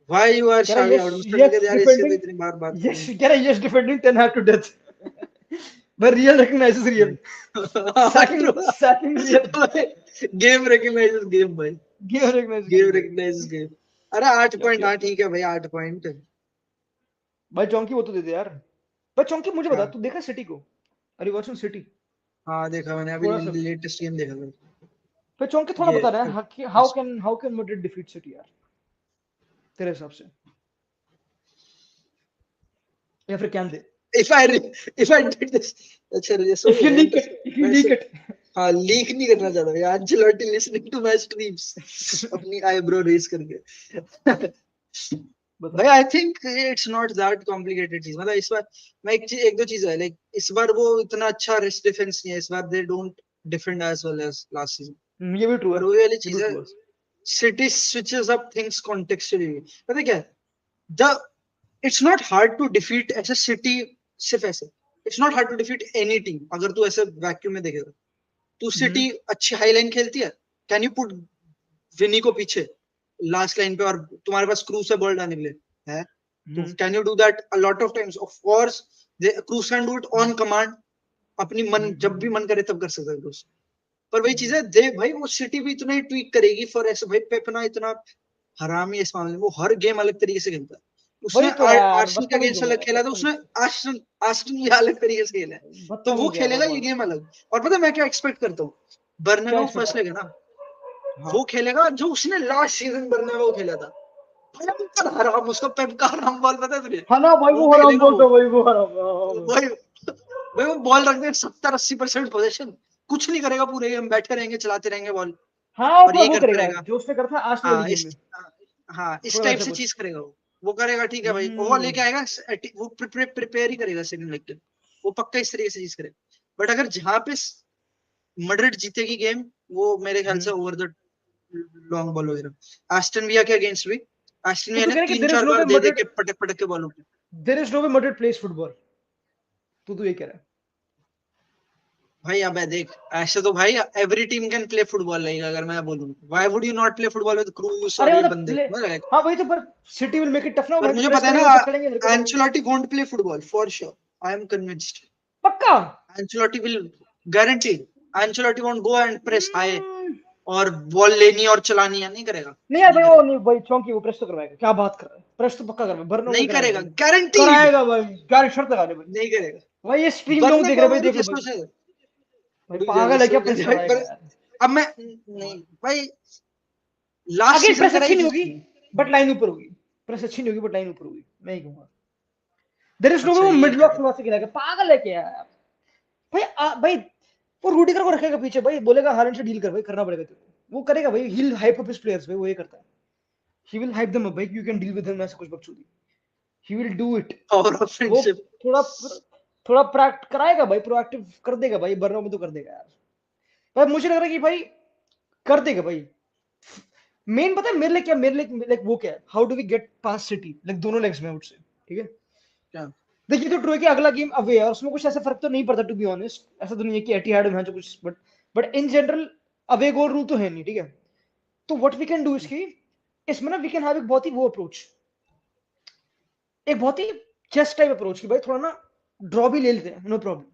Speaker 1: Why you are
Speaker 2: कह रहा
Speaker 1: Shavi
Speaker 2: yes
Speaker 1: out? Mister
Speaker 2: yes
Speaker 1: निकल यार, इससे तो
Speaker 2: डिफेंडिंग
Speaker 1: इतनी बार बात
Speaker 2: यस
Speaker 1: करें.
Speaker 2: कह रहा yes defending ten have to death but real recognizes real sacking sacking real
Speaker 1: game recognizes game भाई.
Speaker 2: game recognizes
Speaker 1: गेम
Speaker 2: game भाई
Speaker 1: रिकग्नाइजेस गेम. अरे 8 पॉइंट,
Speaker 2: चौकी
Speaker 1: हाँ ठीक है भाई, 8 पॉइंट.
Speaker 2: भाई चौंकी वो तो दे दे यार भाई चौंकी मुझे
Speaker 1: क्या?
Speaker 2: बता तू देखा सिटी को अरे वाचिंग सिटी
Speaker 1: हाँ देखा मैंने अभी,
Speaker 2: थोड़ा सा
Speaker 1: लेटेस्ट गेम देखा था.
Speaker 2: फिर चौंकी थोड़ा
Speaker 1: ये
Speaker 2: बता रहा है how can Madrid defeat city यार तेरे हिसाब से या फिर can they
Speaker 1: if I if I did this, अच्छा ये so
Speaker 2: if you leak it if you leak
Speaker 1: वैसे.
Speaker 2: इट
Speaker 1: हाँ लीक नहीं करना चाहता भाई. एंजेलोटी लिसनिंग टू माय स्ट्रीम्स अपनी आईब्रो रेज करके.
Speaker 2: बता
Speaker 1: भाई I think it's not that complicated चीज. मतलब इस बार मैं एक दो चीज है लाइक, इस बार वो इतना अच्छा रेस्ट डिफेंस नहीं है इस बार. They don't defend as well as last season.
Speaker 2: ये भी ट्रू है
Speaker 1: पर वही वाली
Speaker 2: ये
Speaker 1: चीज
Speaker 2: भी
Speaker 1: है,
Speaker 2: ट्रू है
Speaker 1: City switches up things contextually. पता है क्या, the it's not hard to defeat ऐसे सिटी सिर्फ ऐसे. It's not hard to defeat any team. अगर तू ऐसे वैक्यूम में देखेगा, तू सिटी
Speaker 2: हम्म,
Speaker 1: अच्छी हाई लाइन खेलती है, कैन यू पुट विनी को पीछे लास्ट लाइन पे और तुम्हारे पास क्रूज से बॉल डालने के लिए है, तो
Speaker 2: hmm,
Speaker 1: can you do that a lot of times? Of course Kroos can do it on command, अपनी मन जब भी
Speaker 2: हम्म।
Speaker 1: मन करे तब कर सकता है क्रूज। पर वही चीज है, दे भाई वो सिटी भी इतना ही ट्वीक करेगी फॉर ऐसे। भाई पेप ना इतना हरामी है इस मामले में, वो हर गेम अलग तरीके से खेलता है। उसने
Speaker 2: वही तो यार,
Speaker 1: आर्सेनल के
Speaker 2: बदतमीज
Speaker 1: अगेंस्ट
Speaker 2: हो गया
Speaker 1: अलग
Speaker 2: यार,
Speaker 1: खेला था, उसने
Speaker 2: बदतमीज।
Speaker 1: आर्सेनल आर्सेनल भी अलग तरीके से खेला है, तो वो
Speaker 2: बदतमीज यार,
Speaker 1: खेलेगा
Speaker 2: वो
Speaker 1: ये
Speaker 2: वाला।
Speaker 1: गेम अलग। और पता है मैं क्या एक्सपेक्ट करता हूँ?
Speaker 2: क्या
Speaker 1: बर्नाब्यू
Speaker 2: एक्सपेक्ट
Speaker 1: फर्स्ट
Speaker 2: कर?
Speaker 1: लेगा ना,
Speaker 2: हाँ
Speaker 1: वो खेलेगा जो उसने लास्ट सीजन बर्नाब्यू खेला था। भयंकर हराम, उसका पेप का हराम बॉल पता है तुझे?
Speaker 2: हाँ ना भाई,
Speaker 1: वो
Speaker 2: वो हराम
Speaker 1: खेलेगा
Speaker 2: बोलता
Speaker 1: वो।
Speaker 2: है भाई, वो हराम, हाँ।
Speaker 1: भाई भाई वो बॉल रख दे 70-80% पोजीशन, कुछ नहीं करेगा पूरे गेम, बैठे रहेंगे चलाते रहेंगे बॉल,
Speaker 2: हाँ,
Speaker 1: और
Speaker 2: मतलब
Speaker 1: यही
Speaker 2: वो
Speaker 1: करता
Speaker 2: करेगा
Speaker 1: रहेगा।
Speaker 2: जो उसने करा था आर्सेनल वाली
Speaker 1: हाँ
Speaker 2: गेम
Speaker 1: इस
Speaker 2: में,
Speaker 1: हाँ इस
Speaker 2: थोड़ा
Speaker 1: टाइप
Speaker 2: वैसा
Speaker 1: से
Speaker 2: कुछ।
Speaker 1: चीज करेगा वो करेगा ठीक है भाई, वो
Speaker 2: हम्म,
Speaker 1: लेके आएगा वो प्रिपेयर ही करेगा सेकंड लेग के, वो पक्का इस तरीके से चीज करेगा। बट अगर जहां पे मड्रिड जीतेगी गेम, वो मेरे ख्याल से
Speaker 2: हम्म।
Speaker 1: ओवर द लॉन्ग बॉल वगैरह। एस्टन विला के अगेंस्ट भी एस्टन
Speaker 2: तो
Speaker 1: विला
Speaker 2: तू
Speaker 1: ने
Speaker 2: कह रहा है कि
Speaker 1: तीन
Speaker 2: देयर इज
Speaker 1: चार
Speaker 2: नो
Speaker 1: बार
Speaker 2: वे
Speaker 1: दे दे
Speaker 2: मड्रिड,
Speaker 1: के पटक पटक के बॉल उठे।
Speaker 2: There is no way Madrid plays football, तू ये कह रहा है?
Speaker 1: भाई अब है देख, ऐसे तो भाई every team can play football, like अगर मैं बोलूं why would you not play football with cruise
Speaker 2: अरे
Speaker 1: और ये
Speaker 2: मतलब
Speaker 1: बंदे,
Speaker 2: प्ले, हाँ वही तो, पर city will make it tough ना
Speaker 1: पर
Speaker 2: भाई, तो
Speaker 1: मुझे
Speaker 2: प्रेस
Speaker 1: पता है
Speaker 2: करेंगे, वो चेक करेंगे,
Speaker 1: ना
Speaker 2: हरकत करेंगे।
Speaker 1: Ancelotti won't play football for sure, I am convinced.
Speaker 2: पक्का।
Speaker 1: Ancelotti will guarantee, Ancelotti won't go and press high
Speaker 2: hmm,
Speaker 1: और बॉल लेनी और चलानी है, नहीं करेगा,
Speaker 2: नहीं यार
Speaker 1: नहीं
Speaker 2: भाई, वो
Speaker 1: करेगा,
Speaker 2: नहीं भाई, चौंकी वो प्रेस तो करवाएगा, क्या बात कर रहा है, प्रेस तो पक्का करवाएगा, भरना वही
Speaker 1: नहीं
Speaker 2: कराएगा
Speaker 1: करेगा
Speaker 2: भाई।
Speaker 1: गारंटीड,
Speaker 2: कराएगा भाई, गारंटी, शर्त लगा दे भाई।
Speaker 1: नहीं करेगा।
Speaker 2: भाई ये स्ट्रीम लोग
Speaker 1: वरना
Speaker 2: देख
Speaker 1: क्या
Speaker 2: रहे हैं भाई,
Speaker 1: होगा,
Speaker 2: देख लो भाई।
Speaker 1: जैसे
Speaker 2: भाई
Speaker 1: डू
Speaker 2: पागल है क्या, प्रेस
Speaker 1: भाई
Speaker 2: कराएगा
Speaker 1: पर
Speaker 2: यार।
Speaker 1: अब मैं नहीं भाई, लास्ट
Speaker 2: आगे
Speaker 1: सीजन
Speaker 2: प्रेस अच्छी
Speaker 1: कराई
Speaker 2: नहीं
Speaker 1: थी
Speaker 2: होगी,
Speaker 1: उसने।
Speaker 2: बट लाइन ऊपर होगी। प्रेस अच्छी नहीं होगी, बट लाइन ऊपर होगी, मैं ही कहूंगा। देयर इज नो वे
Speaker 1: अच्छा
Speaker 2: वो
Speaker 1: ये
Speaker 2: मिड
Speaker 1: कह
Speaker 2: ब्लॉक
Speaker 1: रहे
Speaker 2: से वहां से गिराएगा, पागल है क्या यार? भाई भाई वो रूडिगर को रखेगा पीछे भाई, बोलेगा हालैंड से डील कर भाई, करना पड़ेगा तेरे को, वो करेगा भाई, he will hype up his players भाई, वो ये करता है। He will hype them up भाई, you can deal with him, ऐसा कुछ बकचोदी। He will do it.
Speaker 1: Power of
Speaker 2: वो
Speaker 1: फ्रेंडशिप।
Speaker 2: थोड़ा थोड़ा प्रैक्ट कराएगा भाई, प्रोएक्टिव कर देगा भाई, बर्नो में तो कर देगा यार। भाई मुझे लग रहा है कि भाई कर देगा भाई। मेन पता है मेरे लिए क्या, मेरे लिए लाइक वो क्या है, how do we get past City, like दोनों लेग्स में आउट से, ठीक है।
Speaker 1: क्या?
Speaker 2: देखिए तो ट्रू है कि अगला गेम अवे है, और उसमें कुछ ऐसा फर्क तो नहीं पड़ता टू बी ऑनेस्ट, ऐसा तो नहीं है कि एटिहाड में है जो कुछ, but in general away goal rule तो है नहीं, ठीक है। तो व्हाट वी कैन डू इसकी, इसमें ना वी कैन हैव एक बहुत ही वो अप्रोच, एक बहुत ही चेस टाइप अप्रोच की भाई, थोड़ा ना ड्रॉ भी ले लेते हैं, नो प्रॉब्लम।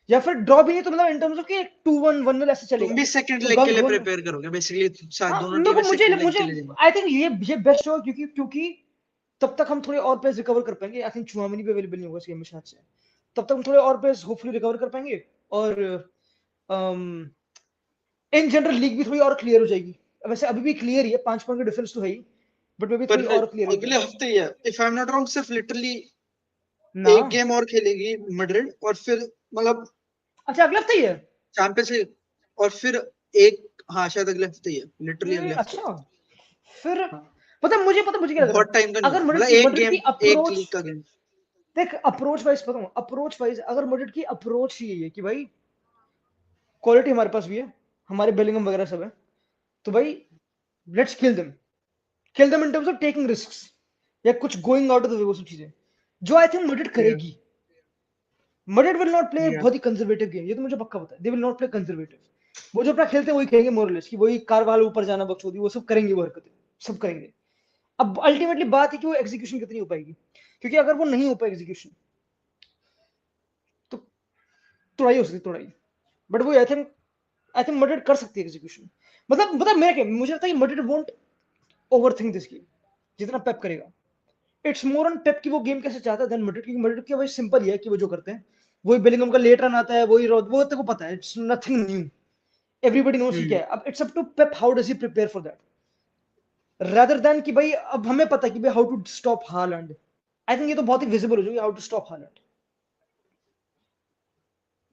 Speaker 2: या फिर ड्रॉ भी नहीं तो मतलब इन टर्म्स ऑफ कि 2-1, 1-0 ऐसे
Speaker 1: तुम
Speaker 2: चलेगा।
Speaker 1: भी सेकंड
Speaker 2: तो
Speaker 1: लेग के
Speaker 2: गंग
Speaker 1: लिए
Speaker 2: होने,
Speaker 1: प्रिपेयर करोगे बेसिकली, शायद
Speaker 2: हाँ
Speaker 1: दोनों
Speaker 2: मेरे को,
Speaker 1: टीमें
Speaker 2: मुझे
Speaker 1: सेकंड लेग
Speaker 2: मुझे
Speaker 1: के लिए जाएंगी।
Speaker 2: आई थिंक ये बेस्ट होगा, क्योंकि क्योंकि तब तक हम थोड़े और प्लेस रिकवर कर पाएंगे। आई थिंक चुआमेनी भी अवेलेबल नहीं होगा इस गेम में शायद से, तब तक हम थोड़े और प्लेस होपफुली रिकवर कर पाएंगे। और इन जनरल लीग भी थोड़ी और क्लियर हो जाएगी। वैसे अभी भी क्लियर ही है, 5 पॉइंट का डिफरेंस तो है ही, बट मे भी
Speaker 1: पर
Speaker 2: थोड़ी और क्लियर हो
Speaker 1: अगले
Speaker 2: जाएगी
Speaker 1: हफ्ते ही है, if I am not wrong, सिर्फ लिटरली
Speaker 2: ना।
Speaker 1: एक गेम और खेलेगी मैड्रिड, और फिर मतलब
Speaker 2: अच्छा अगले हफ्ते ही है?
Speaker 1: चैंपियंस लीग, और फिर एक, हाँ शायद अगले हफ्ते ही है, लिटरली अगले हफ्ते।
Speaker 2: अच्छा, फिर
Speaker 1: हाँ
Speaker 2: पता मुझे क्या लग रहा
Speaker 1: बहुत
Speaker 2: है,
Speaker 1: टाइम का नहीं है,
Speaker 2: अगर
Speaker 1: मतलब
Speaker 2: मड्रिड
Speaker 1: एक
Speaker 2: मड्रिड की
Speaker 1: गेम, एक
Speaker 2: अप्रोच,
Speaker 1: लीग का गेम।
Speaker 2: देख अप्रोच वाइज बताऊं, अप्रोच वाइज अगर मड्रिड की अप्रोच ही यही है कि भाई क्वालिटी हमारे पास भी है, हमारे बेलिंगम वगैरह सब है, तो भाई let's kill them in terms of taking risks, या कुछ going out of the way, वो सब चीजें जो आई थिंक मड्रिड
Speaker 1: या
Speaker 2: करेगी। मड्रिड विल नॉट प्ले
Speaker 1: या
Speaker 2: बहुत ही कंजर्वेटिव गेम, ये तो मुझे पक्का पता है, they will not play conservative. वो जो अपना खेलते हैं वही करेंगे मोरलेस, कि वही कारवाल ऊपर जाना, बकचोदी, वो सब करेंगे, वो हरकतें सब करेंगे। अब अल्टीमेटली बात है कि वो एग्जीक्यूशन कितनी हो पाएगी, क्योंकि अगर वो नहीं हो पाए एग्जीक्यूशन, तो तोड़ाई हो सकती है, तोड़ाई। बट वो आई थिंक मड्रिड कर सकती है एग्जीक्यूशन। मतलब मेरा क्या, मुझे लगता है कि Madrid won't overthink this game जितना पेप करेगा। इट्स मोर ऑन पेप की वो गेम कैसे चाहता है देन मड्रिड, क्योंकि मड्रिड की वही सिंपल ही है कि वो जो करते हैं वही, बेलिंगम का लेट रन आता है, वही वो तेरे को पता है, it's nothing new, everybody knows कि क्या है। अब it's up to Pep, how does he prepare for that, rather than कि भाई अब हमें पता है कि भाई how to stop Haaland. I think ये तो बहुत ही विजिबल हो जाएगी, हाउ टू स्टॉप हालैंड।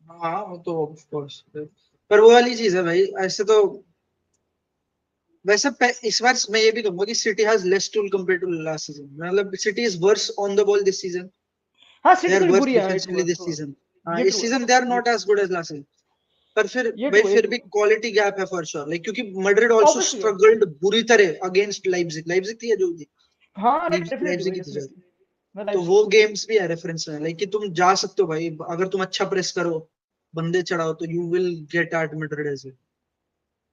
Speaker 1: हाँ वो तो ऑफ कोर्स, पर वो वाली चीज है भाई, ऐसे तो वैसे इस बार मैं ये भी कहूंगा कि City has less tool compare to last season, मतलब City is worse on the ball this season,
Speaker 2: हाँ
Speaker 1: दे
Speaker 2: सिटी
Speaker 1: आर
Speaker 2: थोड़ी
Speaker 1: वर्स
Speaker 2: बुरी है, ट्रू
Speaker 1: डिफेंसिवली
Speaker 2: है,
Speaker 1: दिस
Speaker 2: ट्रू है।
Speaker 1: सीजन। हाँ
Speaker 2: ये
Speaker 1: इस
Speaker 2: ट्रू है,
Speaker 1: सीजन दे आर
Speaker 2: ये
Speaker 1: not as good as last season, पर फिर
Speaker 2: ये
Speaker 1: भाई
Speaker 2: ट्रू है, ये
Speaker 1: फिर
Speaker 2: ट्रू
Speaker 1: भी
Speaker 2: है।
Speaker 1: क्वालिटी गैप है फॉर श्योर, लाइक क्योंकि मैड्रिड आल्सो
Speaker 2: ऑब्वियसली है।
Speaker 1: स्ट्रगल्ड बुरी तरह अगेंस्ट लाइप्जिग, लाइप्जिग थी या जो थी,
Speaker 2: हाँ डेफिनेटली भाई,
Speaker 1: लाइप्जिग ही थी शायद।
Speaker 2: डेफिनेटली। मैं
Speaker 1: तो
Speaker 2: लाइव
Speaker 1: वो गेम्स भी है रेफरेंस में, लाइक कि तुम जा सकते हो भाई, अगर तुम अच्छा प्रेस करो, बंदे चढ़ाओ, तो you will get at mid age well.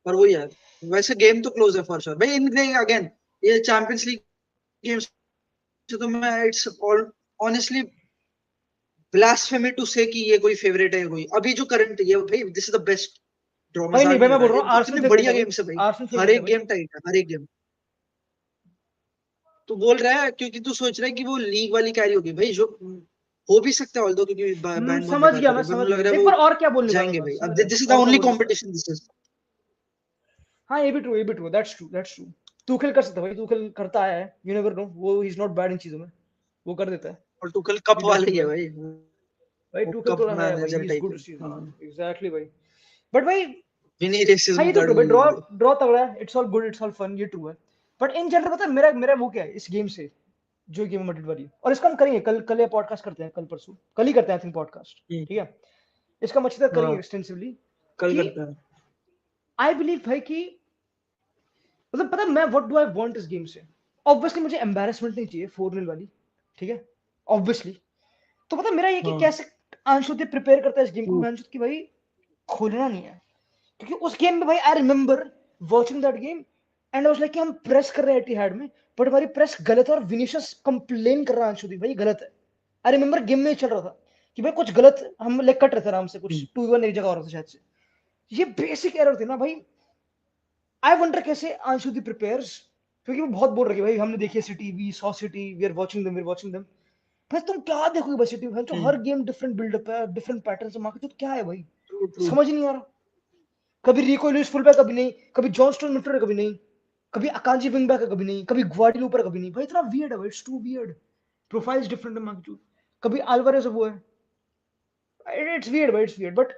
Speaker 1: पर वही है, वैसे गेम तो क्लोज है फॉर श्योर भाई। इन अगेन ये चैंपियंस लीग गेम्स, तो मैं it's all honestly blasphemy to say कि ये कोई फेवरेट है कोई अभी जो करंट ये भाई, this is the best draw,
Speaker 2: भाई नहीं
Speaker 1: मजाक
Speaker 2: भाई,
Speaker 1: नहीं
Speaker 2: मैं
Speaker 1: कर
Speaker 2: बोल
Speaker 1: रहा
Speaker 2: रहा
Speaker 1: है,
Speaker 2: हूँ
Speaker 1: ये
Speaker 2: आर्सेनल
Speaker 1: इतने
Speaker 2: फेवरेट है
Speaker 1: बढ़िया
Speaker 2: भाई,
Speaker 1: गेम्स है भाई।
Speaker 2: आर्सेनल
Speaker 1: हर
Speaker 2: फेवरेट है
Speaker 1: एक
Speaker 2: भाई।
Speaker 1: गेम टाइट है, हर एक गेम। तू बोल रहा है क्योंकि तू सोच रहा है कि वो लीग वाली कैरी होगी भाई, जो हो भी सकता है ऑल्दो, क्योंकि बैन बहुत
Speaker 2: समझ
Speaker 1: बेकार
Speaker 2: गया,
Speaker 1: कर
Speaker 2: मैं
Speaker 1: रहे हैं, पर
Speaker 2: समझ
Speaker 1: मुझे लग
Speaker 2: गया,
Speaker 1: रहा है
Speaker 2: देख
Speaker 1: वो
Speaker 2: पर और क्या बोलने जा रहा हूँ
Speaker 1: जाएंगे
Speaker 2: मैं,
Speaker 1: भाई।
Speaker 2: समझ
Speaker 1: अब
Speaker 2: रहा है
Speaker 1: दिस इज द
Speaker 2: और क्या
Speaker 1: ओनली
Speaker 2: बोलने जा रहा हूँ।
Speaker 1: Competition this is.
Speaker 2: हाँ ये भी true, that's true, that's true. तुखिल कर सकता है भाई, तुखिल करता है, यू नेवर नो, वो he is not bad in चीजों में, वो कर देता है,
Speaker 1: और टुकल कप
Speaker 2: ही डज
Speaker 1: वाला
Speaker 2: इट
Speaker 1: ही है
Speaker 2: वेल।
Speaker 1: भाई,
Speaker 2: भाई
Speaker 1: वो
Speaker 2: तुखिल
Speaker 1: कप
Speaker 2: थोड़ा है भाई,
Speaker 1: manager
Speaker 2: he is
Speaker 1: type
Speaker 2: good
Speaker 1: है।
Speaker 2: इस चीज, हाँ
Speaker 1: हाँ,
Speaker 2: एग्जैक्टली भाई। बट भाई
Speaker 1: विनी
Speaker 2: हाँ
Speaker 1: रेसिज्म
Speaker 2: ये तो
Speaker 1: कार्ड
Speaker 2: ट्रू भाई,
Speaker 1: भी
Speaker 2: ड्रॉ
Speaker 1: बोल दे।
Speaker 2: ड्रॉ तगड़ा है, it's all good, it's all fun, ये ट्रू है। बट इन जनरल पता है मेरा मेरा वो क्या है इस गेम से, जो गेम है मड्रिड वाली, और इसका हम करेंगे कल, कल या पॉडकास्ट करते हैं, कल परसों, कल ही करते हैं आई थिंक पॉडकास्ट, ठीक है, इसका हम अच्छी तरह करेंगे
Speaker 1: हाँ
Speaker 2: एक्सटेंसिवली।
Speaker 1: कल
Speaker 2: कि
Speaker 1: करते हैं।
Speaker 2: आई बिलीव भाई कि मतलब पता है मैं व्हाट डू आई वांट इस गेम से। ऑब्वियसली मुझे एम्बैरेसमेंट नहीं चाहिए 4-0 वाली, ठीक है, ऑब्वियसली। तो पता है मेरा ये कि
Speaker 1: हाँ
Speaker 2: कैसे अंशु प्रिपेयर करता है इस गेम को,
Speaker 1: हम्म,
Speaker 2: मैं अंशु की भाई खोलना नहीं है, क्योंकि उस गेम में भाई I remember watching that game and I was like कि हम प्रेस कर रहे हैं एटीहाद में, बट हमारी प्रेस गलत है और विनीशियस कंप्लेन कर रहा है अंशुदीप भाई गलत है। आई रिमेंबर गेम में ही चल रहा था कि भाई कुछ गलत, हम लाइक कट रहे थे आराम से, कुछ
Speaker 1: हम्म,
Speaker 2: 2-1 एक जगह और था शायद से। ये बेसिक एरर थे ना भाई। आई वंडर कैसे अंशुदीप प्रिपेयर्स, क्योंकि वो बहुत बोल रही है भाई हमने देखी City, we saw City, we are watching them, we are watching them. भाई तुम क्या देखोगे भाई सिटी में, तो हर
Speaker 1: हम्म,
Speaker 2: गेम डिफरेंट बिल्डअप है, डिफरेंट पैटर्न से मार्केट, तो क्या है भाई,
Speaker 1: ट्रू ट्रू।
Speaker 2: समझ नहीं आ रहा। कभी रिको लुइस फुल बैक, कभी नहीं, कभी जॉन स्टोन मिडफील्डर, कभी नहीं, कभी अकांजी विंग बैक है, कभी नहीं, कभी ग्वार्डियोला ऊपर, कभी नहीं, भाई इतना वियर्ड है भाई, it's too weird. Profiles different है मैग्नीट्यूड, कभी अल्वारेज वो है, इट्स वियर्ड भाई, इट्स वियर्ड। बट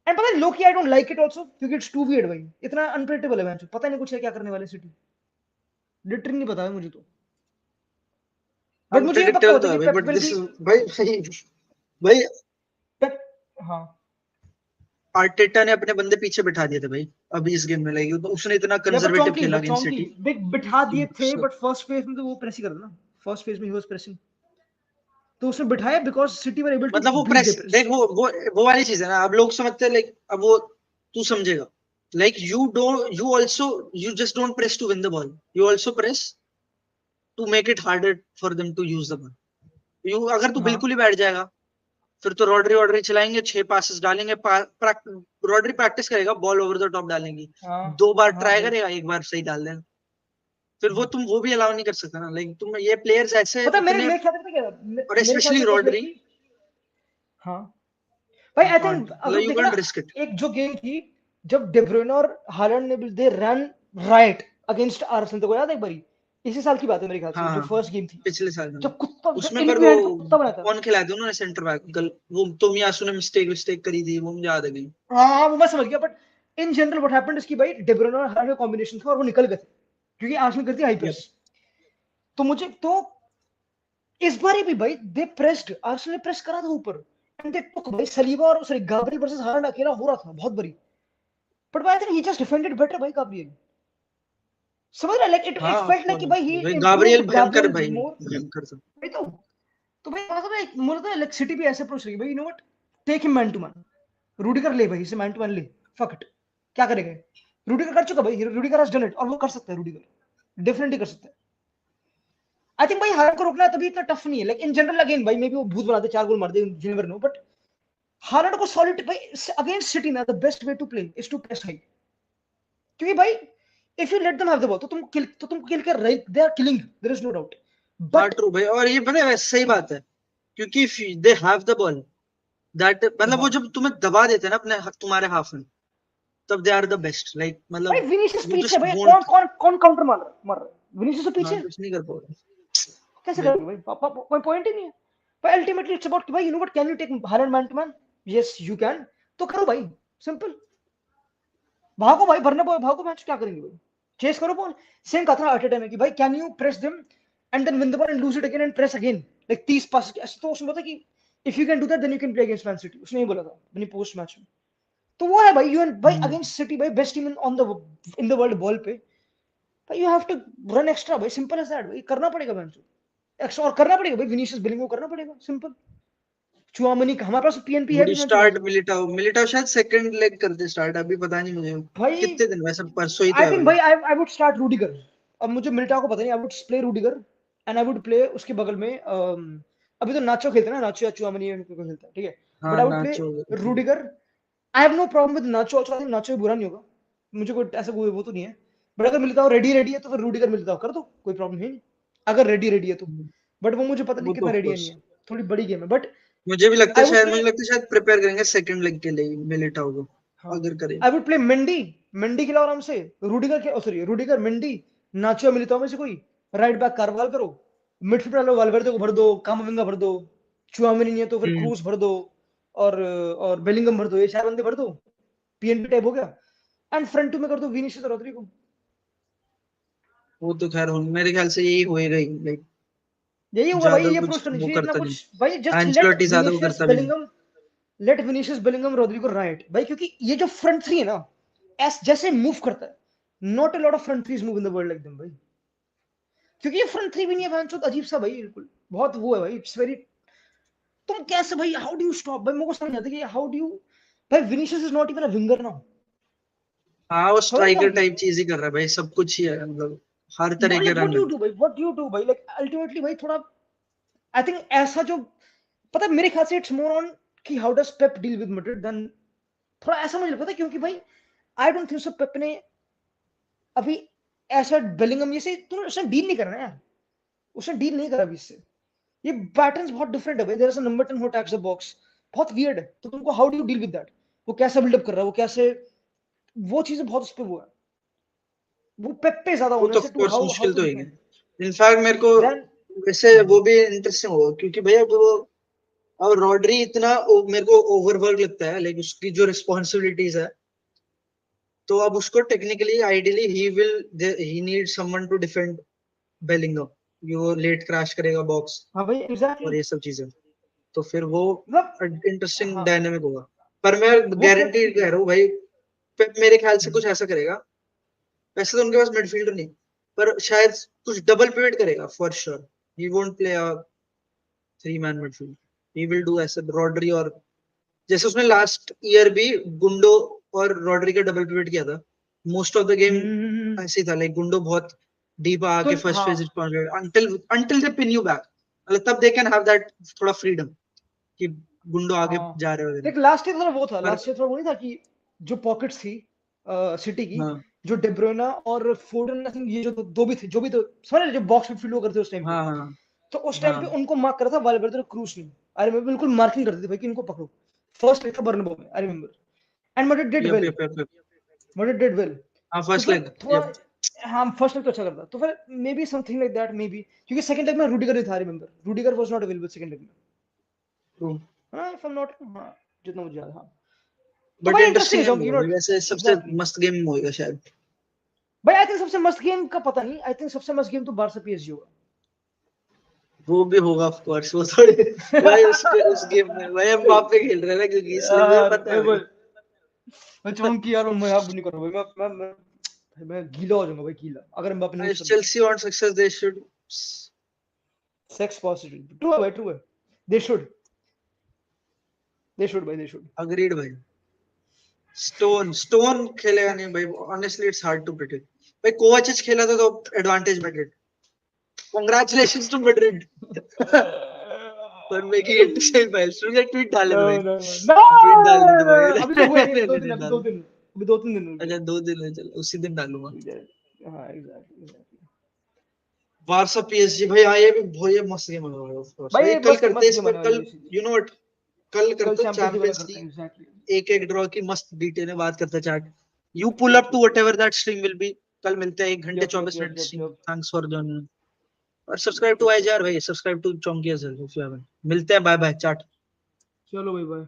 Speaker 2: एंड पता है lowkey I don't like it also, क्योंकि इट्स टू वियर्ड भाई, इतना अनप्रेडिक्टेबल है मैच, पता नहीं कुछ है क्या करने वाले सिटी, लिटरली नहीं पता है मुझे तो। बट मुझे ये पक्का
Speaker 1: अनप्रेडिक्टेबल
Speaker 2: पता
Speaker 1: तो
Speaker 2: है
Speaker 1: है
Speaker 2: कि
Speaker 1: भाई,
Speaker 2: पेप
Speaker 1: बट
Speaker 2: विल
Speaker 1: दिस
Speaker 2: बी,
Speaker 1: भाई भाई भाई
Speaker 2: पेप, हाँ
Speaker 1: आर्टेटा ने अपने बंदे पीछे बिठा दिए थे भाई अभी इस गेम में, लगी तो उसने इतना
Speaker 2: या पर
Speaker 1: कंजर्वेटिव
Speaker 2: चौंकी
Speaker 1: खेला
Speaker 2: भाई,
Speaker 1: अगेंस्ट
Speaker 2: चौंकी
Speaker 1: सिटी।
Speaker 2: बिठा दिए थे, बट फर्स्ट फेज में तो वो प्रेस ही कर देना, फर्स्ट फेज में ही वाज प्रेसिंग, तो उसने बिठाया because City were able to
Speaker 1: मतलब वो
Speaker 2: बीट
Speaker 1: प्रेस
Speaker 2: द प्रेस।
Speaker 1: देख, वो वाली चीज है ना, अब लोग समझते हैं लाइक, अब वो तू समझेगा, like you also you just don't press to win the ball, you also press to make it harder for them to use the ball. You अगर तू
Speaker 2: हाँ
Speaker 1: बिल्कुल ही बैठ जाएगा, फिर तो रॉड्री वॉड्री चलाएंगे, 6 पासेस डालेंगे, रॉड्री प्रैक्टिस करेगा, बॉल ओवर द टॉप डालेंगे,
Speaker 2: हाँ
Speaker 1: 2 बार
Speaker 2: हाँ
Speaker 1: ट्राई
Speaker 2: भाई,
Speaker 1: करेगा, एक बार सही डाल देगा, फिर वो
Speaker 2: हाँ
Speaker 1: तुम वो भी अलाउ नहीं कर सकता ना, लाइक तुम ये प्लेयर्स ऐसे
Speaker 2: पता है मेरे
Speaker 1: इतने,
Speaker 2: मेरे ख्याल से पता क्या था?
Speaker 1: और
Speaker 2: मेरे ख्याल
Speaker 1: स्पेशली
Speaker 2: से इट वाज लाइक
Speaker 1: रॉड्री,
Speaker 2: कि हाँ भाई आई थिंक
Speaker 1: मतलब
Speaker 2: अगर
Speaker 1: यू
Speaker 2: देखो
Speaker 1: कांट
Speaker 2: ना,
Speaker 1: रिस्क इट।
Speaker 2: एक जो गेम थी जब डेब्रोइन और हालैंड ने they run right against Arsenal, को याद है एक बारी, इसी साल की बात है मेरे ख्याल से,
Speaker 1: हाँ
Speaker 2: जो
Speaker 1: हाँ,
Speaker 2: फर्स्ट गेम थी,
Speaker 1: पिछले साल में
Speaker 2: जब कुत्ता, जो
Speaker 1: उसमें, पर
Speaker 2: इल्मी
Speaker 1: वो
Speaker 2: हैंड को कुत्ता बनाया था।
Speaker 1: कौन खिलाया था उन्होंने सेंटर बैक कल, वो टोमियासु ने मिस्टेक करी थी, वो मुझे याद है गई।
Speaker 2: हाँ वो मैं समझ गया, but in general what happened इसकी भाई डेब्रोइन और हालैंड का कॉम्बिनेशन था और वो निकल गए थे, क्योंकि आर्सेनल करती हाई
Speaker 1: Yep.
Speaker 2: प्रेस। तो मुझे तो इस बार भी भाई दे प्रेस्ड, आर्सेनल ने प्रेस करा था ऊपर, एंड दे टुक भाई सलीबा और सॉरी गाब्रियल वर्सेस हालैंड अकेला हो रहा था बहुत बड़ी, but I think he just defended better भाई गाब्रियल, समझ रहा, लाइक इट
Speaker 1: हाँ
Speaker 2: इट
Speaker 1: ऑफ
Speaker 2: फेल्ट लाइक कि
Speaker 1: कोर्स,
Speaker 2: भाई ही
Speaker 1: भाई गाब्रियल
Speaker 2: इम्प्रूव्ड
Speaker 1: भयंकर
Speaker 2: गाब्रियल
Speaker 1: भाई,
Speaker 2: मोर।
Speaker 1: भयंकर था।
Speaker 2: भाई तो भाई मतलब एक मुझे तो लाइक सिटी भी ऐसे अप्रोच रही भाई, you know what, take him man to man, Rudiger ले भाई इसे मैन टू मैन ले, फक इट, क्या करेगा, रूडिगर कर चुका भाई, रूडिगर हैज डन इट, और वो कर सकता है रूडिगर, डेफिनेटली कर सकता है। आई थिंक भाई हालैंड को रोकना है तभी इतना टफ नहीं है, लाइक इन जनरल अगेन भाई मे बी वो भूत बना दे, 4 गोल मार दे, you never know, but Haaland को सॉलिड भाई अगेंस्ट सिटी ना the best way to play is to press high, क्योंकि भाई if you let them have the ball तो तुम किल कर रहे, they are killing, there is no doubt.
Speaker 1: हाँ
Speaker 2: बट
Speaker 1: ट्रू भाई, और ये पता है सही बात है, क्योंकि they have the ball, that मतलब वो
Speaker 2: हाँ
Speaker 1: जब तुम्हें दबा देते हैं ना अपने तुम्हारे हाफ में, तब they are the best, like
Speaker 2: भाई
Speaker 1: मतलब
Speaker 2: विनीसियस
Speaker 1: यू
Speaker 2: पीछे
Speaker 1: जस्ट
Speaker 2: भाई, कौन
Speaker 1: वोंट।
Speaker 2: कौन कौन काउंटर मार रहा है विनीसियस तो
Speaker 1: हाँ
Speaker 2: पीछे,
Speaker 1: कुछ नहीं कर पाओगे
Speaker 2: कैसे
Speaker 1: भाई।
Speaker 2: करोगे भाई, कोई पॉइंट ही नहीं है भाई। अल्टीमेटली इट्स अबाउट भाई, you know what, can you take Haaland man to man, yes you can, तो करो भाई, सिंपल, भागो भाई, भरने भागो मैच, क्या करेंगे भाई, चेस करो बॉल। सेम कहा था एट टाइम कि भाई can you press them and then win the ball and lose it again and press again, like 30 pass ऐसे, तो उसने बोला कि if you can do that then you can play against Man City, उसने ये बोला था अपनी पोस्ट मैच में। तो वो है भाई, यू एंड भाई
Speaker 1: हम्म,
Speaker 2: अगेंस्ट सिटी भाई, best team on the in the world ball पे भाई, you have to run extra भाई, सिंपल एज दैट भाई, करना पड़ेगा मैच, एक्स्ट्रा और करना पड़ेगा भाई, विनीशियस बिलिंग को करना पड़ेगा, सिंपल। चुआमनी हमारे पास पीएनपी है
Speaker 1: वुड
Speaker 2: भी ना
Speaker 1: स्टार्ट
Speaker 2: चुआमनी
Speaker 1: मिलिटाओ शायद सेकंड लेग करते स्टार्ट, अभी पता नहीं मुझे
Speaker 2: भाई।
Speaker 1: कितने दिन, वैसे परसों ही तो
Speaker 2: आई
Speaker 1: है
Speaker 2: थिंक
Speaker 1: भाई।
Speaker 2: भाई आई वुड स्टार्ट रूडिगर। अब मुझे मिलिटाओ को पता नहीं, आई would play Rudiger and I would play उसके बगल में अभी तो नाचो खेलते हैं ना, नाचो या चुआमनी को खेलता है, ठीक है, बट
Speaker 1: हाँ
Speaker 2: I would play
Speaker 1: Nacho.
Speaker 2: Rudiger. I have no problem with Nacho also, I think Nacho भी बुरा नहीं होगा, मुझे कोई ऐसा कोई वो तो नहीं है। बट अगर मिलता हो रेडी रेडी है तो फिर रूडिगर मिलता हो कर दो, कोई प्रॉब्लम है नहीं, अगर रेडी रेडी है तो। बट वो मुझे पता नहीं
Speaker 1: वो तो
Speaker 2: कितना
Speaker 1: ऑफ
Speaker 2: रेडी है, नहीं
Speaker 1: कोर्स,
Speaker 2: है, थोड़ी बड़ी गेम है, बट
Speaker 1: मुझे भी लगता
Speaker 2: आई
Speaker 1: है
Speaker 2: वुड
Speaker 1: शायद,
Speaker 2: प्ले।
Speaker 1: मुझे लगता है शायद प्रिपेयर करेंगे सेकंड लेग के लिए मिलिटाओ को,
Speaker 2: हाँ
Speaker 1: अगर करें।
Speaker 2: आई वुड प्ले मेंडी। मेंडी खिलाओ आराम से, रूडिगर के सॉरी रूडिगर मेंडी, नाचो मिलिताओ में से कोई, राइट बैक कारवाल करो, मिडफील्ड डालो, वालवेर्दे को भर दो, कामाविंगा भर दो, चुआमिनी नहीं है तो फिर
Speaker 1: हम्म।
Speaker 2: क्रूस भर दो, और बेलिंगम भर दो, ये चार बंदे भर दो, पीएनपी टाइप हो गया। एंड फ्रंट टू में कर दो विनीशियस और रोड्रिगो।
Speaker 1: वो तो खैर मेरे ख्याल से यही होएगा ही, लाइक
Speaker 2: यही होगा भाई,
Speaker 1: ज्यादा
Speaker 2: ये
Speaker 1: कुछ
Speaker 2: अप्रोच करनी
Speaker 1: वो
Speaker 2: चाहिए, इतना
Speaker 1: करता नहीं,
Speaker 2: कुछ भाई, जस्ट लेट
Speaker 1: एंचेलोटी ज्यादा वो
Speaker 2: विनीशियस
Speaker 1: करता भी नहीं।
Speaker 2: Bellingham, let Vinicius Bellingham Rodrygo right भाई, क्योंकि ये जो फ्रंट थ्री है ना, एस जैसे मूव करता है, not a lot of front threes move in the world like them भाई, क्योंकि ये फ्रंट थ्री भी नहीं है भाई, अजीब सा भाई, बिल्कुल बहुत वो है भाई, इट्स वेरी। तुम कैसे भाई, हाउ डू यू स्टॉप भाई, मेरे को समझ नहीं आता कि हाउ डू यू, भाई Vinicius is not even a winger now,
Speaker 1: हाँ वो
Speaker 2: समझ
Speaker 1: स्ट्राइकर
Speaker 2: रहे
Speaker 1: टाइप चीज ही कर रहा है भाई, सब कुछ ही है, मतलब हर
Speaker 2: हो,
Speaker 1: तरह के
Speaker 2: लाइक
Speaker 1: रन
Speaker 2: व्हाट
Speaker 1: है।
Speaker 2: यू डू भाई, व्हाट यू डू भाई, लाइक अल्टीमेटली भाई थोड़ा, आई थिंक ऐसा जो, पता है मेरे ख्याल से इट्स मोर ऑन कि how does Pep deal with Madrid then, थोड़ा ऐसा मुझे पता है, क्योंकि भाई आई डोंट थिंक सो पेप ने अभी ऐसा बेलिंगम ये से तुम उसने डील नहीं करना यार, उसने डील नहीं करा अभी इससे, ये पैटर्न्स बहुत डिफरेंट है भाई, there is a number 10 who attacks the box, बहुत वियर्ड है, तो तुमको how do you deal with that, वो कैसे बिल्डअप कर रहा है, वो कैसे, वो चीजें बहुत उस पे वो है, वो पेप पे ज्यादा
Speaker 1: वो तो
Speaker 2: होने
Speaker 1: ऑफ
Speaker 2: से टू
Speaker 1: कोर्स
Speaker 2: हाउ हाउ
Speaker 1: मुश्किल
Speaker 2: टू
Speaker 1: तो है,
Speaker 2: डिफेंड
Speaker 1: इनफैक्ट मेरे को
Speaker 2: देन।
Speaker 1: वैसे वो भी इंटरेस्टिंग होगा, क्योंकि भैया वो, और रॉड्री इतना मेरे को ओवरवर्क लगता है, लाइक उसकी जो रिस्पॉन्सिबिलिटीज है, तो अब उसको technically ideally he need someone to defend Bellingham, ये वो लेट क्रैश करेगा बॉक्स
Speaker 2: हाँ भाई एग्जैक्टली,
Speaker 1: और ये सब चीजें, तो फिर वो
Speaker 2: मतलब
Speaker 1: इंटरेस्टिंग
Speaker 2: हाँ
Speaker 1: डायनेमिक होगा। पर मैं
Speaker 2: वो
Speaker 1: गारंटी
Speaker 2: पेप।
Speaker 1: कह रहा हूँ भाई, पेप मेरे ख्याल से कुछ ऐसा करेगा, वैसे तो उनके पास मिडफील्डर नहीं, पर शायद कुछ डबल पिवट करेगा for sure, he won't play a three man midfield, he will do ऐसे रॉड्री, और जैसे उसने लास्ट ईयर भी गुंडो और रॉड्री का डबल पिवट किया था, मोस्ट ऑफ द गेम ऐसे ही था, लाइक गुंडो बहुत डीप
Speaker 2: तो
Speaker 1: आके फर्स्ट
Speaker 2: हाँ
Speaker 1: page until until they pin you back, मतलब तब दे कैन हैव दैट थोड़ा फ्रीडम कि गुंडो आगे
Speaker 2: हाँ,
Speaker 1: जा रहे वगैरह।
Speaker 2: देख लास्ट ईयर थोड़ा वो था,
Speaker 1: पर
Speaker 2: लास्ट ईयर थोड़ा वो नहीं था कि जो पॉकेट्स थी सिटी की,
Speaker 1: हाँ
Speaker 2: जो डेब्रोना और फोर्डन, आई थिंक ये जो दो भी थे, जो भी तो समझ रहे, जो बॉक्स में फील्ड वो करते उस टाइम पे,
Speaker 1: हाँ हाँ
Speaker 2: तो उस टाइम पे
Speaker 1: हाँ।
Speaker 2: उनको मार्क करा था वालवेर्दे और क्रूस ने, अरे मैं बिल्कुल मार्किंग करते थे भाई कि इनको पकड़ो, फर्स्ट लेग था बर्नबो में I remember, and Madrid did
Speaker 1: yup
Speaker 2: well,
Speaker 1: yup yup yup.
Speaker 2: Madrid did well,
Speaker 1: हाँ
Speaker 2: तो
Speaker 1: फर्स्ट
Speaker 2: फिर
Speaker 1: लेग
Speaker 2: थोड़ा,
Speaker 1: यप।
Speaker 2: हाँ फर्स्ट लेग तो अच्छा करता, तो फिर may be something like that, may be क्योंकि सेकंड लेग में रूडिगर ही था, remember Rudiger was not available second leg में, हाँ इफ आई एम नॉट, हाँ जितना मुझे याद है, हाँ। तो
Speaker 1: बट
Speaker 2: भाई इंटरेस्टिंग
Speaker 1: इंटरेस्टिंग
Speaker 2: है
Speaker 1: गेम
Speaker 2: यू
Speaker 1: होगा
Speaker 2: नो,
Speaker 1: भाई, वैसे सबसे
Speaker 2: एग्जैक्टली
Speaker 1: मस्त गेम होएगा शायद।
Speaker 2: भाई, आई थिंक सबसे मस्त गेम का पता नहीं, आई थिंक सबसे मस्त गेम तो बारसा पीएसजी होगा।
Speaker 1: वो भी होगा ऑफ कोर्स, वो थोड़े भाई उसके उस गेम में भाई हम वहां पे खेल रहे हैं ना, क्योंकि इसलिए मुझे
Speaker 2: यार
Speaker 1: पता है
Speaker 2: भाई,
Speaker 1: भाई।
Speaker 2: मैं चाहूँ कि यार मैं मजाक भी नहीं कर रहा भाई, मैं गीला हो जाऊंगा भाई, गीला अगर मैं नहीं
Speaker 1: If
Speaker 2: कर दिया।
Speaker 1: Chelsea want success, they should
Speaker 2: sacks positive true है भाई, ट्रू है, दे शुड, दे शुड भाई, दे शुड।
Speaker 1: agreed भाई। स्टोन खेलेगा नहीं भाई, honestly it's hard to predict. भाई कोवाचिच खेला था तो advantage Madrid, congratulations to Madrid for making it to semifinal. मुझे ट्वीट डाल
Speaker 2: नो
Speaker 1: दे भाई,
Speaker 2: नो नो,
Speaker 1: ट्वीट डाल दे भाई
Speaker 2: अभी तो हुए नहीं, अभी
Speaker 1: नहीं
Speaker 2: दो
Speaker 1: नहीं
Speaker 2: दिन,
Speaker 1: नहीं
Speaker 2: अभी दो
Speaker 1: डाल।
Speaker 2: दिन, अभी दो तीन दिन रुक
Speaker 1: अच्छा
Speaker 2: जाओ।
Speaker 1: 2 दिन है, चलो उसी दिन डालूंगा।
Speaker 2: हाँ एग्जैक्टली एग्जैक्टली।
Speaker 1: बारसा पीएसजी भाई, हाँ ये भी बहुत ये मस्त गेम है ऑफ कोर्स भाई,
Speaker 2: भाई
Speaker 1: कल
Speaker 2: मस्त
Speaker 1: करते
Speaker 2: मस्त
Speaker 1: हैं इस
Speaker 2: गेम
Speaker 1: पे,
Speaker 2: आने वाली
Speaker 1: कल
Speaker 2: है सीरीज,
Speaker 1: यू नो व्हाट, कल
Speaker 2: कल
Speaker 1: करते हैं
Speaker 2: चैंपियंस लीग वाला
Speaker 1: चैंपियंस
Speaker 2: करते हैं
Speaker 1: लीग,
Speaker 2: एग्जैक्टली।
Speaker 1: एक एक ड्रॉ की मस्त डिटेल में बात करते हैं chat. You pull up to whatever that stream will be, कल मिलते हैं 1 घंटे
Speaker 2: yup yup
Speaker 1: 24
Speaker 2: yup
Speaker 1: minute
Speaker 2: yup
Speaker 1: stream.
Speaker 2: Yup
Speaker 1: thanks for joining, और सब्सक्राइब टू
Speaker 2: यप यप।
Speaker 1: आईजार भाई, सब्सक्राइब टू चौंकी as well if you haven't. मिलते हैं, बाय बाय चैट।
Speaker 2: चलो भाई बाय।